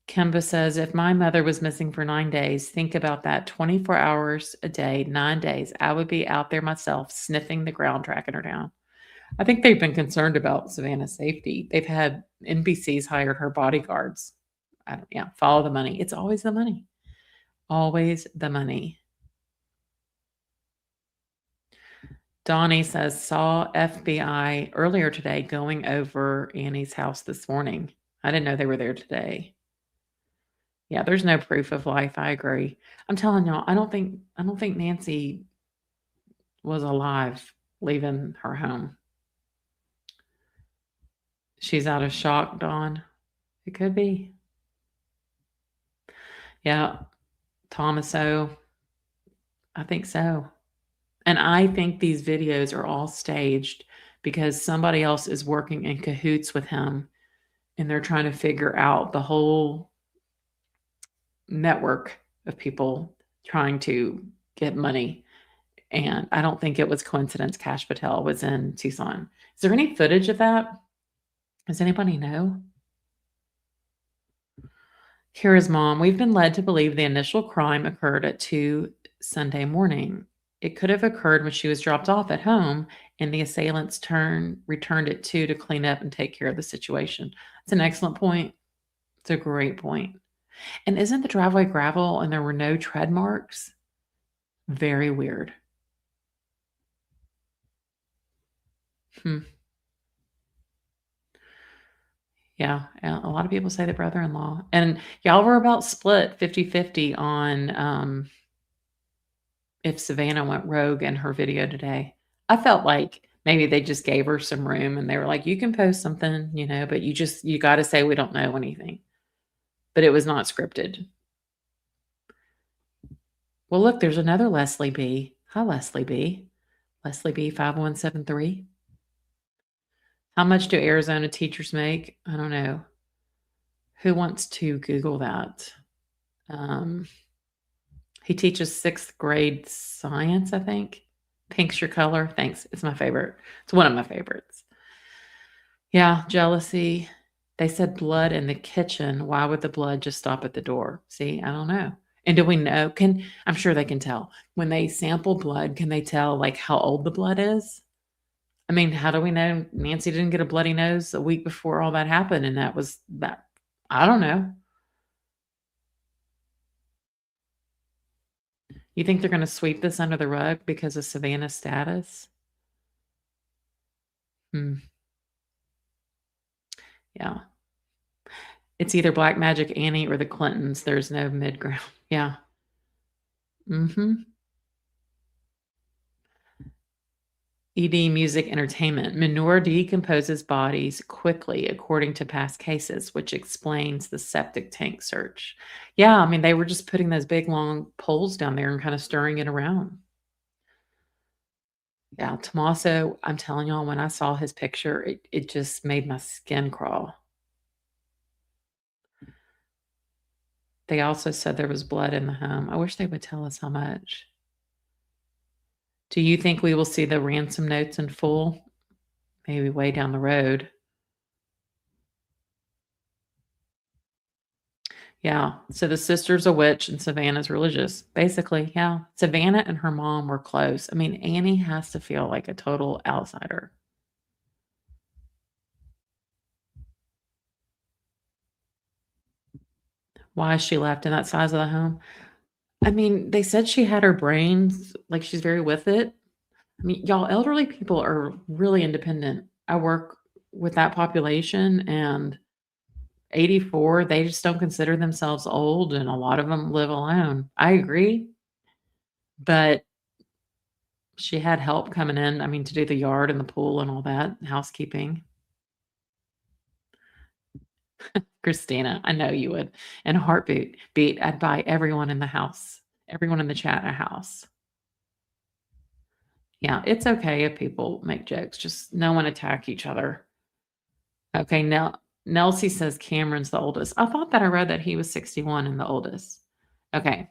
Kemba says, if my mother was missing for 9 days, think about that. 24 hours a day, 9 days. I would be out there myself, sniffing the ground, tracking her down. I think they've been concerned about Savannah's safety. They've had NBC's hired her bodyguards. Follow the money. It's always the money. Always the money. Donnie says, saw FBI earlier today going over Annie's house this morning. I didn't know they were there today. Yeah, there's no proof of life. I agree. I'm telling y'all, I don't think Nancy was alive leaving her home. She's out of shock, Dawn. It could be. Yeah, Thomas O. I think so. And I think these videos are all staged because somebody else is working in cahoots with him and they're trying to figure out the whole network of people trying to get money. And I don't think it was coincidence Cash Patel was in Tucson. Is there any footage of that? Does anybody know? Kira's mom, we've been led to believe the initial crime occurred at 2 Sunday morning. It could have occurred when she was dropped off at home and the assailants returned at 2 to clean up and take care of the situation. It's an excellent point. It's a great point. And isn't the driveway gravel and there were no tread marks? Very weird. Yeah, a lot of people say the brother-in-law. And y'all were about split 50-50 on if Savannah went rogue in her video today. I felt like maybe they just gave her some room and they were like, you can post something, but you got to say we don't know anything. But it was not scripted. Well, look, there's another Leslie B. Hi, Leslie B. Leslie B 5173. How much do Arizona teachers make? I don't know. Who wants to Google that? He teaches 6th grade science, I think. Pink's your color. Thanks. It's my favorite. It's one of my favorites. Yeah, jealousy. They said blood in the kitchen. Why would the blood just stop at the door? See, I don't know. And do we know? I'm sure they can tell. When they sample blood, can they tell like how old the blood is? I mean, how do we know Nancy didn't get a bloody nose a week before all that happened? And that was that. I don't know. You think they're going to sweep this under the rug because of Savannah's status? Yeah. It's either Black Magic Annie or the Clintons. There's no mid ground. Yeah. ED Music Entertainment. Manure decomposes bodies quickly, according to past cases, which explains the septic tank search. Yeah, I mean, they were just putting those big, long poles down there and kind of stirring it around. Yeah, Tommaso, I'm telling y'all, when I saw his picture, it just made my skin crawl. They also said there was blood in the home. I wish they would tell us how much. Do you think we will see the ransom notes in full? Maybe way down the road. Yeah. So the sister's a witch and Savannah's religious. Basically, yeah. Savannah and her mom were close. I mean, Annie has to feel like a total outsider. Why she left in that size of the home? I mean, they said she had her brains, like she's very with it. I mean, y'all, elderly people are really independent. I work with that population, and 84, they just don't consider themselves old, and a lot of them live alone. I agree. But she had help coming in, I mean, to do the yard and the pool and all that, housekeeping. Christina, I know you would. In a heartbeat, I'd buy everyone in the house, everyone in the chat a house. Yeah, it's okay if people make jokes. Just no one attack each other. Okay, now Nelsie says Cameron's the oldest. I thought that I read that he was 61 and the oldest. Okay.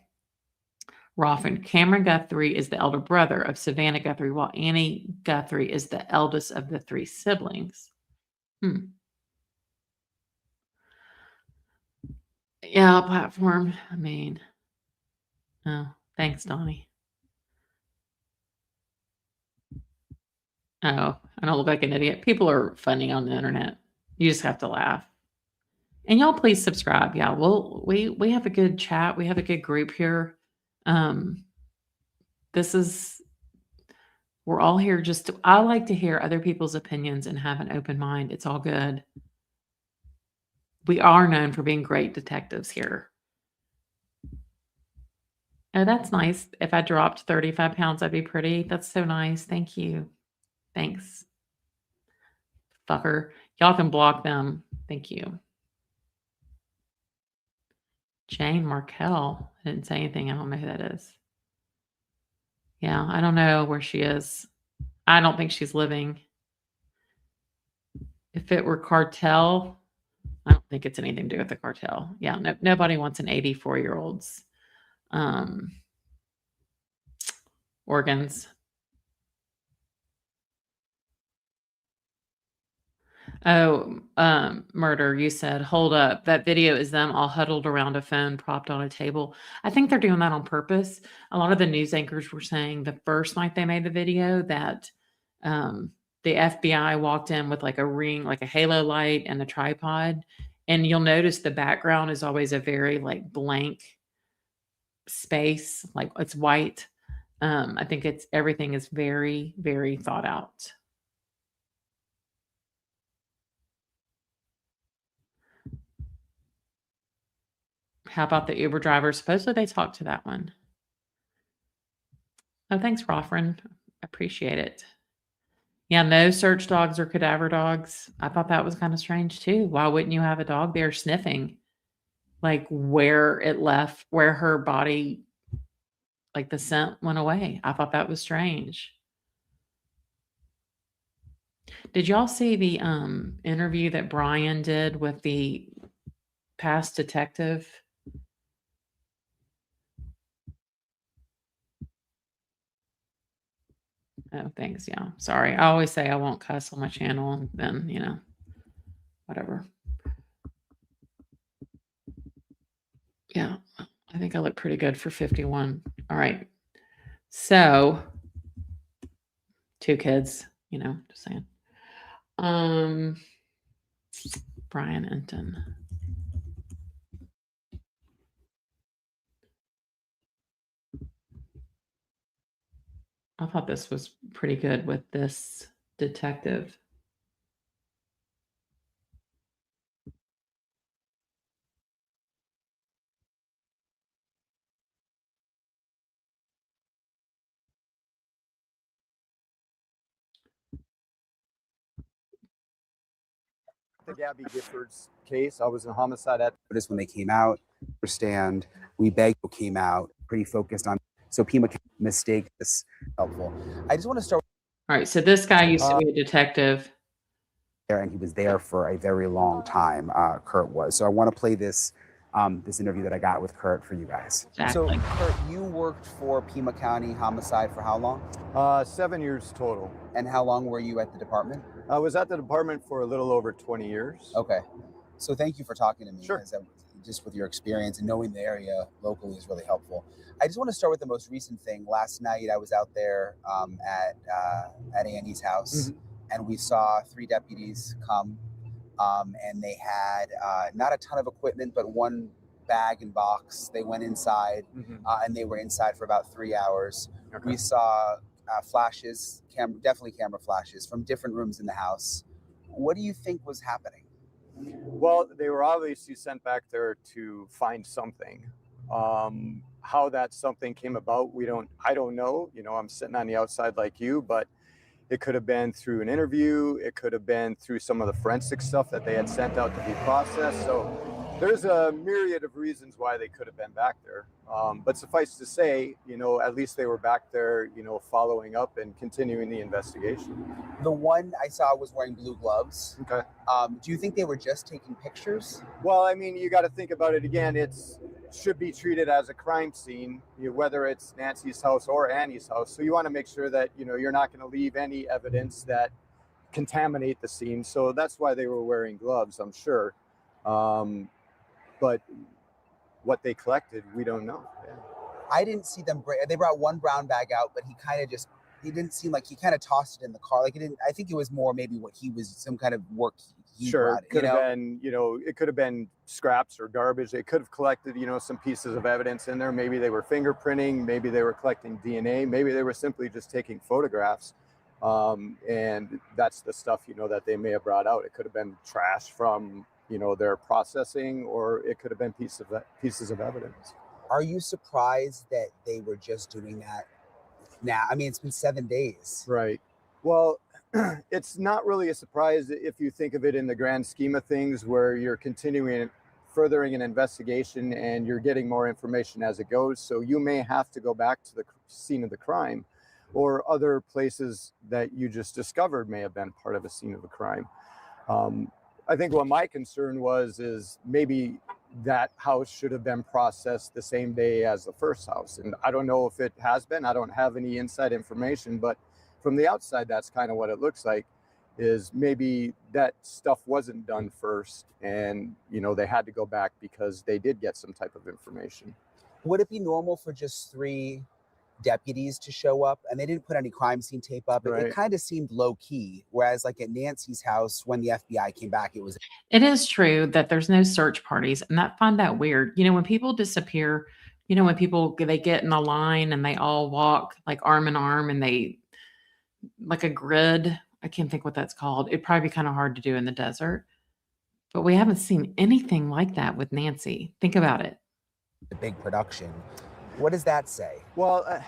Roffin, Cameron Guthrie is the elder brother of Savannah Guthrie, while Annie Guthrie is the eldest of the three siblings. Yeah, platform. I mean, oh, thanks, Donnie. Oh, I don't look like an idiot. People are funny on the internet. You just have to laugh. And y'all please subscribe. Yeah, we have a good chat. We have a good group here. We're all here I like to hear other people's opinions and have an open mind. It's all good. We are known for being great detectives here. Oh, that's nice. If I dropped 35 pounds, I'd be pretty. That's so nice. Thank you. Thanks. Fucker. Y'all can block them. Thank you. Jane Markell. I didn't say anything. I don't know who that is. Yeah, I don't know where she is. I don't think she's living. If it were cartel, I don't think it's anything to do with the cartel. Yeah, nobody wants an 84-year-old's organs. Oh, murder, you said, hold up. That video is them all huddled around a phone propped on a table. I think they're doing that on purpose. A lot of the news anchors were saying the first night they made the video that the FBI walked in with like a ring, like a halo light and a tripod. And you'll notice the background is always a very like blank space, like it's white. I think everything is very, very thought out. How about the Uber driver? Supposedly they talked to that one. Oh, thanks, Roffrin. Appreciate it. Yeah, no search dogs or cadaver dogs. I thought that was kind of strange too. Why wouldn't you have a dog there sniffing? Like where it left, where her body, like the scent went away. I thought that was strange. Did y'all see the interview that Brian did with the past detective? Oh, thanks. Yeah. Sorry. I always say I won't cuss on my channel, and then, you know, whatever. Yeah. I think I look pretty good for 51. All right. So 2 kids, you know, just saying. Brian Enton. I thought this was pretty good with this detective. The Gabby Giffords case. I was in homicide at Notice when they came out, understand, we begged, came out, pretty focused on, so Pima mistake this helpful. I just want to start. All right, so this guy used to be a detective. There, and he was there for a very long time, Kurt was. So I want to play this this interview that I got with Kurt for you guys. Exactly. So Kurt, you worked for Pima County Homicide for how long? 7 years total. And how long were you at the department? I was at the department for a little over 20 years. Okay. So thank you for talking to me. Sure. Because just with your experience and knowing the area locally is really helpful. I just want to start with the most recent thing. Last night I was out there at Annie's house, and we saw 3 deputies come, and they had not a ton of equipment, but one bag and box. They went inside, and they were inside for about 3 hours. Okay. We saw flashes, definitely camera flashes from different rooms in the house. What do you think was happening? Well, they were obviously sent back there to find something. How that something came about, I don't know. You know, I'm sitting on the outside like you, but it could have been through an interview. It could have been through some of the forensic stuff that they had sent out to be processed. So there's a myriad of reasons why they could have been back there. But suffice to say, you know, at least they were back there, you know, following up and continuing the investigation. The one I saw was wearing blue gloves. Okay. Do you think they were just taking pictures? Well, I mean, you got to think about it again. Should be treated as a crime scene, whether it's Nancy's house or Annie's house. So you want to make sure that, you know, you're not going to leave any evidence that contaminate the scene. So that's why they were wearing gloves, I'm sure. But what they collected, we don't know. Yeah. I didn't see them. They brought one brown bag out, but he didn't seem like he kind of tossed it in the car. Like I think it was more maybe what he was, some kind of work he Sure, brought, could have been, you know, it could have been scraps or garbage. They could have collected, you know, some pieces of evidence in there. Maybe they were fingerprinting, maybe they were collecting DNA, maybe they were simply just taking photographs. And that's the stuff, you know, that they may have brought out. It could have been trash from, you know, their processing, or it could have been pieces of evidence. Are you surprised that they were just doing that now? I mean, it's been 7 days. Right. Well, it's not really a surprise if you think of it in the grand scheme of things, where you're furthering an investigation and you're getting more information as it goes. So you may have to go back to the scene of the crime, or other places that you just discovered may have been part of a scene of a crime. I think what my concern is maybe that house should have been processed the same day as the first house. And I don't know if it has been. I don't have any inside information, but from the outside, that's kind of what it looks like, is maybe that stuff wasn't done first, and, you know, they had to go back because they did get some type of information. Would it be normal for just 3 deputies to show up? And they didn't put any crime scene tape up. Right. It kind of seemed low key. Whereas like at Nancy's house, when the FBI came back, it was. It is true that there's no search parties, and I find that weird. You know, when people disappear, you know, when they get in a line and they all walk like arm in arm, and they like a grid. I can't think what that's called. It'd probably be kind of hard to do in the desert, but we haven't seen anything like that with Nancy. Think about it. The big production. What does that say? Well,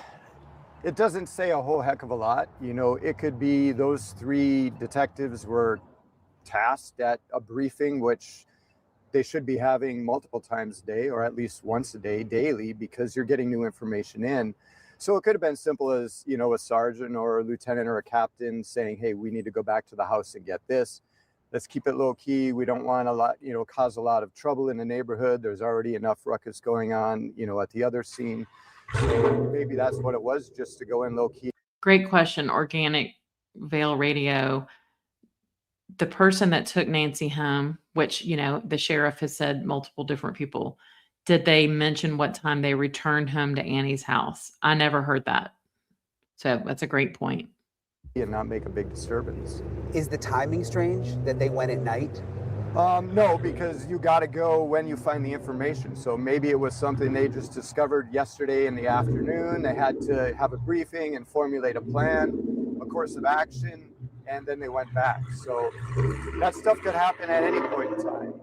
it doesn't say a whole heck of a lot. You know, it could be those 3 detectives were tasked at a briefing, which they should be having multiple times a day, or at least once a day, daily, because you're getting new information in. So it could have been simple as, you know, a sergeant or a lieutenant or a captain saying, hey, we need to go back to the house and get this. Let's keep it low key. We don't want cause a lot of trouble in the neighborhood. There's already enough ruckus going on, you know, at the other scene. So maybe that's what it was, just to go in low key. Great question. Organic Veil Radio. The person that took Nancy home, which, the sheriff has said multiple different people, did they mention what time they returned home to Annie's house? I never heard that. So that's a great point. And not make a big disturbance. Is the timing strange that they went at night? No, because you got to go when you find the information. So maybe it was something they just discovered yesterday in the afternoon. They had to have a briefing and formulate a plan, a course of action, and then they went back. So that stuff could happen at any point in time.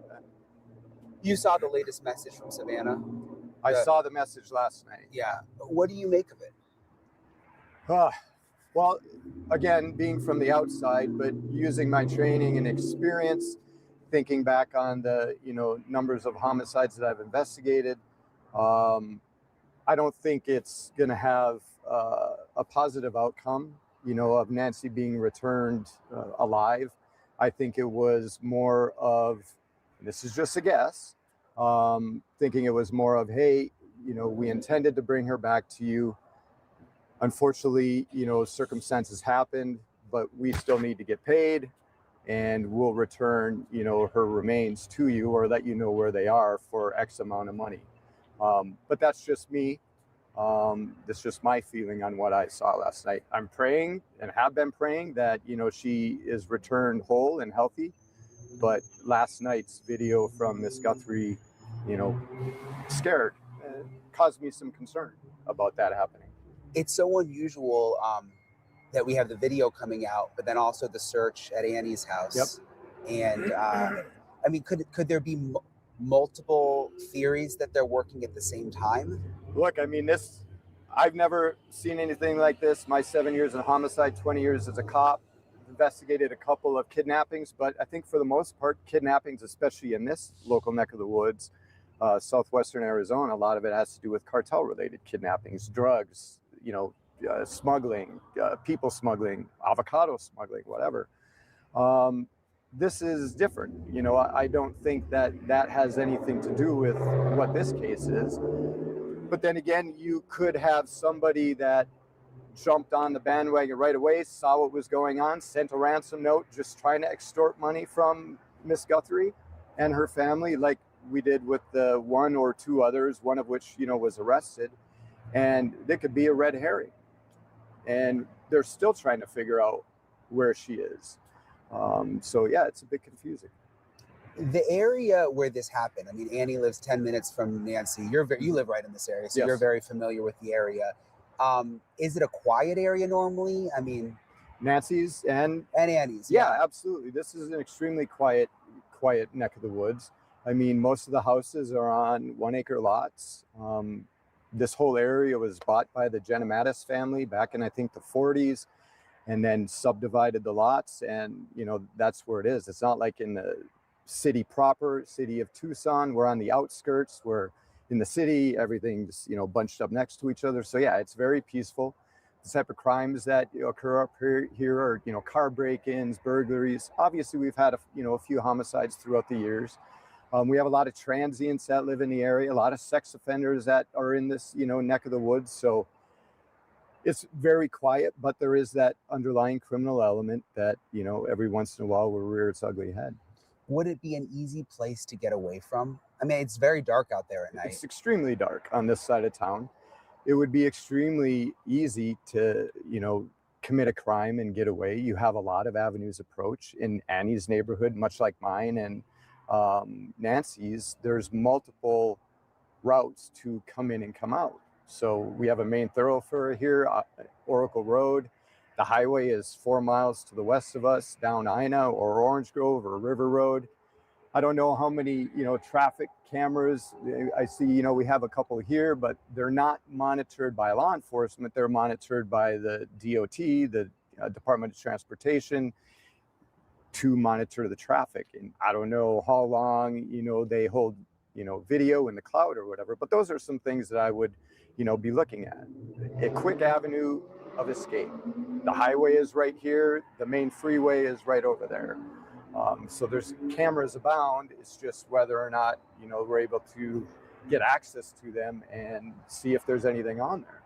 You saw the latest message from Savannah? I saw the message last night. Yeah. What do you make of it? Well, again, being from the outside, but using my training and experience, thinking back on the numbers of homicides that I've investigated, I don't think it's going to have a positive outcome, of Nancy being returned alive. I think it was more of, this is just a guess, thinking it was more of, hey, we intended to bring her back to you. Unfortunately, circumstances happened, but we still need to get paid, and we'll return, her remains to you, or let you know where they are for X amount of money. But that's just me. That's just my feeling on what I saw last night. I'm praying and have been praying that, she is returned whole and healthy. But last night's video from Miss Guthrie, scared, caused me some concern about that happening. It's so unusual that we have the video coming out, but then also the search at Annie's house. Yep. And could there be multiple theories that they're working at the same time? Look, I've never seen anything like this. My 7 years in homicide, 20 years as a cop, investigated a couple of kidnappings, but I think for the most part, kidnappings, especially in this local neck of the woods, southwestern Arizona, a lot of it has to do with cartel-related kidnappings, drugs, smuggling, people smuggling, avocado smuggling, whatever. This is different. I don't think that has anything to do with what this case is. But then again, you could have somebody that jumped on the bandwagon right away, saw what was going on, sent a ransom note, just trying to extort money from Miss Guthrie and her family, like we did with the one or two others, one of which, was arrested. And there could be a red herring. And they're still trying to figure out where she is. So yeah, it's a bit confusing. The area where this happened, Annie lives 10 minutes from Nancy. You live right in this area, so yes. You're very familiar with the area. Is it a quiet area normally? Nancy's and Annie's. Yeah, absolutely. This is an extremely quiet neck of the woods. Most of the houses are on 1 acre lots. This whole area was bought by the Genemattis family back in, I think, the 40s, and then subdivided the lots. And, that's where it is. It's not like in the city proper, city of Tucson. We're on the outskirts. We're in the city. Everything's, bunched up next to each other. So yeah, it's very peaceful. The type of crimes that occur up here are, car break-ins, burglaries. Obviously, we've had a few homicides throughout the years. We have a lot of transients that live in the area, a lot of sex offenders that are in this, neck of the woods. So it's very quiet, but there is that underlying criminal element that, every once in a while will rear its ugly head. Would it be an easy place to get away from? It's very dark out there at night. It's extremely dark on this side of town. It would be extremely easy to, commit a crime and get away. You have a lot of avenues approach in Annie's neighborhood, much like mine and Nancy's. There's multiple routes to come in and come out. So we have a main thoroughfare here, Oracle Road. The highway is 4 miles to the west of us, down Ina or Orange Grove or River Road. I don't know how many, traffic cameras. I see, we have a couple here, but they're not monitored by law enforcement. They're monitored by the DOT, the Department of Transportation, to monitor the traffic. And I don't know how long, they hold, video in the cloud or whatever, but those are some things that I would, be looking at. A quick avenue of escape. The highway is right here. The main freeway is right over there. So there's cameras abound. It's just whether or not, we're able to get access to them and see if there's anything on there.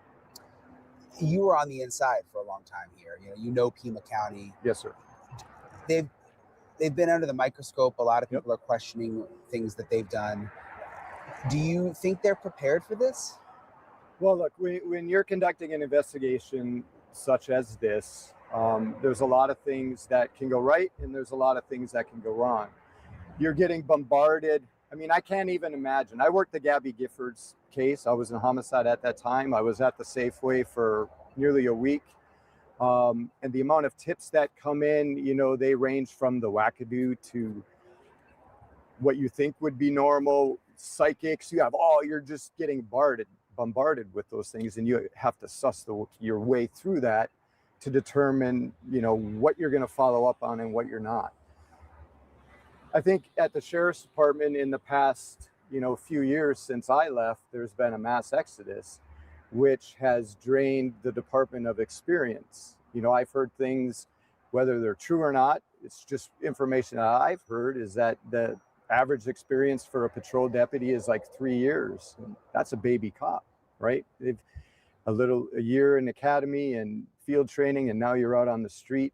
you were on the inside for a long time here. You know Pima County. Yes, sir. They've been under the microscope. A lot of people are questioning things that they've done. Do you think they're prepared for this? Well, look, when you're conducting an investigation such as this, there's a lot of things that can go right and there's a lot of things that can go wrong. You're getting bombarded. I mean, I can't even imagine. I worked the Gabby Giffords case. I was in homicide at that time. I was at the Safeway for nearly a week. And the amount of tips that come in, they range from the wackadoo to what you think would be normal, psychics. You're just getting bombarded with those things, and you have to suss your way through that to determine, what you're going to follow up on and what you're not. I think at the Sheriff's Department in the past, few years since I left, there's been a mass exodus, which has drained the department of experience. I've heard things, whether they're true or not, it's just information that I've heard, is that the average experience for a patrol deputy is like 3 years. And that's a baby cop, right? They've a year in academy and field training, and now you're out on the street.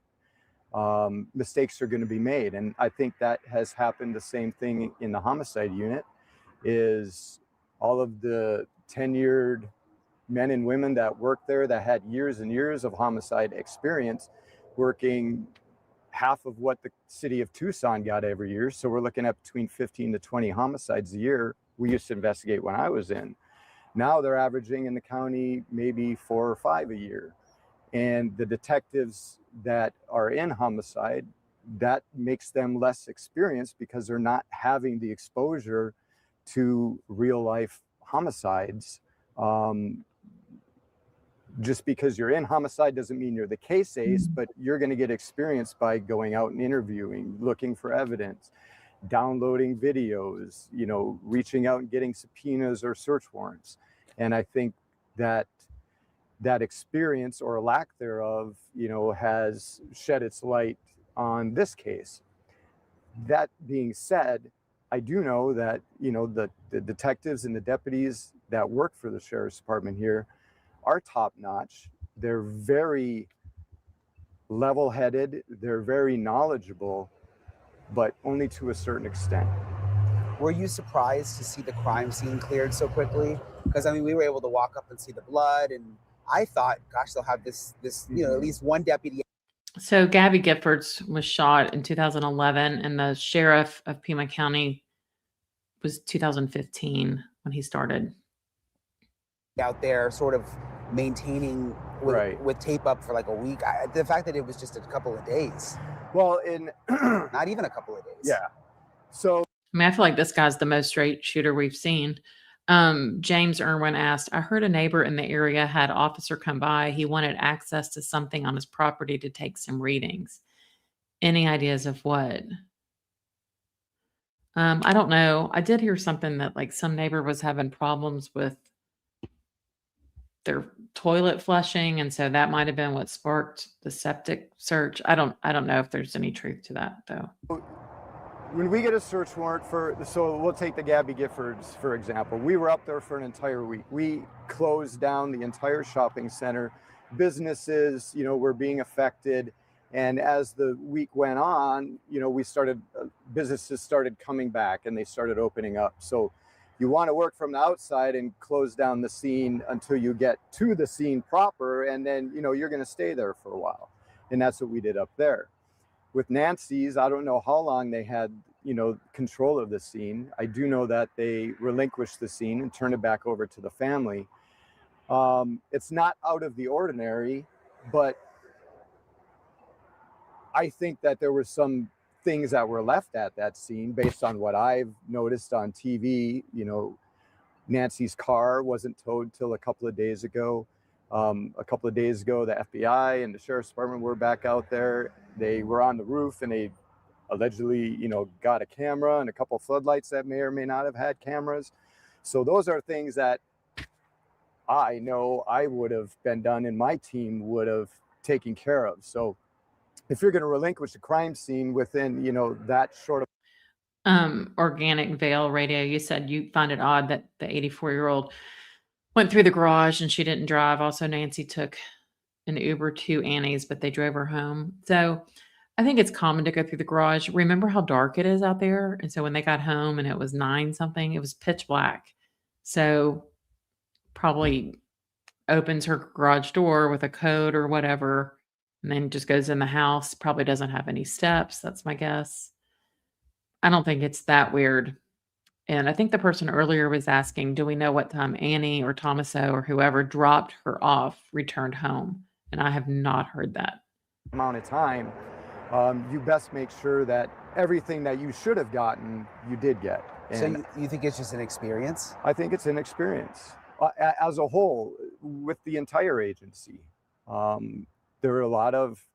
Mistakes are going to be made. And I think that has happened the same thing in the homicide unit, is all of the tenured men and women that worked there that had years and years of homicide experience working half of what the city of Tucson got every year. So we're looking at between 15 to 20 homicides a year. We used to investigate when I was in. Now they're averaging in the county maybe 4 or 5 a year. And the detectives that are in homicide, that makes them less experienced because they're not having the exposure to real life homicides. Just because you're in homicide doesn't mean you're the case ace, but you're going to get experience by going out and interviewing, looking for evidence, downloading videos, reaching out and getting subpoenas or search warrants. And I think that experience, or lack thereof, has shed its light on this case. That being said, I do know that, the detectives and the deputies that work for the Sheriff's Department here are top notch. They're very level-headed. They're very knowledgeable, but only to a certain extent. Were you surprised to see the crime scene cleared so quickly? Because we were able to walk up and see the blood, and I thought, gosh, they'll have this, at least one deputy. So Gabby Giffords was shot in 2011, and the sheriff of Pima County was 2015 when he started. Out there sort of maintaining with tape up for like a week. The fact that it was just a couple of days. Well, not even a couple of days. Yeah. So I feel like this guy's the most straight shooter we've seen. James Irwin asked, I heard a neighbor in the area had officer come by. He wanted access to something on his property to take some readings. Any ideas of what? I don't know. I did hear something that like some neighbor was having problems with their toilet flushing, and so that might have been what sparked the septic search. I don't know if there's any truth to that though. When we get a search warrant so we'll take the Gabby Giffords, for example. We were up there for an entire week. We closed down the entire shopping center. Businesses, were being affected. And as the week went on, businesses started coming back and they started opening up. So you want to work from the outside and close down the scene until you get to the scene proper. And then, you're going to stay there for a while. And that's what we did up there. With Nancy's, I don't know how long they had, control of the scene. I do know that they relinquished the scene and turned it back over to the family. It's not out of the ordinary, but I think that there were some things that were left at that scene based on what I've noticed on TV. Nancy's car wasn't towed till a couple of days ago. A couple of days ago, the FBI and the Sheriff's Department were back out there. They were on the roof and they allegedly, got a camera and a couple of floodlights that may or may not have had cameras. So those are things that I know I would have been done and my team would have taken care of. So if you're going to relinquish a crime scene within, that short of Organic Veil Radio, you said you find it odd that the 84-year-old went through the garage and she didn't drive. Also, Nancy took an Uber to Annie's, but they drove her home. So I think it's common to go through the garage. Remember how dark it is out there? And so when they got home and it was 9 something, it was pitch black. So probably opens her garage door with a code or whatever, and then just goes in the house. Probably doesn't have any steps. That's my guess. I don't think it's that weird. And I think the person earlier was asking, do we know what time Annie or Thomaso or whoever dropped her off returned home? And I have not heard that. Amount of time, you best make sure that everything that you should have gotten, you did get. So And you think it's just an experience? I think it's an experience as a whole with the entire agency. There are a lot of,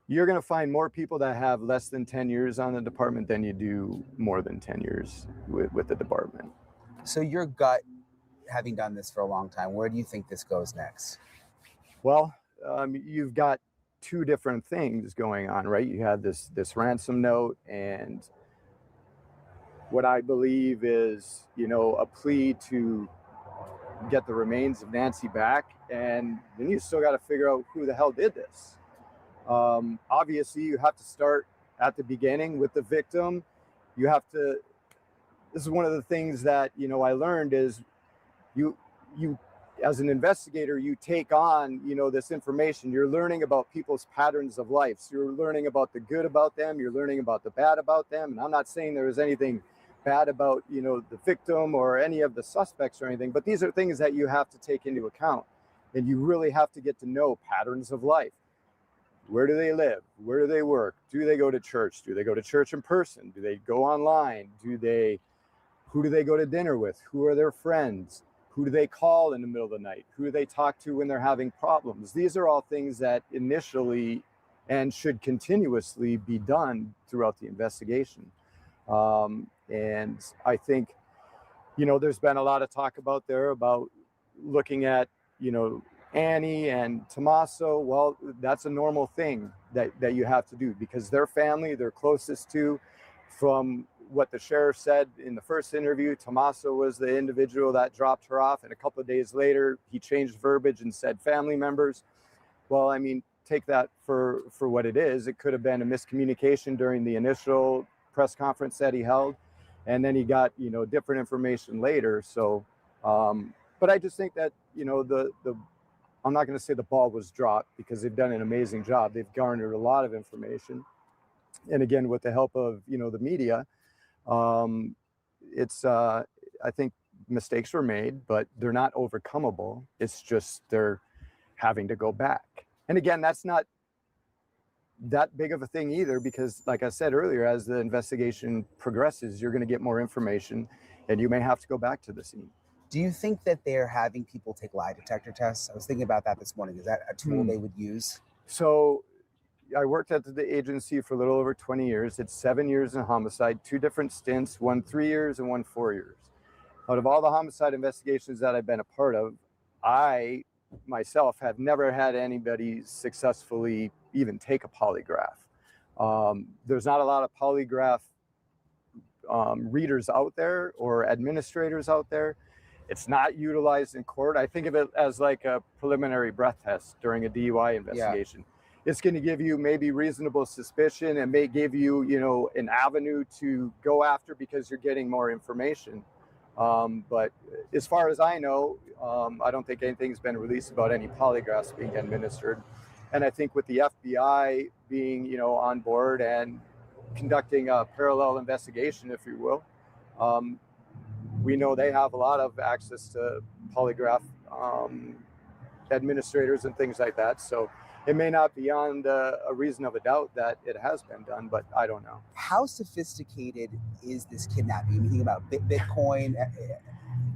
you're going to find more people that have less than 10 years on the department than you do more than 10 years with the department. So your gut, having done this for a long time, where do you think this goes next? Well, you've got two different things going on, right? You have this ransom note and what I believe is, a plea to get the remains of Nancy back. And then you still got to figure out who the hell did this. Obviously, you have to start at the beginning with the victim. You have to, this is one of the things that, I learned is you as an investigator, you take on, this information. You're learning about people's patterns of life. So you're learning about the good about them. You're learning about the bad about them. And I'm not saying there was anything bad about, the victim or any of the suspects or anything, but these are things that you have to take into account. And you really have to get to know patterns of life. Where do they live? Where do they work? Do they go to church? Do they go to church in person? Do they go online? Who do they go to dinner with? Who are their friends? Who do they call in the middle of the night? Who do they talk to when they're having problems? These are all things that initially and should continuously be done throughout the investigation. And I think, there's been a lot of talk about looking at, Annie and Tommaso. Well, that's a normal thing that you have to do because their family, they're closest to. From what the sheriff said in the first interview, Tommaso was the individual that dropped her off. And a couple of days later, he changed verbiage and said family members. Well, I mean, take that for what it is. It could have been a miscommunication during the initial press conference that he held. And then he got, different information later. So, but I just think that, I'm not going to say the ball was dropped because they've done an amazing job. They've garnered a lot of information. And again, with the help of, the media, I think mistakes were made, but they're not overcomable. It's just they're having to go back. And again, that's not that big of a thing either, because like I said earlier, as the investigation progresses, you're going to get more information and you may have to go back to the scene. Do you think that they're having people take lie detector tests? I was thinking about that this morning. Is that a tool they would use? So I worked at the agency for a little over 20 years. It's 7 years in homicide, 2 different stints, 1 3 years and 1 4 years. Out of all the homicide investigations that I've been a part of, I myself have never had anybody successfully even take a polygraph. There's not a lot of polygraph readers out there or administrators out there. It's not utilized in court. I think of it as like a preliminary breath test during a DUI investigation. Yeah. It's going to give you maybe reasonable suspicion and may give you, an avenue to go after because you're getting more information. But as far as I know, I don't think anything's been released about any polygraphs being administered. And I think with the FBI being, on board and conducting a parallel investigation, if you will, we know they have a lot of access to polygraph administrators and things like that. So it may not be beyond a reason of a doubt that it has been done, but I don't know. How sophisticated is this kidnapping? You think about Bitcoin.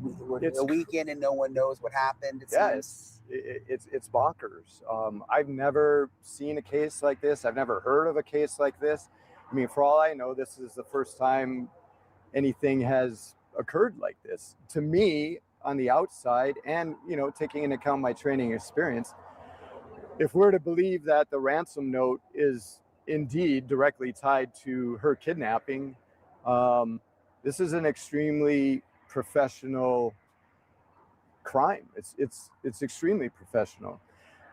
We're a weekend and no one knows what happened. It's bonkers. I've never seen a case like this. I've never heard of a case like this. I mean, for all I know, this is the first time anything has occurred like this. To me, on the outside, and taking into account my training experience, if we're to believe that the ransom note is indeed directly tied to her kidnapping, this is an extremely professional crime. It's extremely professional.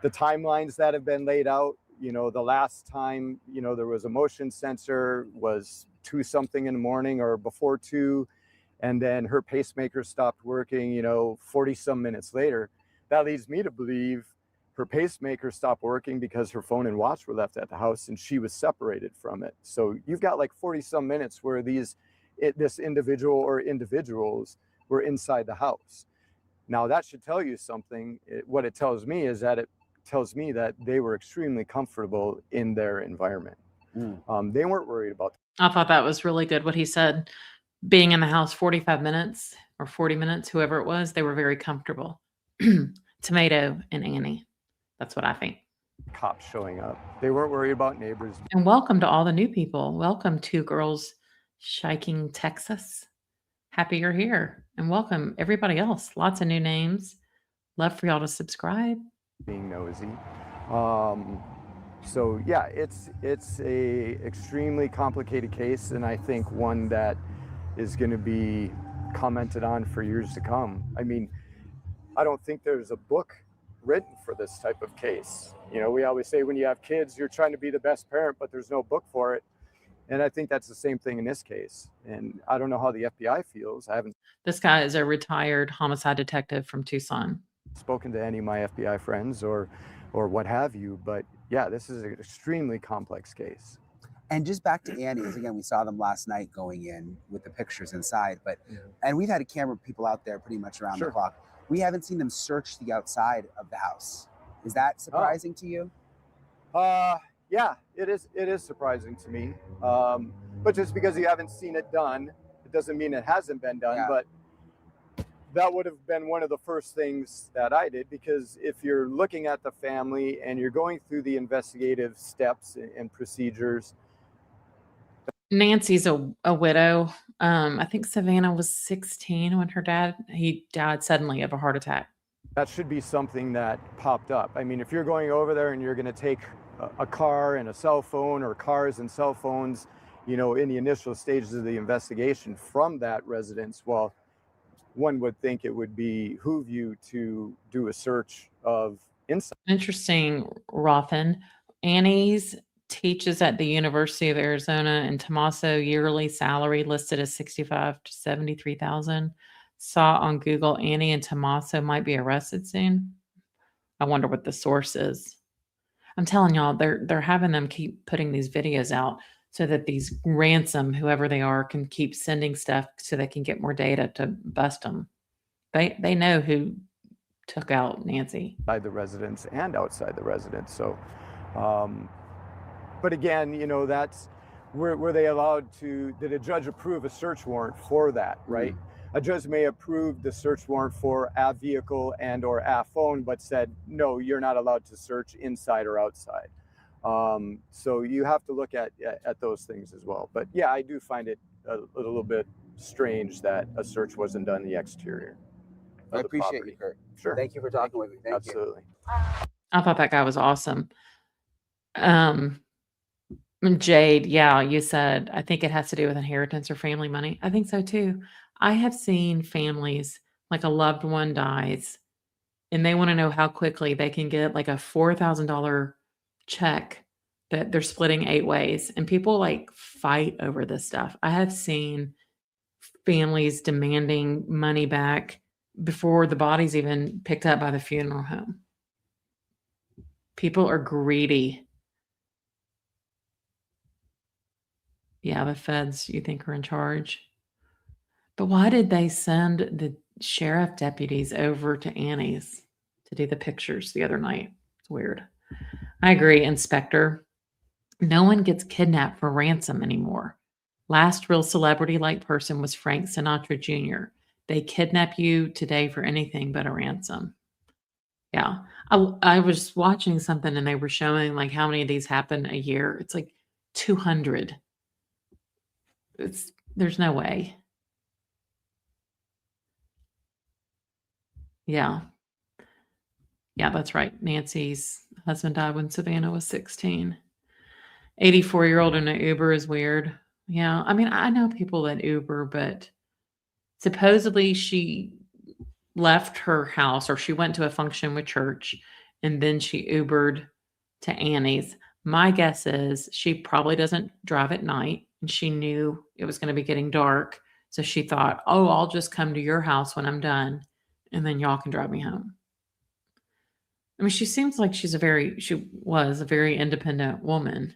the timelines that have been laid out, the last time, there was a motion sensor was 2 something in the morning or before 2, and then her pacemaker stopped working, 40 some minutes later. That leads me to believe her pacemaker stopped working because her phone and watch were left at the house and she was separated from it. So you've got like 40 some minutes where this individual or individuals were inside the house. Now that should tell you something. What it tells me is that they were extremely comfortable in their environment. They weren't worried about. I thought that was really good what he said. Being in the house 45 minutes or 40 minutes, whoever it was, they were very comfortable. Tomato and Annie. That's what I think. Cops showing up. They weren't worried about neighbors. And welcome to all the new people. Welcome to Girls Shiking Texas. Happy you're here. And welcome everybody else. Lots of new names. Love for y'all to subscribe. Being nosy. So yeah, it's a extremely complicated case, and I think one that is going to be commented on for years to come. I mean, I don't think there's a book written for this type of case. We always say when you have kids, you're trying to be the best parent, but there's no book for it. And I think that's the same thing in this case. And I don't know how the FBI feels. I haven't. This guy is a retired homicide detective from Tucson. Spoken to any of my FBI friends or what have you, but yeah, this is an extremely complex case. And just back to Annie's, again, we saw them last night going in with the pictures inside, and we've had camera people out there pretty much around the clock. We haven't seen them search the outside of the house. Is that surprising to you? Yeah, it is surprising to me. But just because you haven't seen it done, it doesn't mean it hasn't been done. But that would have been one of the first things that I did, because if you're looking at the family and you're going through the investigative steps and procedures. Nancy's a widow. I think Savannah was 16 when he died suddenly of a heart attack. That should be something that popped up. I mean, if you're going over there and you're going to take a car and a cell phone, or cars and cell phones, in the initial stages of the investigation from that residence, well, one would think it would behoove you to do a search of inside. Interesting, Rothan. Annie's teaches at the University of Arizona in Tomaso, yearly salary listed as $65,000 to $73,000. Saw on Google Annie and Tomaso might be arrested soon. I wonder what the source is. I'm telling y'all, they're having them keep putting these videos out so that these Ransom, whoever they are, can keep sending stuff so they can get more data to bust them. They know who took out Nancy. Inside the residence and outside the residence. So, but again, that's were they allowed to? Did a judge approve a search warrant for that? Right. A judge may approve the search warrant for a vehicle and or a phone, but said, no, you're not allowed to search inside or outside. So you have to look at those things as well. But yeah, I do find it a little bit strange that a search wasn't done in the exterior. I appreciate you, Kurt. Sure. Thank you for talking with me. Thank Absolutely. I thought that guy was awesome. Jade, yeah, you said, I think it has to do with inheritance or family money. I think so too. I have seen families, like a loved one dies, and they want to know how quickly they can get like a $4,000 check that they're splitting 8 ways. And people like fight over this stuff. I have seen families demanding money back before the body's even picked up by the funeral home. People are greedy. Yeah, the feds, you think, are in charge. But why did they send the sheriff deputies over to Annie's to do the pictures the other night? It's weird. I agree, Inspector. No one gets kidnapped for ransom anymore. Last real celebrity-like person was Frank Sinatra Jr. They kidnap you today for anything but a ransom. Yeah. I was watching something and they were showing like how many of these happen a year. It's like 200. There's no way. Yeah. Yeah, that's right. Nancy's husband died when Savannah was 16. 84-year-old in an Uber is weird. Yeah. I mean, I know people that Uber, but supposedly she left her house, or she went to a function with church, and then she Ubered to Annie's. My guess is she probably doesn't drive at night, and she knew it was going to be getting dark. So she thought, oh, I'll just come to your house when I'm done, and then y'all can drive me home. I mean, she seems like she was a very independent woman.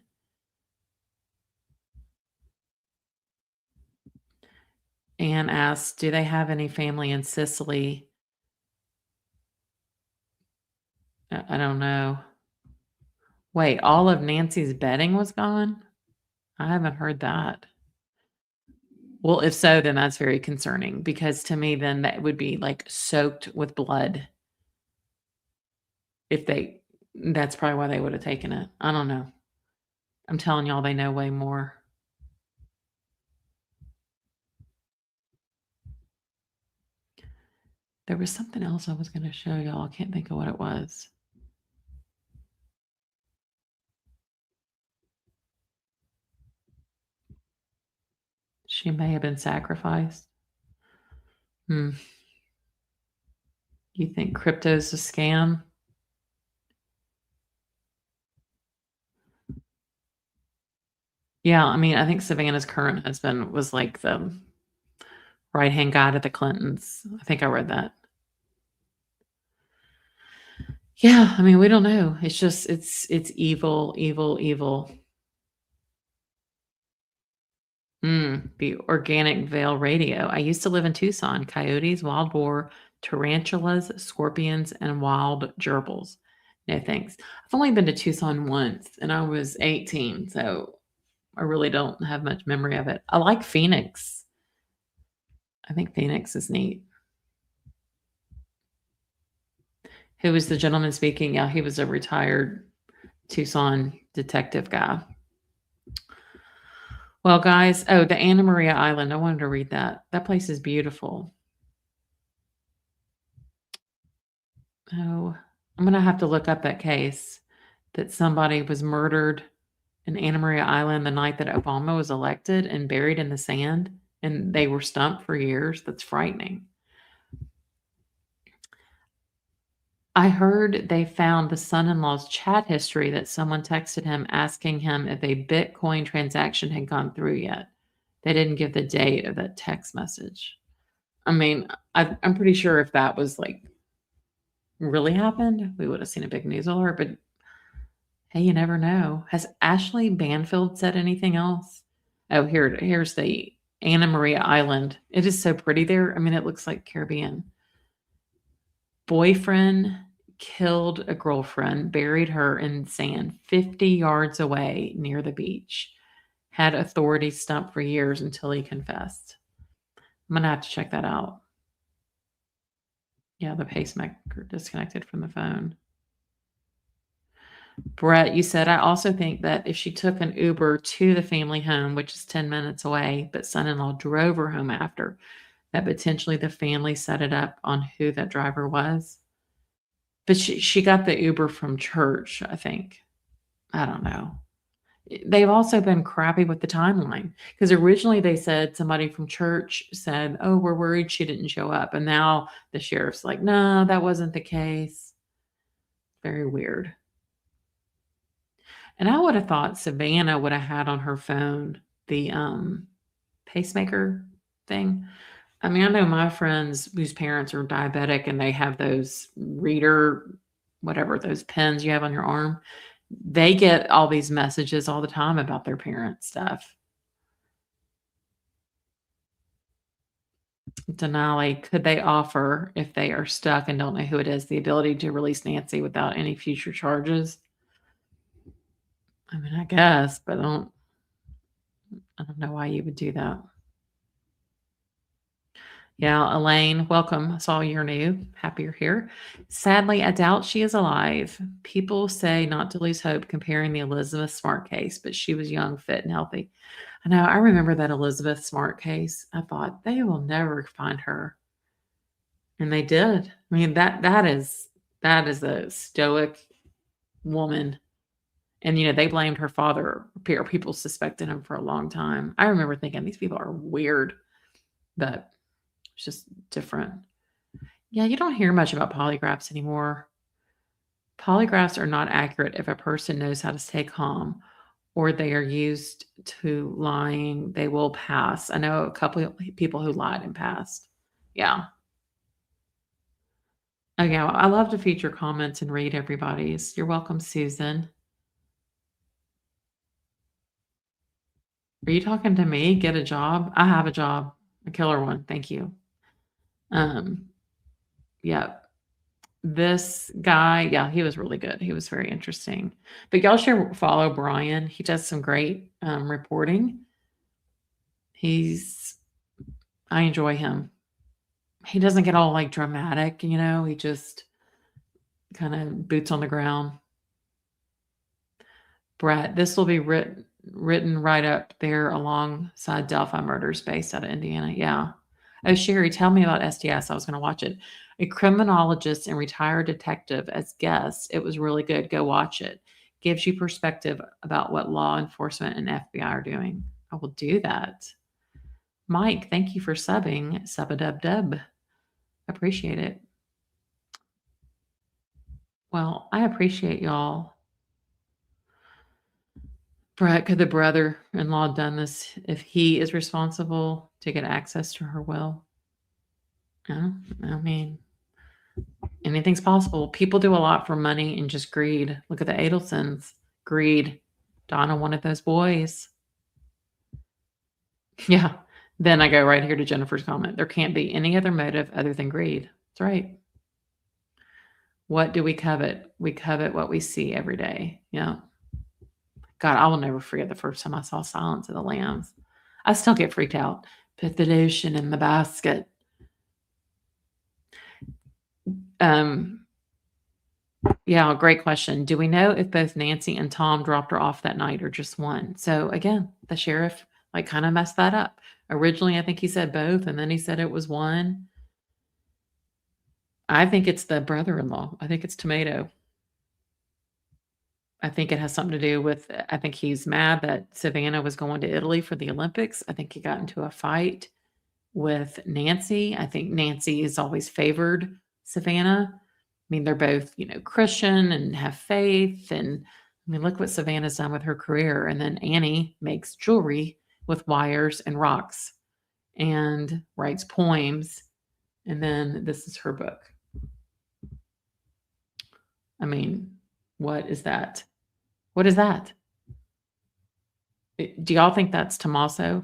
Anne asks, do they have any family in Sicily? I don't know. Wait, all of Nancy's bedding was gone? I haven't heard that. Well, if so, then that's very concerning, because to me, then that would be like soaked with blood. That's probably why they would have taken it. I don't know. I'm telling y'all, they know way more. There was something else I was going to show y'all. I can't think of what it was. She may have been sacrificed. You think crypto's a scam? Yeah, I mean, I think Savannah's current husband was like the right-hand guy to the Clintons. I think I read that. Yeah, I mean, we don't know. It's just, it's evil, evil, evil. The Organic Veil Radio. I used to live in Tucson. Coyotes, wild boar, tarantulas, scorpions, and wild gerbils. No thanks. I've only been to Tucson once, and I was 18, so I really don't have much memory of it. I like Phoenix. I think Phoenix is neat. Who was the gentleman speaking? Yeah, he was a retired Tucson detective guy. Well, guys, the Anna Maria Island. I wanted to read that. That place is beautiful. Oh, I'm going to have to look up that case that somebody was murdered in Anna Maria Island the night that Obama was elected and buried in the sand, and they were stumped for years. That's frightening. I heard they found the son-in-law's chat history that someone texted him asking him if a Bitcoin transaction had gone through yet. They didn't give the date of that text message. I mean, I'm pretty sure if that was like really happened, we would have seen a big news alert, but hey, you never know. Has Ashley Banfield said anything else? Oh, here's the Anna Maria Island. It is so pretty there. I mean, it looks like Caribbean. Boyfriend killed a girlfriend, buried her in sand 50 yards away near the beach. Had authorities stumped for years until he confessed. I'm going to have to check that out. Yeah, the pacemaker disconnected from the phone. Brett, you said, I also think that if she took an Uber to the family home, which is 10 minutes away, but son-in-law drove her home after, that potentially the family set it up on who that driver was. But she got the Uber from church, I think. I don't know. They've also been crappy with the timeline, because originally they said somebody from church said, oh, we're worried she didn't show up. And now the sheriff's like, no, that wasn't the case. Very weird. And I would have thought Savannah would have had on her phone the pacemaker thing. I mean, I know my friends whose parents are diabetic and they have those reader, whatever, those pens you have on your arm. They get all these messages all the time about their parents' stuff. Denali, could they offer, if they are stuck and don't know who it is, the ability to release Nancy without any future charges? I mean, I guess, but I don't know why you would do that. Yeah, Elaine, welcome. I saw you're new. Happy you're here. Sadly, I doubt she is alive. People say not to lose hope comparing the Elizabeth Smart case, but she was young, fit, and healthy. I know. I remember that Elizabeth Smart case. I thought they will never find her, and they did. I mean, that is a stoic woman. And, they blamed her father. People suspected him for a long time. I remember thinking, these people are weird, but it's just different. Yeah, you don't hear much about polygraphs anymore. Polygraphs are not accurate if a person knows how to stay calm or they are used to lying. They will pass. I know a couple of people who lied and passed. Yeah. Oh, yeah. I love to feature comments and read everybody's. You're welcome, Susan. Are you talking to me? Get a job? I have a job, a killer one. Thank you. Yeah. This guy, yeah, he was really good. He was very interesting. But y'all should follow Brian. He does some great reporting. I enjoy him. He doesn't get all like dramatic, he just kind of boots on the ground. Brett, this will be written right up there alongside Delphi Murders based out of Indiana. Yeah. Oh, Sherry, tell me about SDS. I was going to watch it. A criminologist and retired detective as guests. It was really good. Go watch it. Gives you perspective about what law enforcement and FBI are doing. I will do that. Mike, thank you for subbing. Sub-a-dub-dub. Appreciate it. Well, I appreciate y'all. Brett, could the brother-in-law done this if he is responsible to get access to her will? I mean, anything's possible. People do a lot for money and just greed. Look at the Adelsons. Greed. Donna wanted those boys. Yeah. Then I go right here to Jennifer's comment. There can't be any other motive other than greed. That's right. What do we covet? We covet what we see every day. Yeah. God, I will never forget the first time I saw Silence of the Lambs. I still get freaked out. Put the lotion in the basket. Yeah, great question. Do we know if both Nancy and Tom dropped her off that night or just one? So again, the sheriff kind of messed that up. Originally, I think he said both, and then he said it was one. I think it's the brother-in-law. I think it's Tomato. I think it has something to do with, I think he's mad that Savannah was going to Italy for the Olympics. I think he got into a fight with Nancy. I think Nancy has always favored Savannah. I mean, they're both, Christian and have faith. And I mean, look what Savannah's done with her career. And then Annie makes jewelry with wires and rocks and writes poems. And then this is her book. I mean, what is that? What is that? Do y'all think that's Tommaso?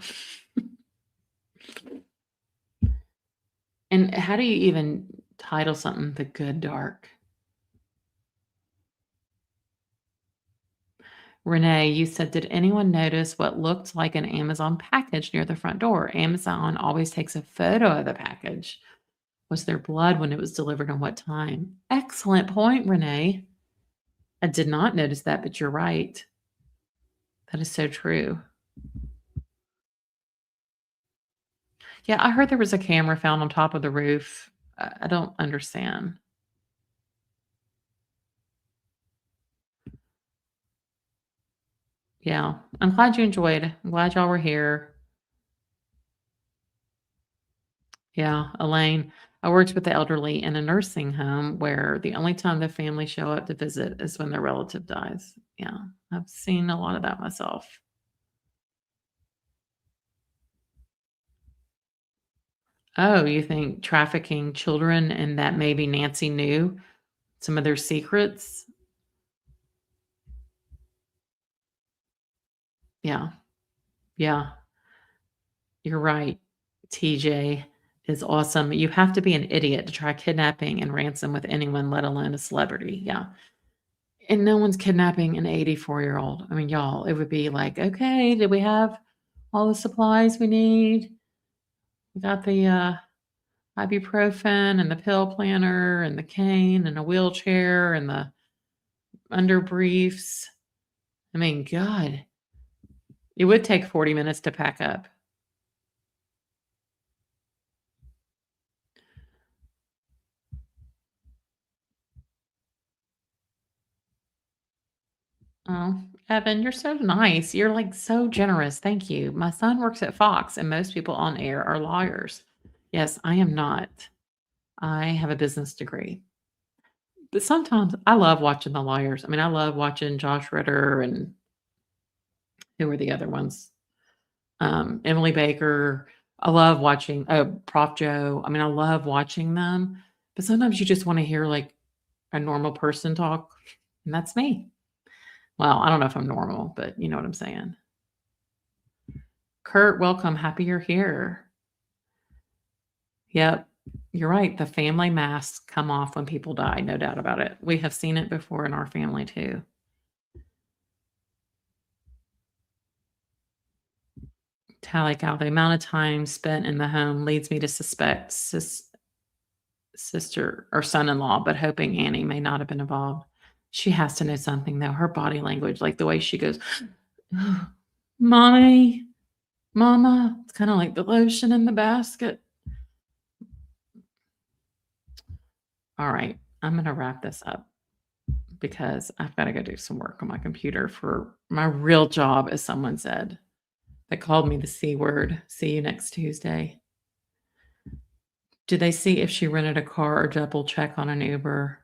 And how do you even title something The Good Dark? Renee, you said, did anyone notice what looked like an Amazon package near the front door? Amazon always takes a photo of the package. Was there blood when it was delivered and what time? Excellent point, Renee. I did not notice that, but you're right. That is so true. Yeah, I heard there was a camera found on top of the roof. I don't understand. Yeah, I'm glad you enjoyed. I'm glad y'all were here. Yeah, Elaine, I worked with the elderly in a nursing home where the only time the family show up to visit is when their relative dies. Yeah, I've seen a lot of that myself. Oh, you think trafficking children and that maybe Nancy knew some of their secrets? Yeah. Yeah. You're right. TJ is awesome. You have to be an idiot to try kidnapping and ransom with anyone, let alone a celebrity. Yeah. And no one's kidnapping an 84-year-old. I mean, y'all, it would be like, okay, did we have all the supplies we need? We got the ibuprofen and the pill planner and the cane and a wheelchair and the underbriefs. I mean, God, it would take 40 minutes to pack up. Oh, Evan, you're so nice. You're so generous. Thank you. My son works at Fox, and most people on air are lawyers. Yes, I am not. I have a business degree. But sometimes I love watching the lawyers. I mean, I love watching Josh Ritter and who were the other ones? Emily Baker. I love watching Prof. Joe. I mean, I love watching them. But sometimes you just want to hear like a normal person talk, and that's me. Well, I don't know if I'm normal, but you know what I'm saying. Kurt, welcome. Happy you're here. Yep, you're right. The family masks come off when people die. No doubt about it. We have seen it before in our family too. Tally cow, the amount of time spent in the home leads me to suspect sister or son-in-law, but hoping Annie may not have been involved. She has to know something though. Her body language, like the way she goes, Mommy, Mama, it's kind of like the lotion in the basket. All right, I'm going to wrap this up because I've got to go do some work on my computer for my real job, as someone said. That called me the C word. See you next Tuesday. Did they see if she rented a car or double check on an Uber?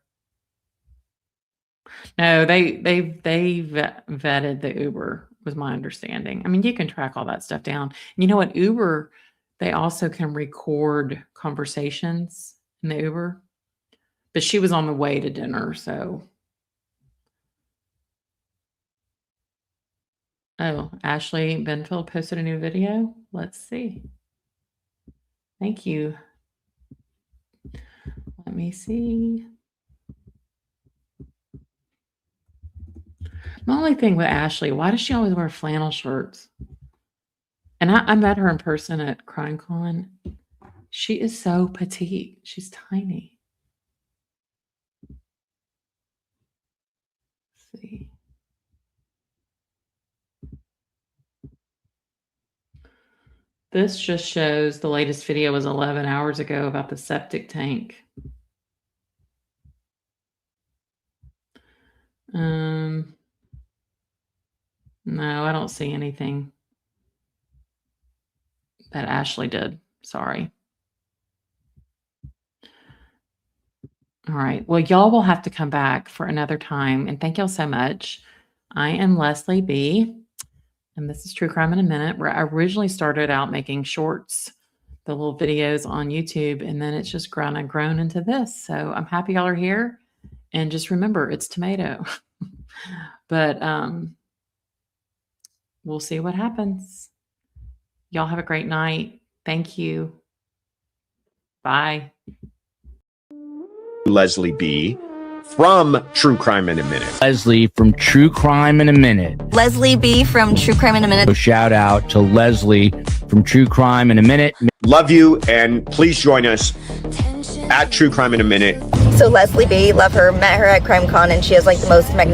No, they vetted the Uber, was my understanding. I mean, you can track all that stuff down. You know what? Uber, they also can record conversations in the Uber. But she was on the way to dinner, so. Oh, Ashley Benfield posted a new video. Let's see. Thank you. Let me see. The only thing with Ashley, why does she always wear flannel shirts? And I met her in person at CrimeCon. She is so petite. She's tiny. Let's see. This just shows the latest video was 11 hours ago about the septic tank. No, I don't see anything that Ashley did. Sorry. All right. Well, y'all will have to come back for another time. And thank y'all so much. I am Leslie B. And this is True Crime in a Minute, where I originally started out making shorts, the little videos on YouTube, and then it's just grown into this. So I'm happy y'all are here. And just remember, it's tomato. But we'll see what happens. Y'all have a great night. Thank you. Bye. Leslie B. from True Crime in a Minute. Leslie from True Crime in a Minute. Leslie B. from True Crime in a Minute. So shout out to Leslie from True Crime in a Minute. Love you, and please join us at True Crime in a Minute. So Leslie B., love her, met her at CrimeCon, and she has like the most magnificent